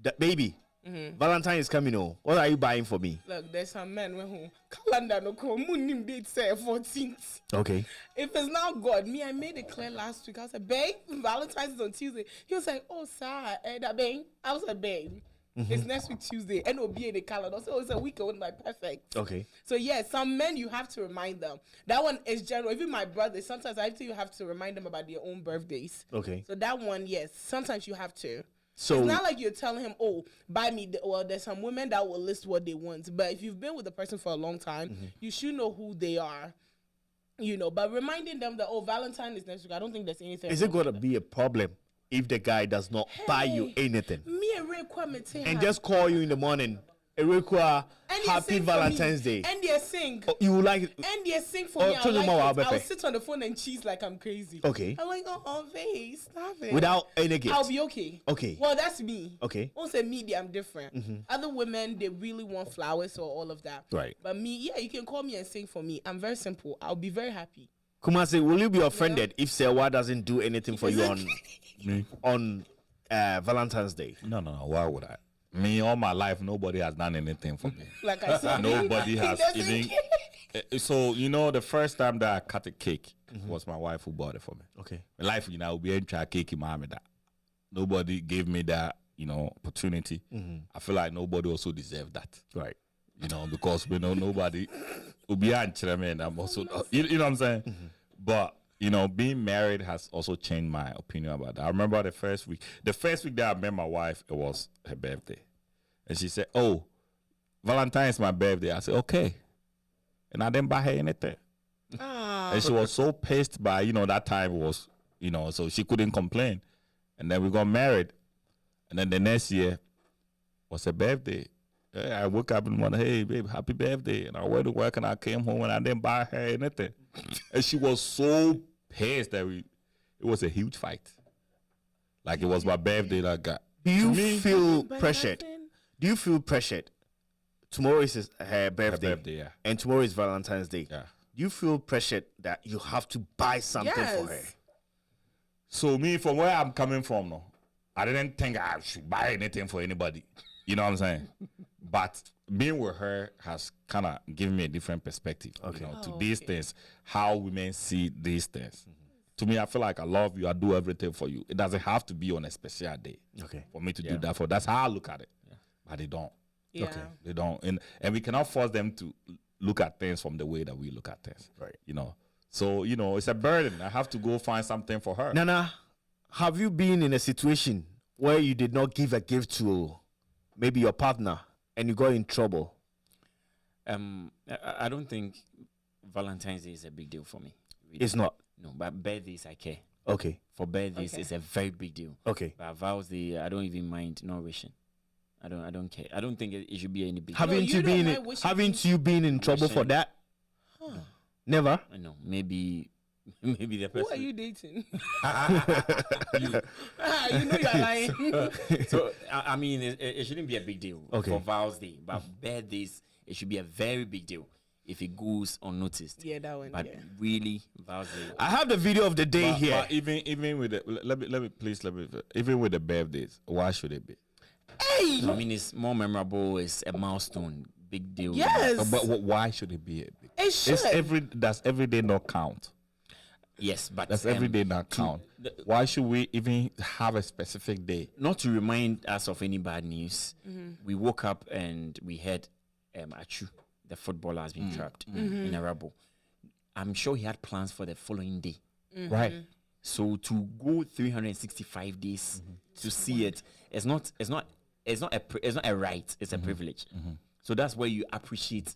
that baby, Valentine is coming? Oh, what are you buying for me? Look, there's some men who calendar no come moon date say 14th. Okay. If it's not God, me, I made it clear last week. I was like, babe, Valentine's is on Tuesday. He was like, oh, sir, that babe. I was like, babe, it's next week Tuesday. And it'll be in the calendar. So it's a week away, like perfect. Okay. So yeah, some men you have to remind them. That one is general. Even my brother, sometimes I feel you have to remind them about their own birthdays. Okay. So that one, yes, sometimes you have to. So It's not like you're telling him, oh, buy me. Well, there's some women that will list what they want. But if you've been with the person for a long time, you should know who they are. You know, but reminding them that, oh, Valentine is next week, I don't think there's anything. is it wrong going to with be a problem if the guy does not buy you Hey, anything that. Me and Ray Kwame and just call you in the morning? Erikwa, happy Valentine's Day. And they sing. Oh, you would like it? And they sing for Oh, me. tell them how I'll I'll be. sit on the phone and cheese like I'm crazy. Okay. I'm like, oh, face, stop it. Without any gift? I'll be okay. Okay. Well, that's me. Okay. Also, me, I'm different. Other women, they really want flowers or all of that. Right. But me, yeah, you can call me and sing for me. I'm very simple. I'll be very happy. Kumasi, will you be offended if Sewa doesn't do anything for you Me? on Valentine's Day? No. Why would I? Me, all my life, nobody has done anything for me. Like I said, Nobody he has doesn't even. care. So, you know, the first time that I cut a cake was my wife who bought it for me. Okay. My life, you know, will be in try cake in my that. Nobody gave me that, you know, opportunity. I feel like nobody also deserved that. Right. You know, because we know nobody will be and I'm also, you know what I'm saying? But, you know, being married has also changed my opinion about that. I remember the first week that I met my wife, it was her birthday. And she said, "Oh, Valentine's my birthday." I said, "Okay," and I didn't buy her anything. And she was so pissed by that time was so she couldn't complain. And then we got married, and then the next year was her birthday. I woke up in the morning, "Hey babe, happy birthday!" And I went to work and I came home and I didn't buy her anything. And she was so pissed that it was a huge fight. Like it was my birthday. Like Do you feel pressured? Do you feel pressured? Tomorrow is her birthday. Her birthday, yeah. And tomorrow is Valentine's Day. Yeah. Do you feel pressured that you have to buy something for her? So me, from where I'm coming from, no, I didn't think I should buy anything for anybody. You know what I'm saying? But being with her has kind of given me a different perspective. Okay. To these things, how women see these things. To me, I feel like I love you. I do everything for you. It doesn't have to be on a special day. Okay. For me to do that for. That's how I look at it. Yeah. But they don't. Yeah. Okay. They don't. And we cannot force them to look at things from the way that we look at things. Right. So, it's a burden. I have to go find something for her. Nana, have you been in a situation where you did not give a gift to maybe your partner and you got in trouble? I don't think Valentine's Day is a big deal for me. Really. It's not. No, but birthdays I care. Okay. For birthdays, it's a very big deal. Okay. But Vows Day, I don't even mind not wishing. I don't care. I don't think it should be any big. Haven't you been in trouble for that? Huh. Never. I know. Maybe the person. Who are you dating? You know you're lying. So I mean, it shouldn't be a big deal for Vows Day, but birthdays, it should be a very big deal if it goes unnoticed. Yeah, that one. But really, Vows Day. I have the video of the day here. But even with let me even with the birthdays, why should it be? Hey. I mean, it's more memorable. It's a milestone, big deal. Yes. But why should it be a big? It should. Does every day not count? Yes, but Does every day not count? Why should we even have a specific day? Not to remind us of any bad news. We woke up and we heard Achu, the footballer, has been trapped in a rubble. I'm sure he had plans for the following day. Right. So to go 365 days to see it, it's not a right. It's a privilege. So that's where you appreciate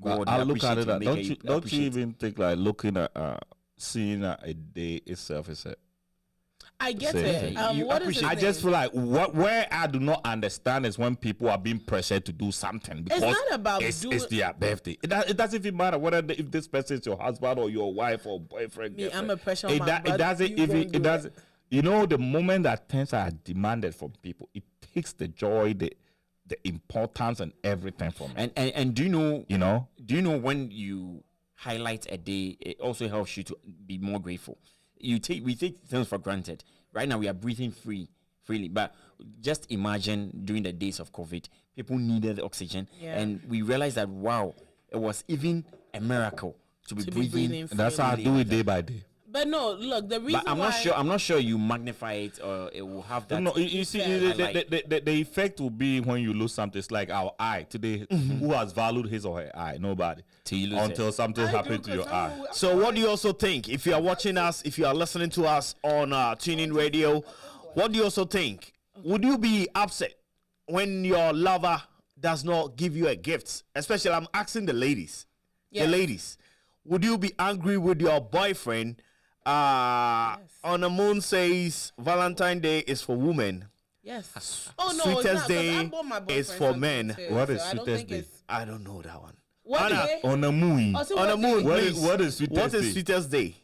God. I look at it. Don't you it. even think like looking at seeing a day itself is a I get Same. it. What is I just feel like where I do not understand is when people are being pressured to do something because not about it's their birthday. It doesn't even matter whether if this person is your husband or your wife or boyfriend. Me, girlfriend. I'm a pressure on It, my it brother, doesn't you even. won't do It doesn't. You know, the moment that things are demanded from people, it takes the joy, the importance, and everything from it. And do you know? You know? Do you know when you highlight a day, it also helps you to be more grateful. We take things for granted. Right now we are breathing freely, but just imagine during the days of COVID, people needed oxygen, and we realized that wow, it was even a miracle to be breathing. That's how I do it day by day. But no, look, the reason But I'm not sure you magnify it or it will have that. No, you see, the effect will be when you lose something. It's like our eye today. Who has valued his or her eye? Nobody. Until something happened to your eye. So what do you also think? If you are watching us, if you are listening to us on TuneIn Radio, what do you also think? Would you be upset when your lover does not give you a gift? Especially, I'm asking the ladies. Yes. The ladies. Would you be angry with your boyfriend? On the moon says Valentine's Day is for women. Yes. Oh no, Sweetest it's not, 'cause I Day bought my is boyfriend for something men. too, What so is I don't sweetest think day? it's- I don't know that one. What Anna, day? On the moon. Oh, so On the what moon, day? What is- please. what is sweetest What is day? sweetest day?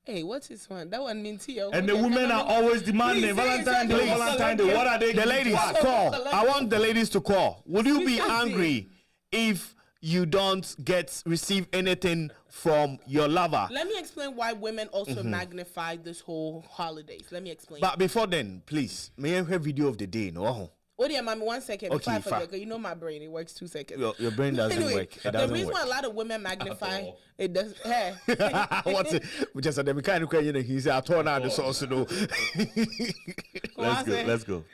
Hey, what's this one? That one means here. And the women are always demanding Valentine's Day. Valentine's Day. What are they? The giving ladies, to us? call. I want the ladies to call. Would you be Sweetest day. angry if you don't receive anything from your lover? Let me explain why women also magnify this whole holidays. Let me explain. But before then, please, may I have video of the day? No. Oh dear, mommy, 1 second. Before Okay, I forget, fine. 'cause you know my brain, it works 2 seconds. Your brain doesn't Anyway, work. It the doesn't reason work. why a lot of women magnify it does. Hey. What's it? Which is a mechanic. He said, "I torn out the sauce." No. Let's go.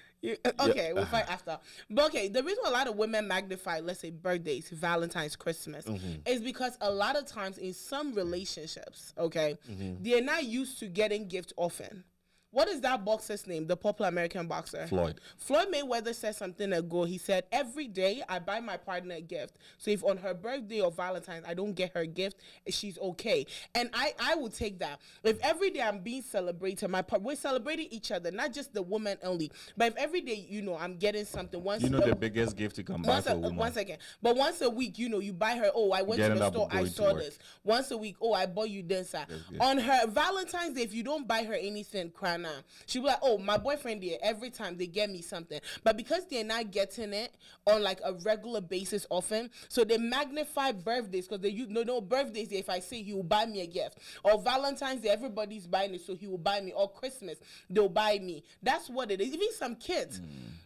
Okay, we'll fight after. But okay, the reason why a lot of women magnify, let's say, birthdays, Valentine's, Christmas, is because a lot of times in some relationships, okay, they're not used to getting gifts often. What is that boxer's name? The popular American boxer. Floyd. Floyd Mayweather said something ago. He said, every day I buy my partner a gift. So if on her birthday or Valentine's I don't get her gift, she's okay. And I would take that. If every day I'm being celebrated, we're celebrating each other, not just the woman only. But if every day, I'm getting something once. The biggest gift you can buy for a woman. 1 second. But once a week, you buy her, I went to the store, I saw this. Once a week, I bought you this. On her Valentine's Day, if you don't buy her anything, Krana, she'll be like, my boyfriend there, every time they get me something. But because they're not getting it on like a regular basis often, so they magnify birthdays because they know birthdays, if I say he will buy me a gift. Or Valentine's Day, everybody's buying it, so he will buy me. Or Christmas, they'll buy me. That's what it is. Even some kids,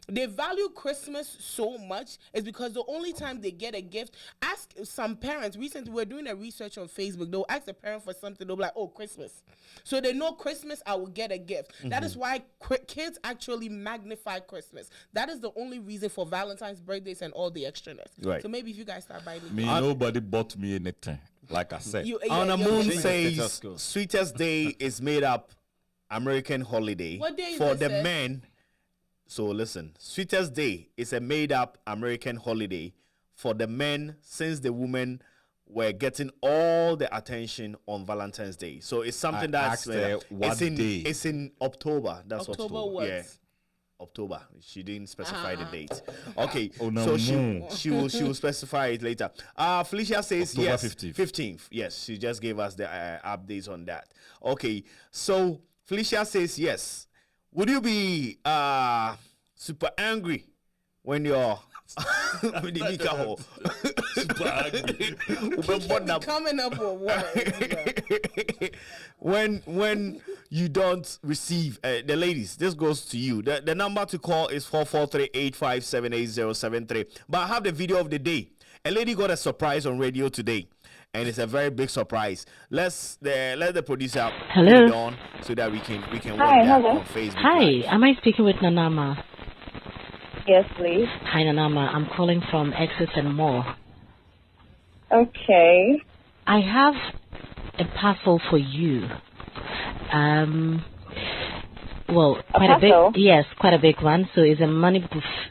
they value Christmas so much is because the only time they get a gift, ask some parents. Recently, we're doing a research on Facebook. They'll ask a parent for something. They'll be like, Christmas. So they know Christmas, I will get a gift. That is why kids actually magnify Christmas. That is the only reason for Valentine's, birthdays, and all the extraness. Right. So maybe if you guys start buying Me, nobody bought me anything. Like I said. Anna Moon says Status quo. Sweetest Day is made up American holiday What day is for this, the sis? men. So listen, Sweetest Day is a made up American holiday for the men since the women were getting all the attention on Valentine's Day. So it's something that's asked her what day. It's in October. That's October October. what? Yeah. October. She didn't specify the date. Okay. Oh, no, so no. she will specify it later. Felicia says October yes. 15th. 15th. Yes, she just gave us the updates on that. Okay. So Felicia says yes. Would you be super angry when you're super angry? coming up with what? when you don't receive the ladies, this goes to you. The number to call is 443-857-8073. But I have the video of the day. A lady got a surprise on radio today, and it's a very big surprise. Let the producer put it on so that we can watch that on Facebook. Hi, am I speaking with Nanama? Yes, please. Hi, Nanama. I'm calling from Exit and More. Okay. I have a parcel for you. Well, quite a big, yes, quite a big one. So it's a money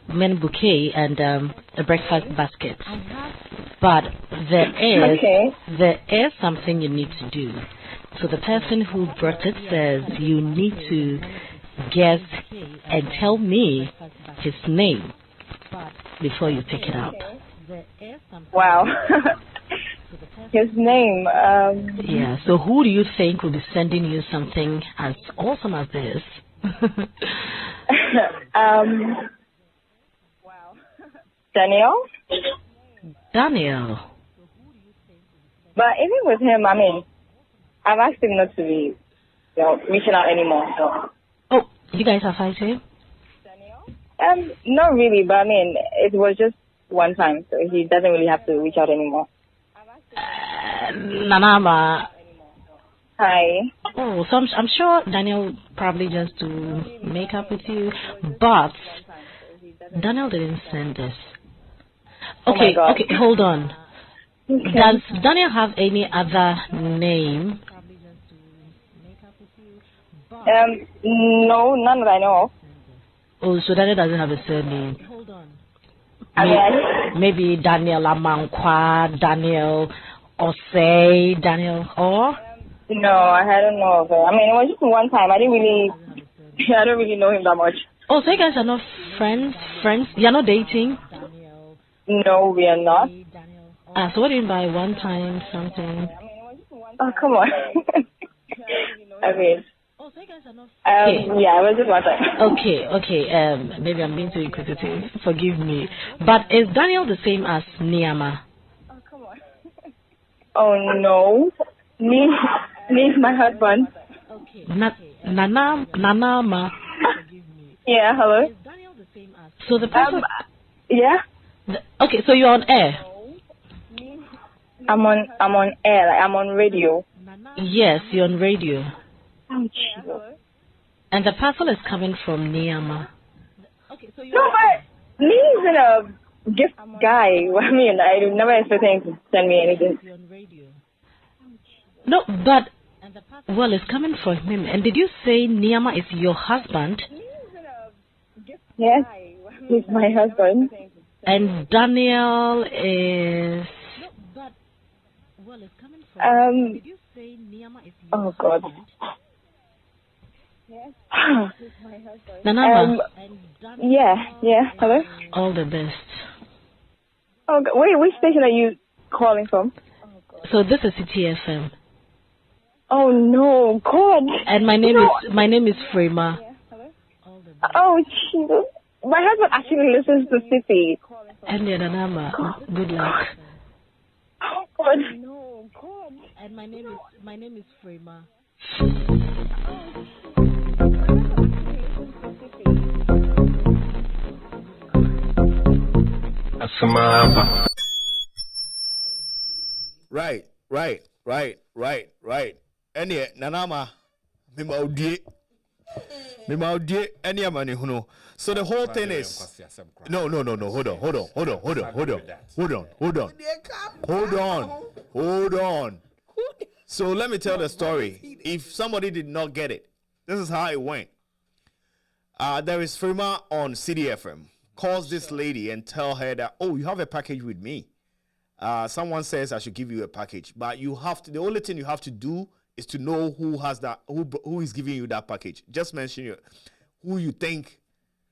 bouquet and a breakfast basket. But there is something you need to do. So the person who brought it says you need to guess and tell me his name before you pick it up. Wow. His name. Yeah. So who do you think will be sending you something as awesome as this? Daniel. Daniel. But even with him, I mean, I've asked him not to be, reaching out anymore. So. Oh, you guys are fighting? Not really, but I mean, it was just one time, so he doesn't really have to reach out anymore. Nanama. Hi. Oh, so I'm sure Daniel probably just to make up with you, but Daniel didn't send this. Okay, okay, hold on. Okay. Does Daniel have any other name? No, none that I know of. Oh, so Daniel doesn't have a surname. Hold on. Maybe Daniel Amankwa, Daniel Osei, Daniel or? No, I don't know of it. I mean, it was just one time. I don't really know him that much. Oh, so you guys are not friends? You're not dating? No, we are not. So what do you mean by one time something? Oh, come on. Okay. Yeah, it was just one time. Okay. Maybe I'm being too inquisitive. Forgive me. But is Daniel the same as Niama? Oh, come on. Oh, no. Me is my husband. Nanama. Yeah, hello. So the person. Yeah. Okay, so you're on air. I'm on air. Like, I'm on radio. Yes, you're on radio. Oh, and the parcel is coming from Niama. Okay, so no, but me isn't a gift guy. I mean, I never expected him to send me anything. No, but Well, it's coming from him. And did you say Niama is your husband? Yes, he's my husband. And Daniel is... Well, it's coming from... Did you say Niama is your God. Nanama. Yeah. Hello? All the best. Oh, wait, which station are you calling from? So this is CTFM. Oh no, God! And my name is Frema. Oh Jesus! My husband actually listens to City. And Nanama, good luck. Oh God! No, God! And my name is Frema. Right. Any Nanama, me maudie, any amani huno. So the whole thing is no. Hold on. So let me tell the story. If somebody did not get it, this is how it went. There is Frima on CDFM. Calls this lady and tell her that, oh, you have a package with me. Someone says I should give you a package, but you have to. The only thing you have to do is to know who has that, who is giving you that package. Just mention who you think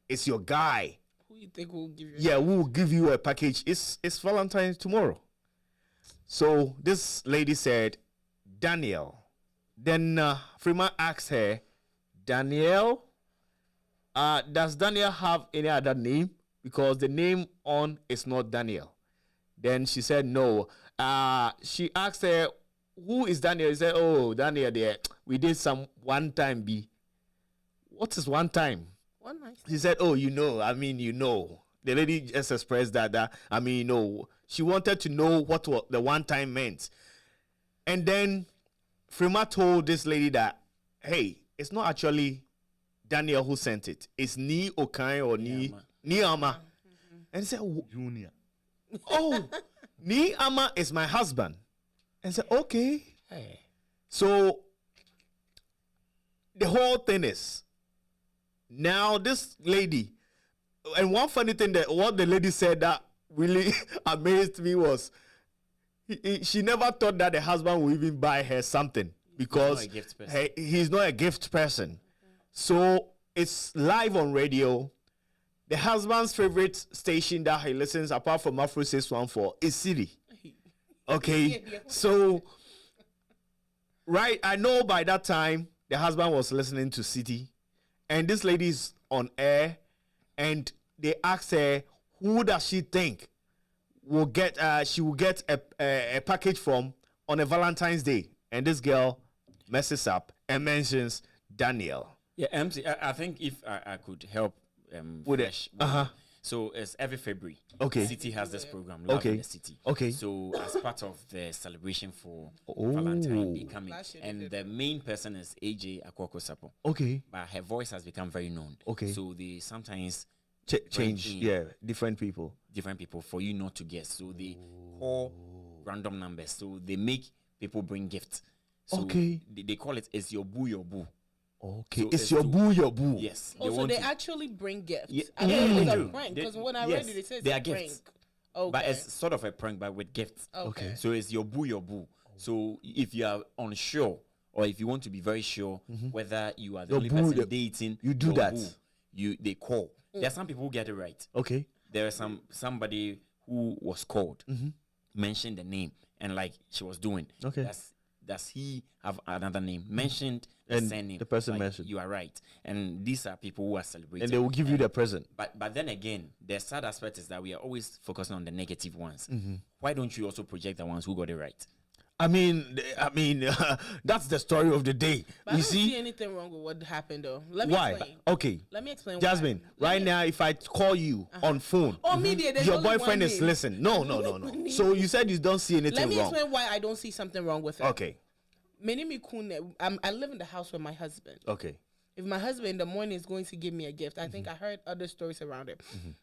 is your guy. Who you think will give you? Yeah, who will give you a package? It's Valentine's tomorrow. So this lady said, Daniel. Then Freeman asked her, Daniel, does Daniel have any other name? Because the name on is not Daniel. Then she said no. She asked her, who is Daniel? He said, oh, Daniel there. We did some one time B. What is one time? One night. She said, oh, you know. The lady just expressed that. She wanted to know what the one time meant. And then Frema told this lady that, hey, it's not actually Daniel who sent it. It's Ni Okai or Ni Ama. And he said, Junior. Oh, Ni Ama is my husband. And I said, okay. Hey. So the whole thing is, now this lady, and one funny thing that what the lady said that really amazed me was, she never thought that the husband would even buy her something because he's not a gift person. So it's live on radio. The husband's favorite station that he listens, apart from Afro 614, is City. Okay, so right, I know by that time the husband was listening to City, and this lady is on air, and they asked her who does she think will get she will get a package from on a Valentine's Day, and this girl messes up and mentions Daniel. Yeah, MC, I think if I could help with it. So it's every February. Okay. City has this program. Love in the City. Okay. So as part of the celebration for Valentine Day coming, and the main person is AJ Akwoko Sapo. Okay. But her voice has become very known. Okay. So they sometimes change. Different people for you not to guess. So they call random numbers. So they make people bring gifts. So they call it "It's your boo, your boo." Okay, so it's your boo, your boo. Yes. So they actually bring gifts. Yeah. I think it's a prank because when I read it, it says they are prank. gifts. Okay. But it's sort of a prank, but with gifts. Okay. So it's your boo, your boo. So if you are unsure, or if you want to be very sure whether you are the only person dating, you do that. They call. There are some people who get it right. Okay. There is somebody who was called, mentioned the name, and like she was doing. Okay. Does he have another name? Mentioned the surname. The person mentioned. You are right. And these are people who are celebrating. And they will give you the present. But then again, the sad aspect is that we are always focusing on the negative ones. Why don't you also project the ones who got it right? I mean, that's the story of the day. But I don't see anything wrong with what happened, though. Let me explain. Okay. Let me explain. Jasmine, now, if I call you on phone, your boyfriend is listening. No. So you said you don't see anything wrong. Let me explain why I don't see something wrong with it. Okay. I live in the house with my husband. Okay. If my husband in the morning is going to give me a gift, I think I heard other stories around it.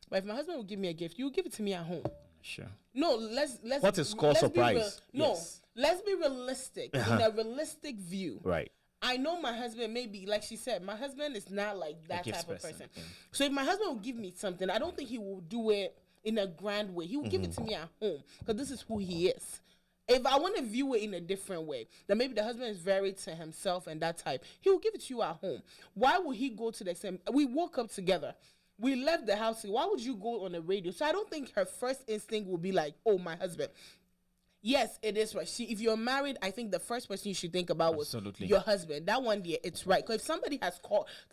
But if my husband will give me a gift, you give it to me at home. Sure. No, let's. What is called surprise? No, let's be realistic. In a realistic view, Right. I know my husband, maybe, like she said, my husband is not like that type of person. Yeah. So if my husband will give me something, I don't think he will do it in a grand way. He will give it to me at home because this is who he is. If I want to view it in a different way, then maybe the husband is very to himself and that type. He will give it to you at home. Why would he go to the same? We woke up together. We left the house. Why would you go on the radio? So I don't think her first instinct will be like, oh, my husband. Yes, it is right. If you're married, I think the first person you should think about was your husband. That one, yeah, it's right. Because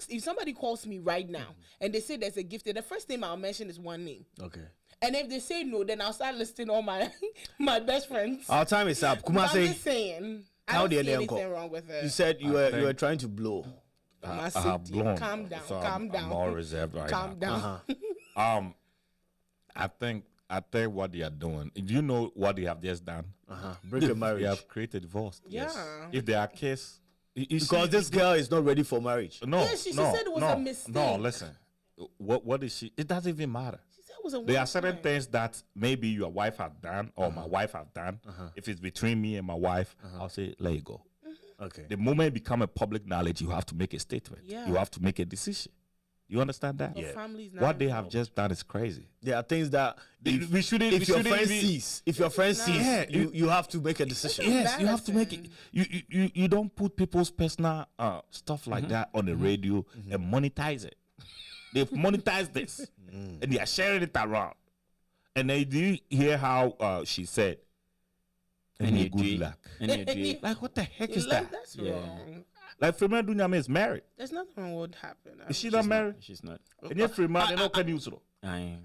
if somebody calls me right now and they say there's a gift, the first name I'll mention is one name. Okay. And if they say no, then I'll start listing all my my best friends. Our time is up. I'm just saying, I don't see anything wrong with it. You said you were trying to blow. I have blown. Calm down. So Calm down. I'm more reserved right Calm now. down. I think what they are doing. Do you know what they have just done? Break a marriage. They have created divorce. Yeah. Yes. If they are kids, because this girl is not ready for marriage. No. Yeah, she said it was a mistake. No, listen. What is she? It doesn't even matter. She said it was a There are certain things that maybe your wife have done or my wife have done. If it's between me and my wife, I'll say let it go. Okay. The moment it become a public knowledge, you have to make a statement. Yeah. You have to make a decision. You understand that? So family's not What they have involved. just done is crazy. There are things that We shouldn't. if your friend sees, Yeah, you have to make a decision. Yes, you have to make it. You don't put people's personal stuff like that on the radio and monetize it. They've monetized this and they are sharing it around. And then do you hear how she said, "Any good luck." Like what the heck is that? That's wrong. Like Freeman Dunyame is married. There's nothing wrong with what happened. Is she not married? She's not. And yet Freeman, they don't can use it.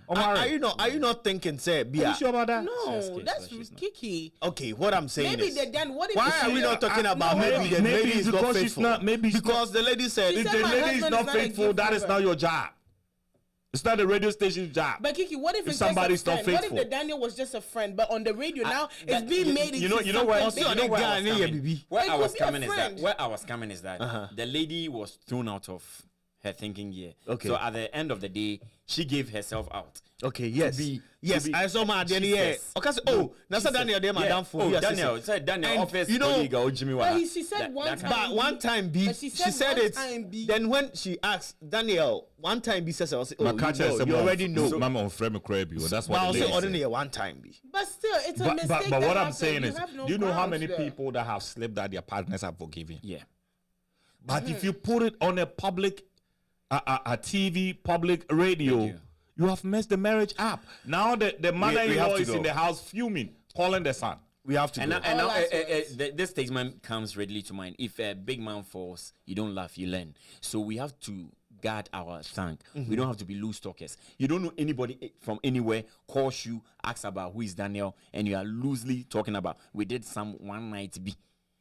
Are you not thinking, say, Are you sure about that? No, that's Kiki. Okay, what I'm saying Maybe is, then what if why are we not talking about maybe the lady is not faithful? Because the lady said, If said the my lady is husband not is not a faithful, gift that is giver. not your job. It's not the radio station's job. But Kiki, what if it's somebody's just a not friend? What faithful? if the Daniel was just a friend, but on the radio now it's being made into you know what? something You know big? where I was coming. Where It I could was be a coming is that. friend. Where I was coming is that the lady was thrown out of her thinking year. Okay. So at the end of the day, she gave herself out. okay, yes, yes, be I saw my Daniel. Okay, oh, that's Daniel, there, madam, for you. Daniel, said Daniel, And office you know- colleague, or Jimmy But Wah. she said one time. But one time, B, But she she said one it. time, B. Then when she asked Daniel, one time, B says, "Oh, you already know." Mama on frame crab you. That's But I'll what say the lady said. ordinary one time, B. But still, it's a mistake. But that what I'm happened. saying You is, have no do you know how grounds many there. people that have slipped that their partners have forgiven? Yeah. But if you put it on a public, a TV, public radio, you have messed the marriage up. Now the we mother-in-law have to is go. in the house fuming, calling the son. We have to And go. now, and now All last words. this statement comes readily to mind. If a big man falls, you don't laugh, you learn. So we have to guard our tongue. We don't have to be loose talkers. You don't know anybody from anywhere calls you, asks about who is Daniel, and you are loosely talking about, we did some one night be.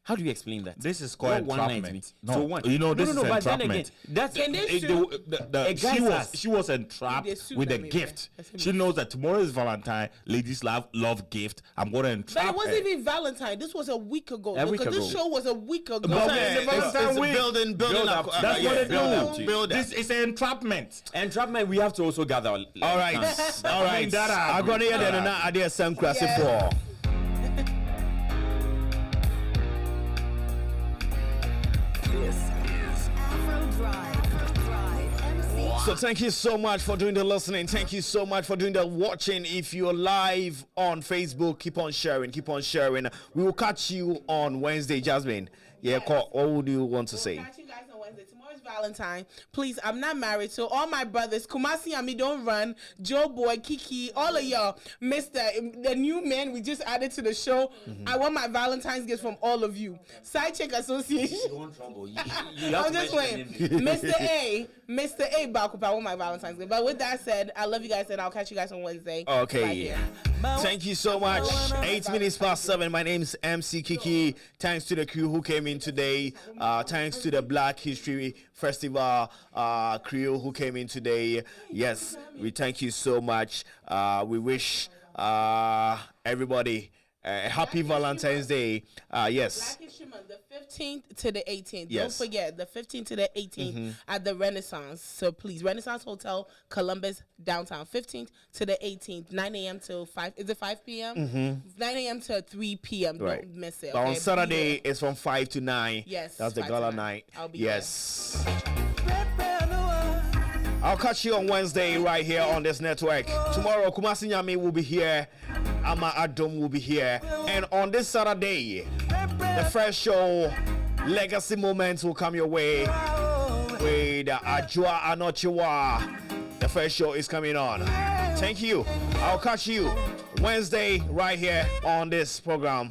How do you explain that? This is called Not one night entrapment. be. No, So one. you know, this is but then again, entrapment. that's Can they It- sue? the- guy she was entrapped They sue with a them, gift. yeah. She knows that tomorrow is Valentine. Ladies love gift. I'm going to entrap But it wasn't her. even Valentine. This was a week ago. A week Because this ago. show was a week ago. But It's when the Valentine week, building Build up. up. that's what they build do. up. Build up. This is an entrapment. entrapment. We have to also gather. All right, all right. that I I'm gonna hear agree. that now. I did some crazy Yeah. for. Afro Drive. MC So thank you so much for doing the listening. Thank you so much for doing the watching. If you're live on Facebook, keep on sharing. Keep on sharing. We will catch you on Wednesday, Jasmine. Yeah, what would you want to say? Catch you guys on Wednesday. Tomorrow's Valentine. Please, I'm not married, so all my brothers, Kumasi and me, don't run. Joe Boy, Kiki, all of y'all, Mr. The new man we just added to the show. I want my Valentine's gift from all of you. Side Check Association. I'm just waiting. Mr. A, Bakupa, I want my Valentine's gift. But with that said, I love you guys, and I'll catch you guys on Wednesday. Okay. Right here. Thank you so much. 8 minutes past 7. My name's MC Kiki. Thanks to the crew who came in today. Thanks to the Black History Festival crew who came in today. Yes, we thank you so much. We wish everybody happy Valentine's Day. Yes. Black History Month, the 15th to the 18th. Yes. Don't forget, the 15th to the 18th at the Renaissance. So please, Renaissance Hotel, Columbus, downtown. 15th to the 18th, 9 a.m. till 5. Is it 5 p.m.? 9 a.m. to 3 p.m. Right. Don't miss it. But on okay? Saturday, it's from 5 to 9. Yes, That's the 5 to gala 9. night. I'll be yes. I'll catch you on Wednesday right here on this network. Tomorrow, Kumasi Nyami will be here. Ama Adom will be here. And on this Saturday, the first show, Legacy Moments, will come your way with Ajua Anochiwa. The first show is coming on. Thank you. I'll catch you Wednesday right here on this program.